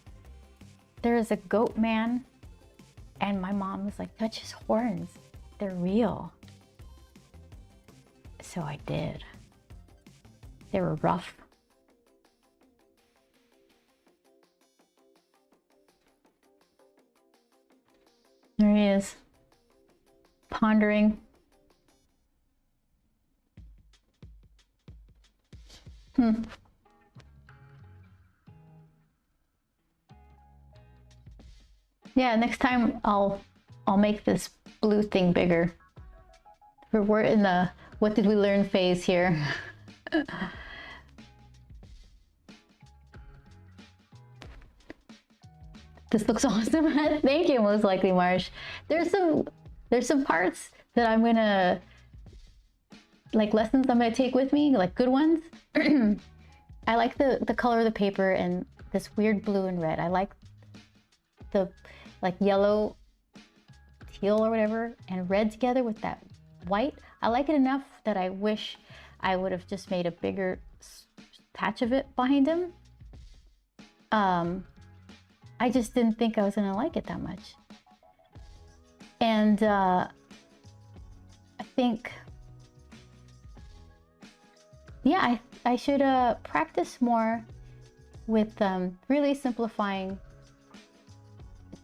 Speaker 1: There is a goat man, and my mom was like, touch his horns. They're real. So I did. They were rough. There he is. Pondering. Yeah, next time I'll make this blue thing bigger. We're in the what did we learn phase here. This looks awesome. Thank you, most likely, Marsh. There's some parts that I'm gonna, like lessons I'm gonna take with me, like good ones. I like the color of the paper and this weird blue and red. I like the like yellow, teal or whatever, and red together with that white. I like it enough that I wish I would have just made a bigger patch of it behind him. I just didn't think I was gonna like it that much. And I think, yeah, I should practice more with really simplifying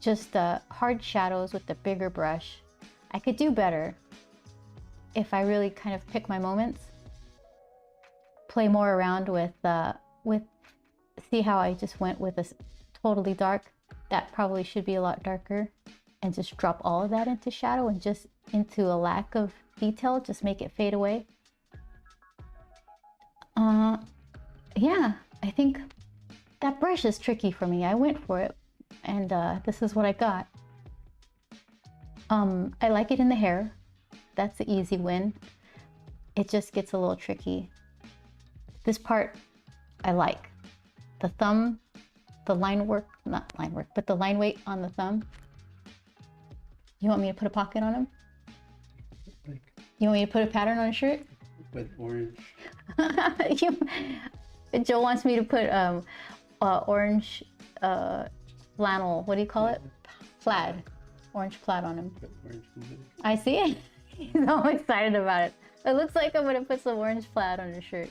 Speaker 1: just hard shadows with the bigger brush. I could do better if I really kind of pick my moments, play more around with see how I just went with this totally dark. That probably should be a lot darker, and just drop all of that into shadow and just into a lack of detail, just make it fade away. Yeah, I think that brush is tricky for me. I went for it, and this is what I got. I like it in the hair. That's the easy win. It just gets a little tricky. This part I like. The thumb, the line work, not line work, but the line weight on the thumb. You want me to put a pocket on him?
Speaker 3: Like
Speaker 1: You want me to put a pattern on a shirt?
Speaker 3: with orange.
Speaker 1: Joe wants me to put orange flannel. What do you call it? Plaid. Orange plaid on him.
Speaker 3: With orange movement.
Speaker 1: I see it. He's all excited about it. It looks like I'm gonna put some orange plaid on his shirt.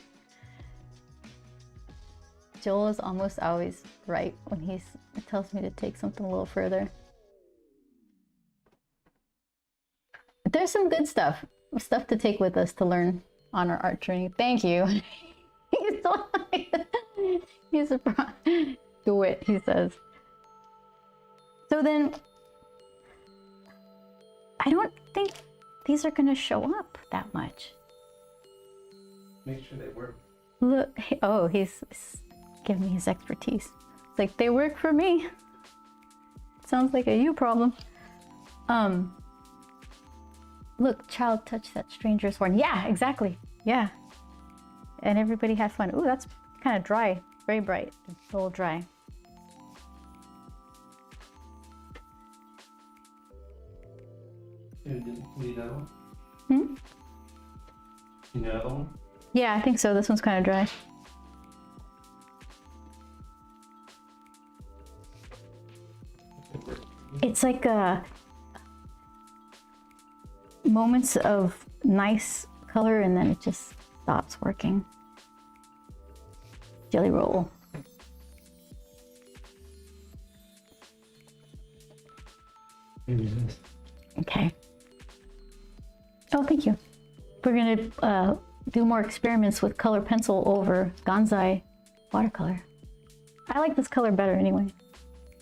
Speaker 1: Joel is almost always right when he tells me to take something a little further. There's some good stuff to take with us to learn on our art journey. Thank you. He's surprised. Do it, he says. So then, I don't think these are gonna show up that much.
Speaker 3: Make sure they work.
Speaker 1: Look, oh, he's giving me his expertise. It's like, they work for me. Sounds like a you problem. Look, child touch that stranger's horn. Yeah, exactly. Yeah. And everybody has fun. Ooh, that's kind of dry. Very bright. It's a little dry.
Speaker 3: You need that one?
Speaker 1: Hmm?
Speaker 3: You know that one?
Speaker 1: Yeah, I think so. This one's kind of dry. It's like moments of nice color and then it just stops working. Jelly roll.
Speaker 3: Maybe this.
Speaker 1: Okay. Oh, thank you. We're gonna do more experiments with color pencil over Ganzai watercolor. I like this color better anyway.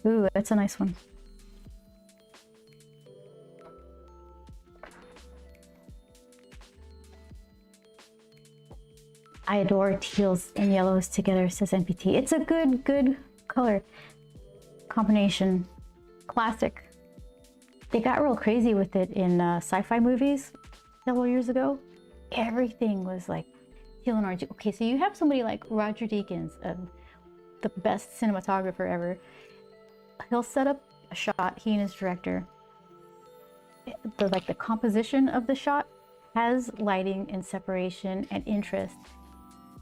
Speaker 1: Ooh, that's a nice one. I adore teals and yellows together, says NPT. It's a good color combination. Classic. They got real crazy with it in sci-fi movies several years ago. Everything was like teal and orange. Okay, so you have somebody like Roger Deakins, the best cinematographer ever. He'll set up a shot, he and his director. The composition of the shot has lighting and separation and interest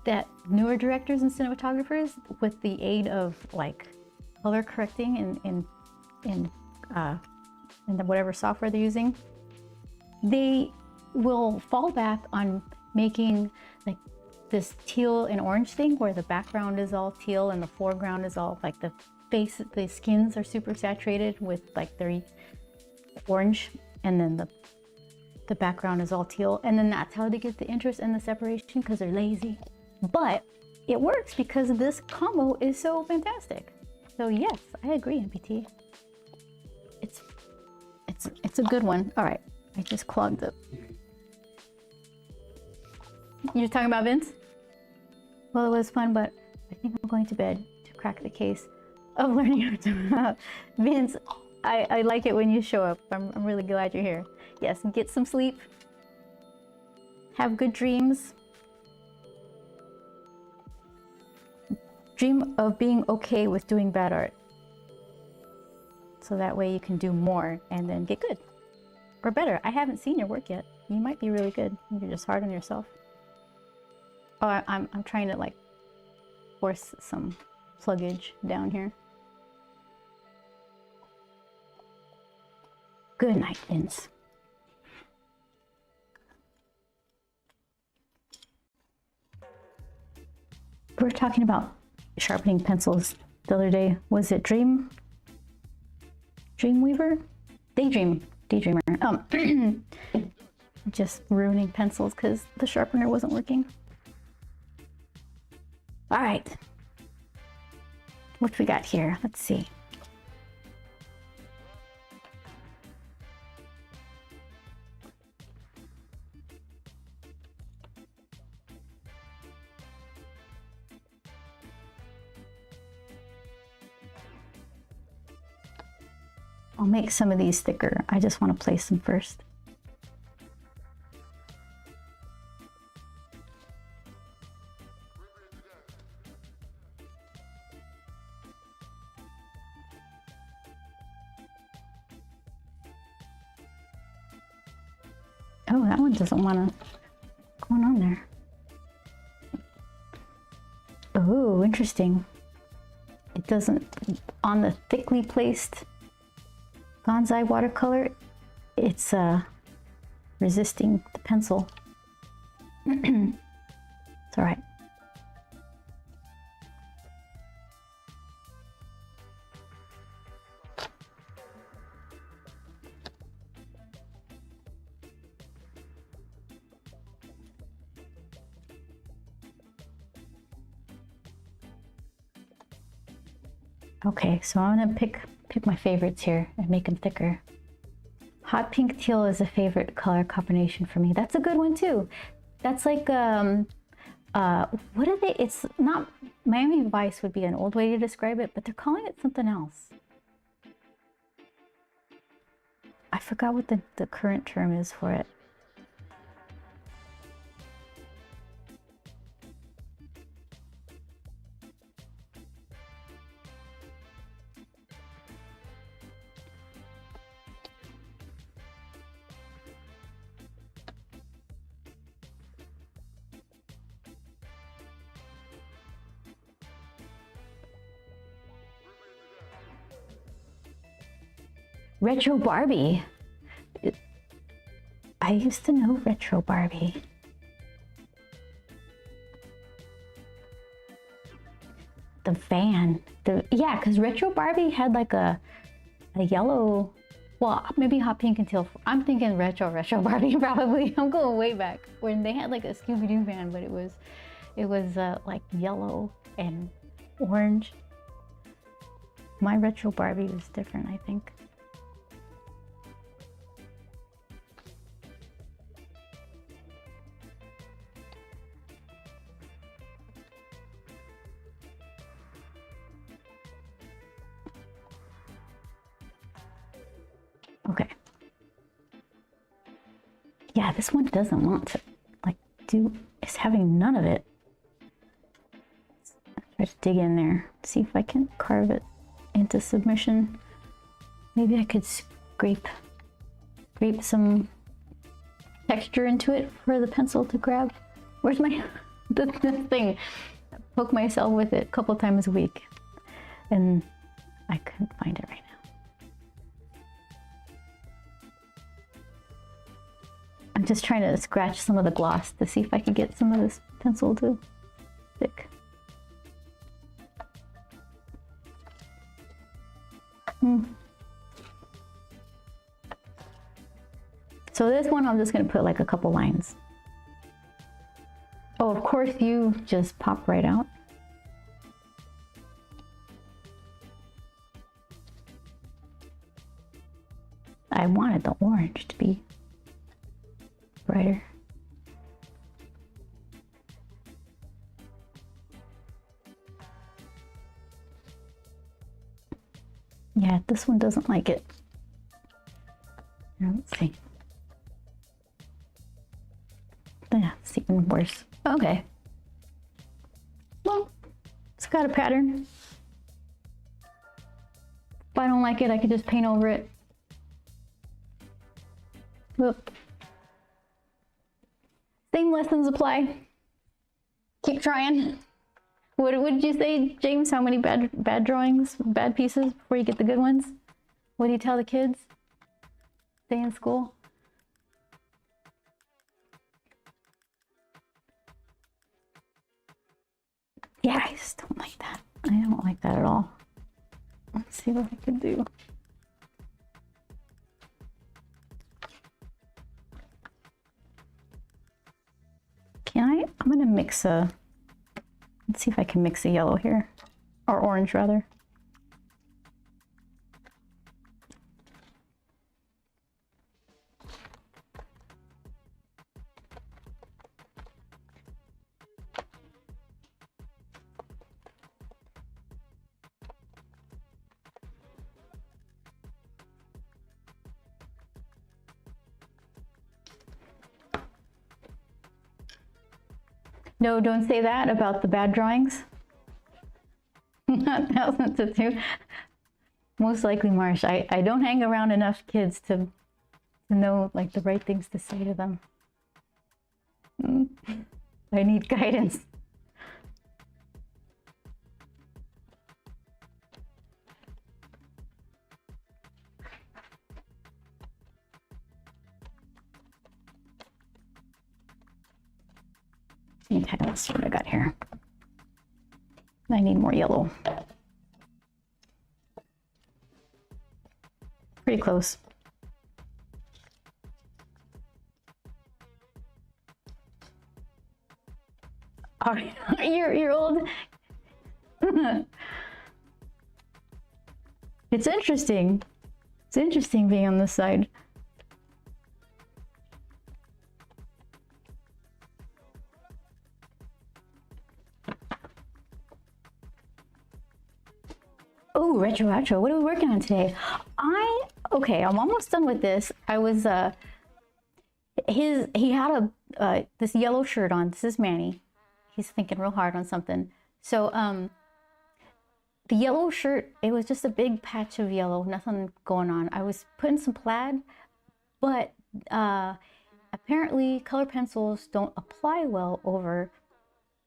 Speaker 1: that newer directors and cinematographers, with the aid of like color correcting in whatever software they're using, they will fall back on making like this teal and orange thing where the background is all teal and the foreground is all like the skins are super saturated with like the orange, and then the background is all teal, and then that's how they get the interest and the separation, because they're lazy. But it works because this combo is so fantastic. So yes, I agree, MPT. It's a good one. All right, I just clogged up. You're talking about Vince? Well, it was fun, but I think I'm going to bed to crack the case of learning how to Vince, I like it when you show up. I'm really glad you're here. Yes, get some sleep. Have good dreams. Dream of being okay with doing bad art. So that way you can do more and then get good. Or better. I haven't seen your work yet. You might be really good. You're just hard on yourself. Oh, I'm trying to like force some pluggage down here. Good night, Vince. We were talking about sharpening pencils the other day. Was it Dreamweaver? Daydreamer. Just ruining pencils because the sharpener wasn't working. All right. What we got here? Let's see. I'll make some of these thicker. I just want to place them first. Oh, that one doesn't want to go on there. Oh, interesting. It doesn't, on the thickly placed Ganzai watercolor, it's resisting the pencil. It's all right. Okay, so I'm gonna pick my favorites here and make them thicker. Hot pink teal is a favorite color combination for me. That's a good one too. That's like what are they? It's not, Miami Vice would be an old way to describe it, but they're calling it something else. I forgot what the current term is for it. Retro Barbie. I used to know Retro Barbie. The van. Yeah, because Retro Barbie had like a yellow Well, maybe hot pink and teal. I'm thinking retro Barbie probably. I'm going way back when they had like a Scooby-Doo van, but it was like yellow and orange. My retro Barbie was different, I think. Okay. Yeah, this one doesn't want to like it's having none of it. Try to dig in there, see if I can carve it into submission. Maybe I could scrape some texture into it for the pencil to grab. Where's my this thing? I poke myself with it a couple times a week, and I couldn't find it right now. I'm just trying to scratch some of the gloss to see if I can get some of this pencil to stick. So this one, I'm just gonna put like a couple lines. Oh, of course you just pop right out. I wanted the orange to be brighter. Yeah, this one doesn't like it. Here, let's see. Yeah, it's even worse. Okay. Well, it's got a pattern. If I don't like it, I can just paint over it. Whoop. Same lessons apply. Keep trying. What did you say, James? How many bad drawings, bad pieces before you get the good ones? What do you tell the kids? Stay in school? Yeah, I just don't like that. I don't like that at all. Let's see what I can do. I'm gonna mix let's see if I can mix a yellow here, or orange rather. No, don't say that about the bad drawings. Not thousands of two. Most likely, Marsh. I don't hang around enough kids to know like the right things to say to them. I need guidance. Okay, let's see what I got here. I need more yellow. Pretty close. Oh, you're old. It's interesting. It's interesting being on this side. Oh, retro. What are we working on today? Okay, I'm almost done with this. I was he had this yellow shirt on. This is Manny. He's thinking real hard on something. So the yellow shirt, it was just a big patch of yellow, nothing going on. I was putting some plaid, but apparently color pencils don't apply well over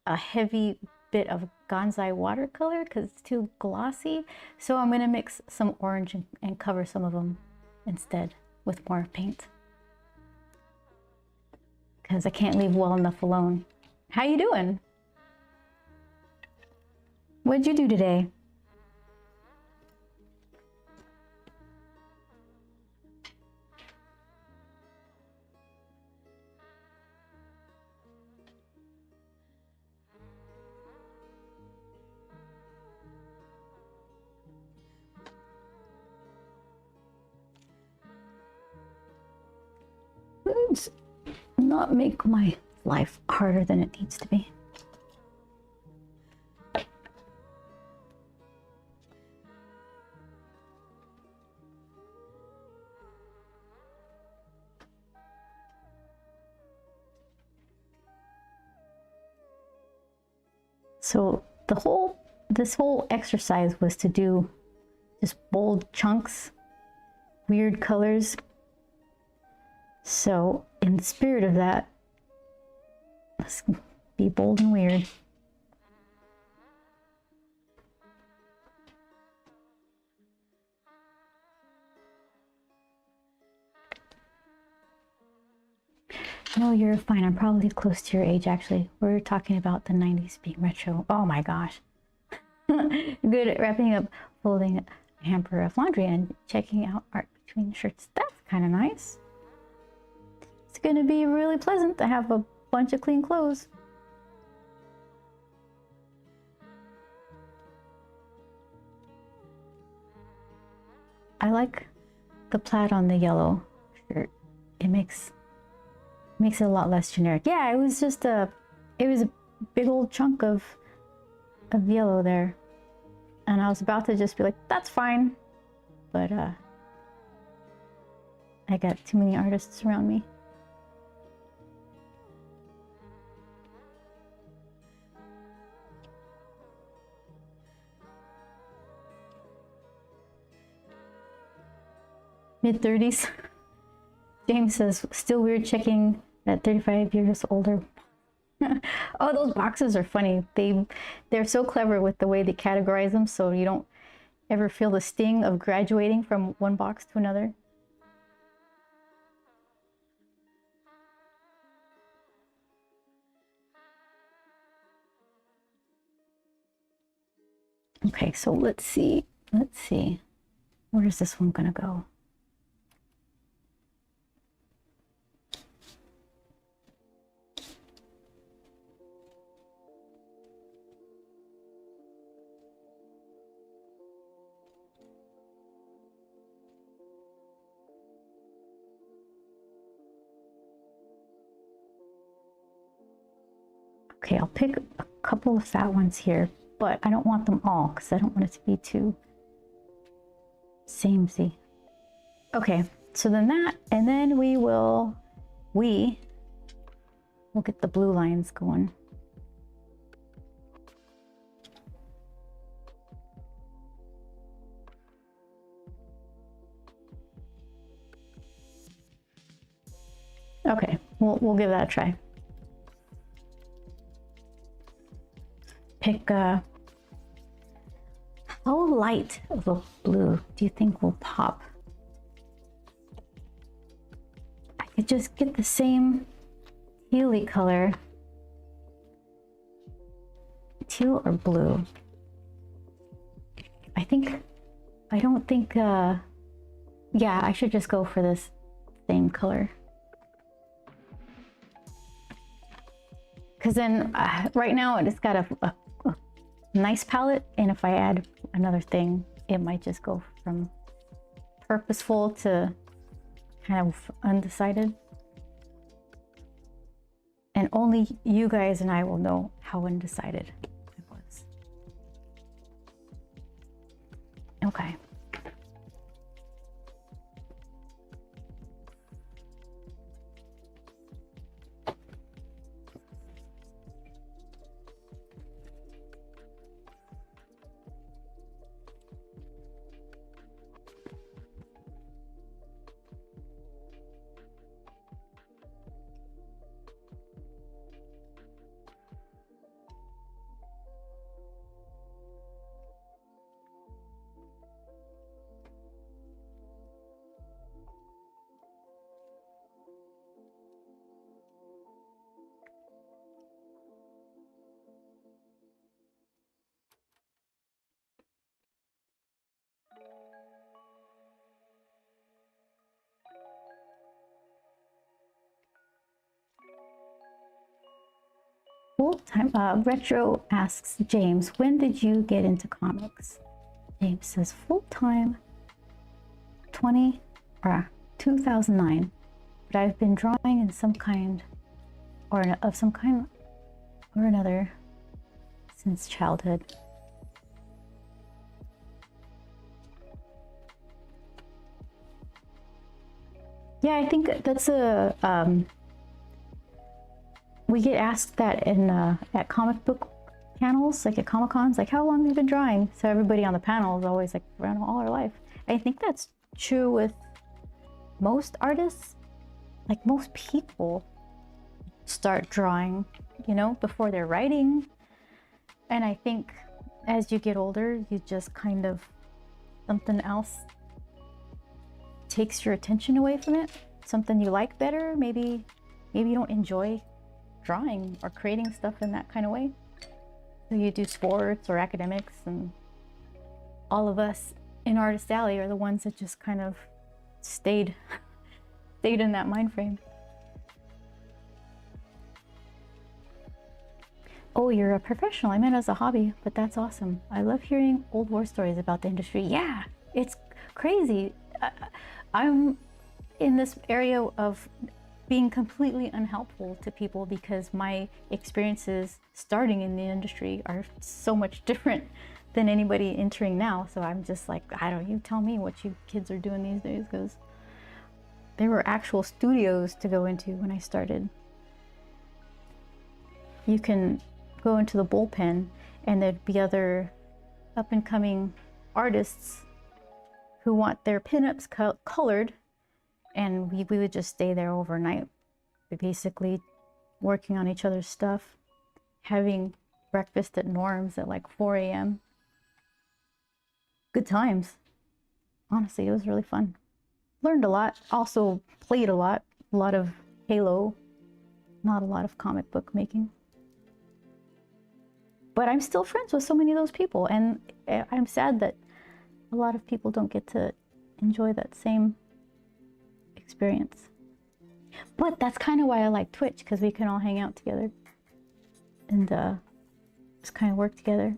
Speaker 1: a heavy bit of Gonzai watercolor because it's too glossy. So I'm gonna mix some orange and cover some of them instead with more paint because I can't leave well enough alone. How you doing? What'd you do today? let's not make my life harder than it needs to be. So this whole exercise was to do just bold chunks, weird colors. So in the spirit of that, let's be bold and weird. No, you're fine. I'm probably close to your age, actually. We're talking about the 90s being retro. Oh my gosh. Good at wrapping up, folding a hamper of laundry, and checking out art between shirts. That's kind of nice. It's going to be really pleasant to have a bunch of clean clothes. I like the plaid on the yellow shirt. It makes it a lot less generic. Yeah, it was a big old chunk of yellow there. And I was about to just be like, that's fine. But I got too many artists around me. Mid-30s. James says, still weird checking at 35 years older. Oh, those boxes are funny. They're so clever with the way they categorize them, so you don't ever feel the sting of graduating from one box to another. Okay, so let's see. Where is this one gonna go? Okay, I'll pick a couple of fat ones here, but I don't want them all because I don't want it to be too samey. Okay, so then that, and then we'll get the blue lines going. Okay, we'll give that a try. Pick how light of a blue do you think will pop? I could just get the same tealy color, teal or blue. Yeah, I should just go for this same color. Because then right now it's got a nice palette, and if I add another thing, it might just go from purposeful to kind of undecided. And only you guys and I will know how undecided it was. Okay. Full time. Retro asks James, when did you get into comics? James says full time 2009. but I've been drawing in some kind of some kind or another since childhood. Yeah, I think that's a we get asked that in at comic book panels, like at Comic Cons, like how long have you been drawing? So everybody on the panel is always like around all our life. I think that's true with most artists. Like most people start drawing, you know, before they're writing. And I think as you get older, you just kind of, something else takes your attention away from it. Something you like better. Maybe you don't enjoy drawing or creating stuff in that kind of way. So you do sports or academics, and all of us in Artist Alley are the ones that just kind of stayed in that mind frame. Oh, you're a professional. I meant as a hobby, but that's awesome. I love hearing old war stories about the industry. Yeah, it's crazy. I'm in this area of being completely unhelpful to people because my experiences starting in the industry are so much different than anybody entering now. So I'm just like, you tell me what you kids are doing these days, because there were actual studios to go into when I started. You can go into the bullpen and there'd be other up and coming artists who want their pinups colored, and we would just stay there overnight, basically working on each other's stuff, having breakfast at Norm's at like 4 a.m. Good times. Honestly, it was really fun. Learned a lot, also played a lot of Halo, not a lot of comic book making. But I'm still friends with so many of those people, and I'm sad that a lot of people don't get to enjoy that same experience. But that's kind of why I like Twitch, because we can all hang out together and just kind of work together.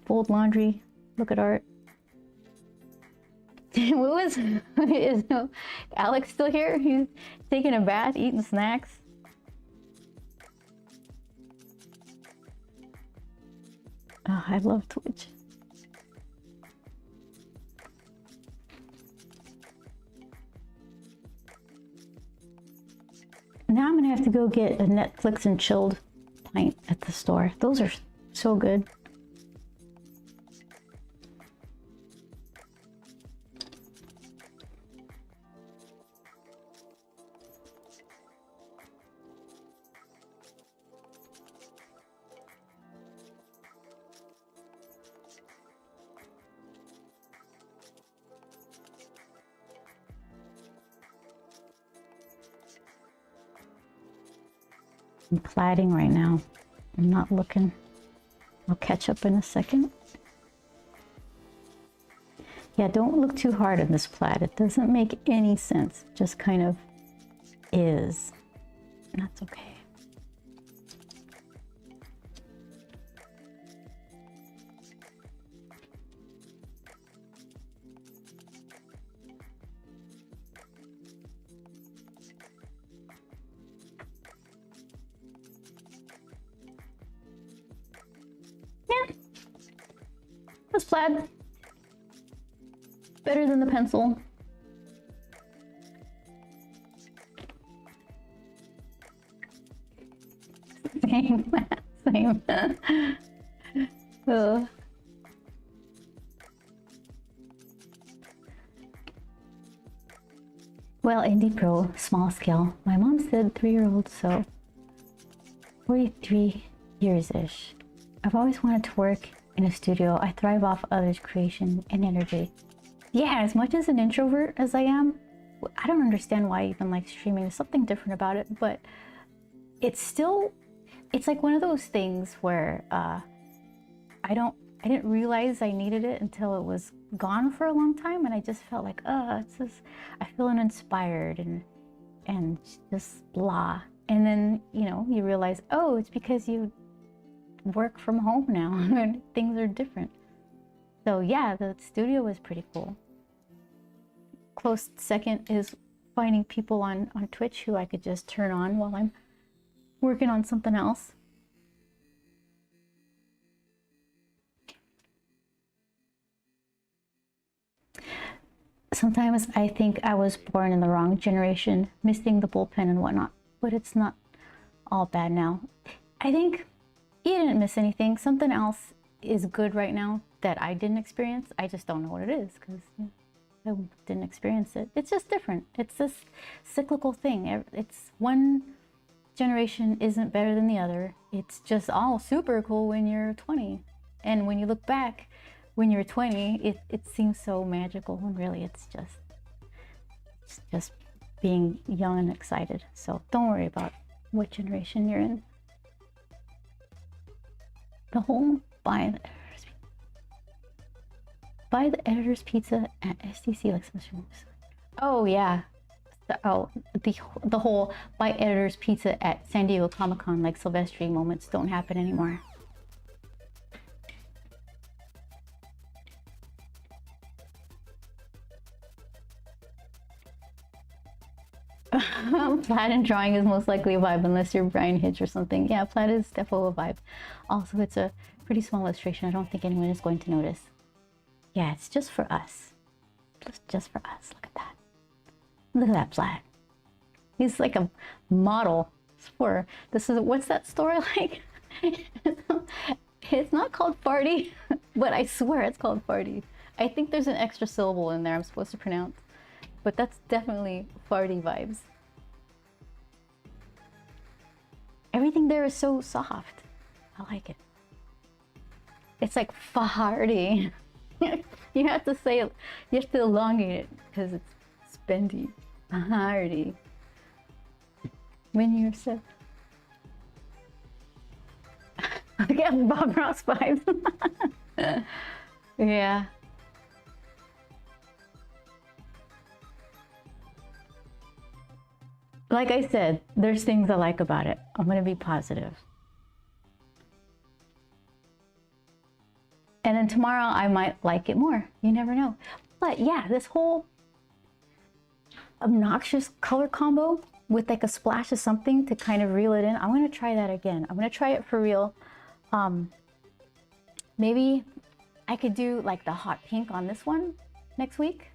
Speaker 1: Fold laundry, look at art. Is Alex still here? He's taking a bath, eating snacks. Oh, I love Twitch. Now I'm gonna have to go get a Netflix and chilled pint at the store. Those are so good. I'm plaiting right now. I'm not looking. I'll catch up in a second. Yeah, don't look too hard on this plaid. It doesn't make any sense. It just kind of is. And that's okay. This plaid, better than the pencil. Same, same. Well, Indie Pro, small scale. My mom said 3-year-old, so 43 years-ish. I've always wanted to work in a studio. I thrive off others' creation and energy. Yeah, as much as an introvert as I am, I don't understand why I even like streaming. There's something different about it, but it's like one of those things where I didn't realize I needed it until it was gone for a long time, and I just felt like, it's just, I feel uninspired and just blah. And then, you realize, oh, it's because you work from home now and things are different. So yeah, the studio was pretty cool. Close second is finding people on Twitch who I could just turn on while I'm working on something else. Sometimes I think I was born in the wrong generation, missing the bullpen and whatnot, but it's not all bad now. I think you didn't miss anything. Something else is good right now that I didn't experience. I just don't know what it is because I didn't experience it. It's just different. It's this cyclical thing. It's one generation isn't better than the other. It's just all super cool when you're 20. And when you look back, when you're 20, it seems so magical, and really it's just being young and excited. So don't worry about what generation you're in. The whole buy the editor's pizza at SDC like mushrooms. Oh yeah. The whole buy editor's pizza at San Diego Comic-Con like Silvestri moments don't happen anymore. Plaid and drawing is most likely a vibe unless you're Brian Hitch or something. Yeah, plaid is definitely a vibe. Also, it's a pretty small illustration. I don't think anyone is going to notice. Yeah, it's just for us. Just for us. Look at that. Look at that plaid. He's like a model for this. Is what's that story like? It's not called farty, but I swear it's called farty. I think there's an extra syllable in there I'm supposed to pronounce, but that's definitely farty vibes. Everything there is so soft. I like it. It's like farty. You have to say it, you have to elongate it because it's spendy. Farty. When you're so... I get Bob Ross vibes. Yeah. Like I said, there's things I like about it. I'm gonna be positive. And then tomorrow I might like it more. You never know. But yeah, this whole obnoxious color combo with like a splash of something to kind of reel it in. I'm gonna try that again. I'm gonna try it for real. Maybe I could do like the hot pink on this one next week.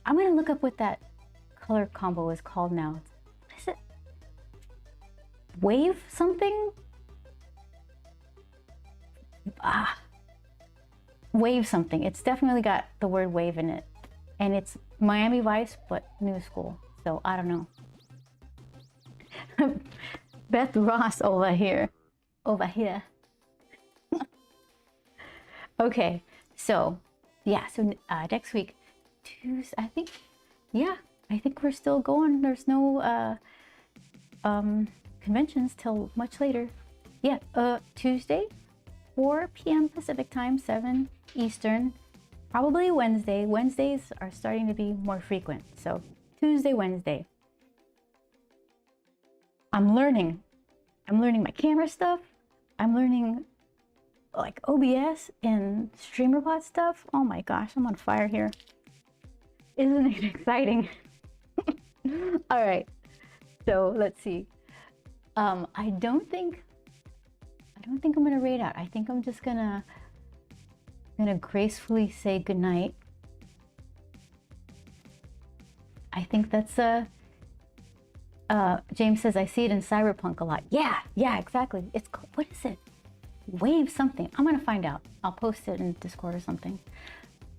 Speaker 1: I'm gonna look up what that color combo is called now. What is it? Wave something? Wave something. It's definitely got the word wave in it. And it's Miami Vice, but new school. So I don't know. Beth Ross over here. Over here. Okay. So, yeah. So next week, Tuesday, I think, yeah. I think we're still going. There's no conventions till much later. Yeah, Tuesday, 4 p.m. Pacific time, 7 Eastern. Probably Wednesday. Wednesdays are starting to be more frequent. So Tuesday, Wednesday. I'm learning. I'm learning my camera stuff. I'm learning like OBS and StreamerBot stuff. Oh my gosh, I'm on fire here. Isn't it exciting? All right, so let's see. I don't think I'm gonna raid out. I think I'm just gonna gracefully say goodnight. I think that's James says I see it in Cyberpunk a lot. Yeah, exactly. It's what is it? Wave something. I'm gonna find out. I'll post it in Discord or something.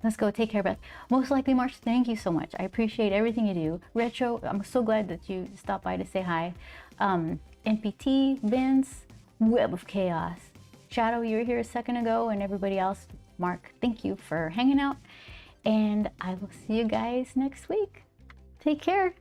Speaker 1: Let's go. Take care, Beth. Most likely, March, thank you so much. I appreciate everything you do. Retro, I'm so glad that you stopped by to say hi. NPT, Vince, Web of Chaos. Shadow, you were here a second ago, and everybody else. Mark, thank you for hanging out. And I will see you guys next week. Take care.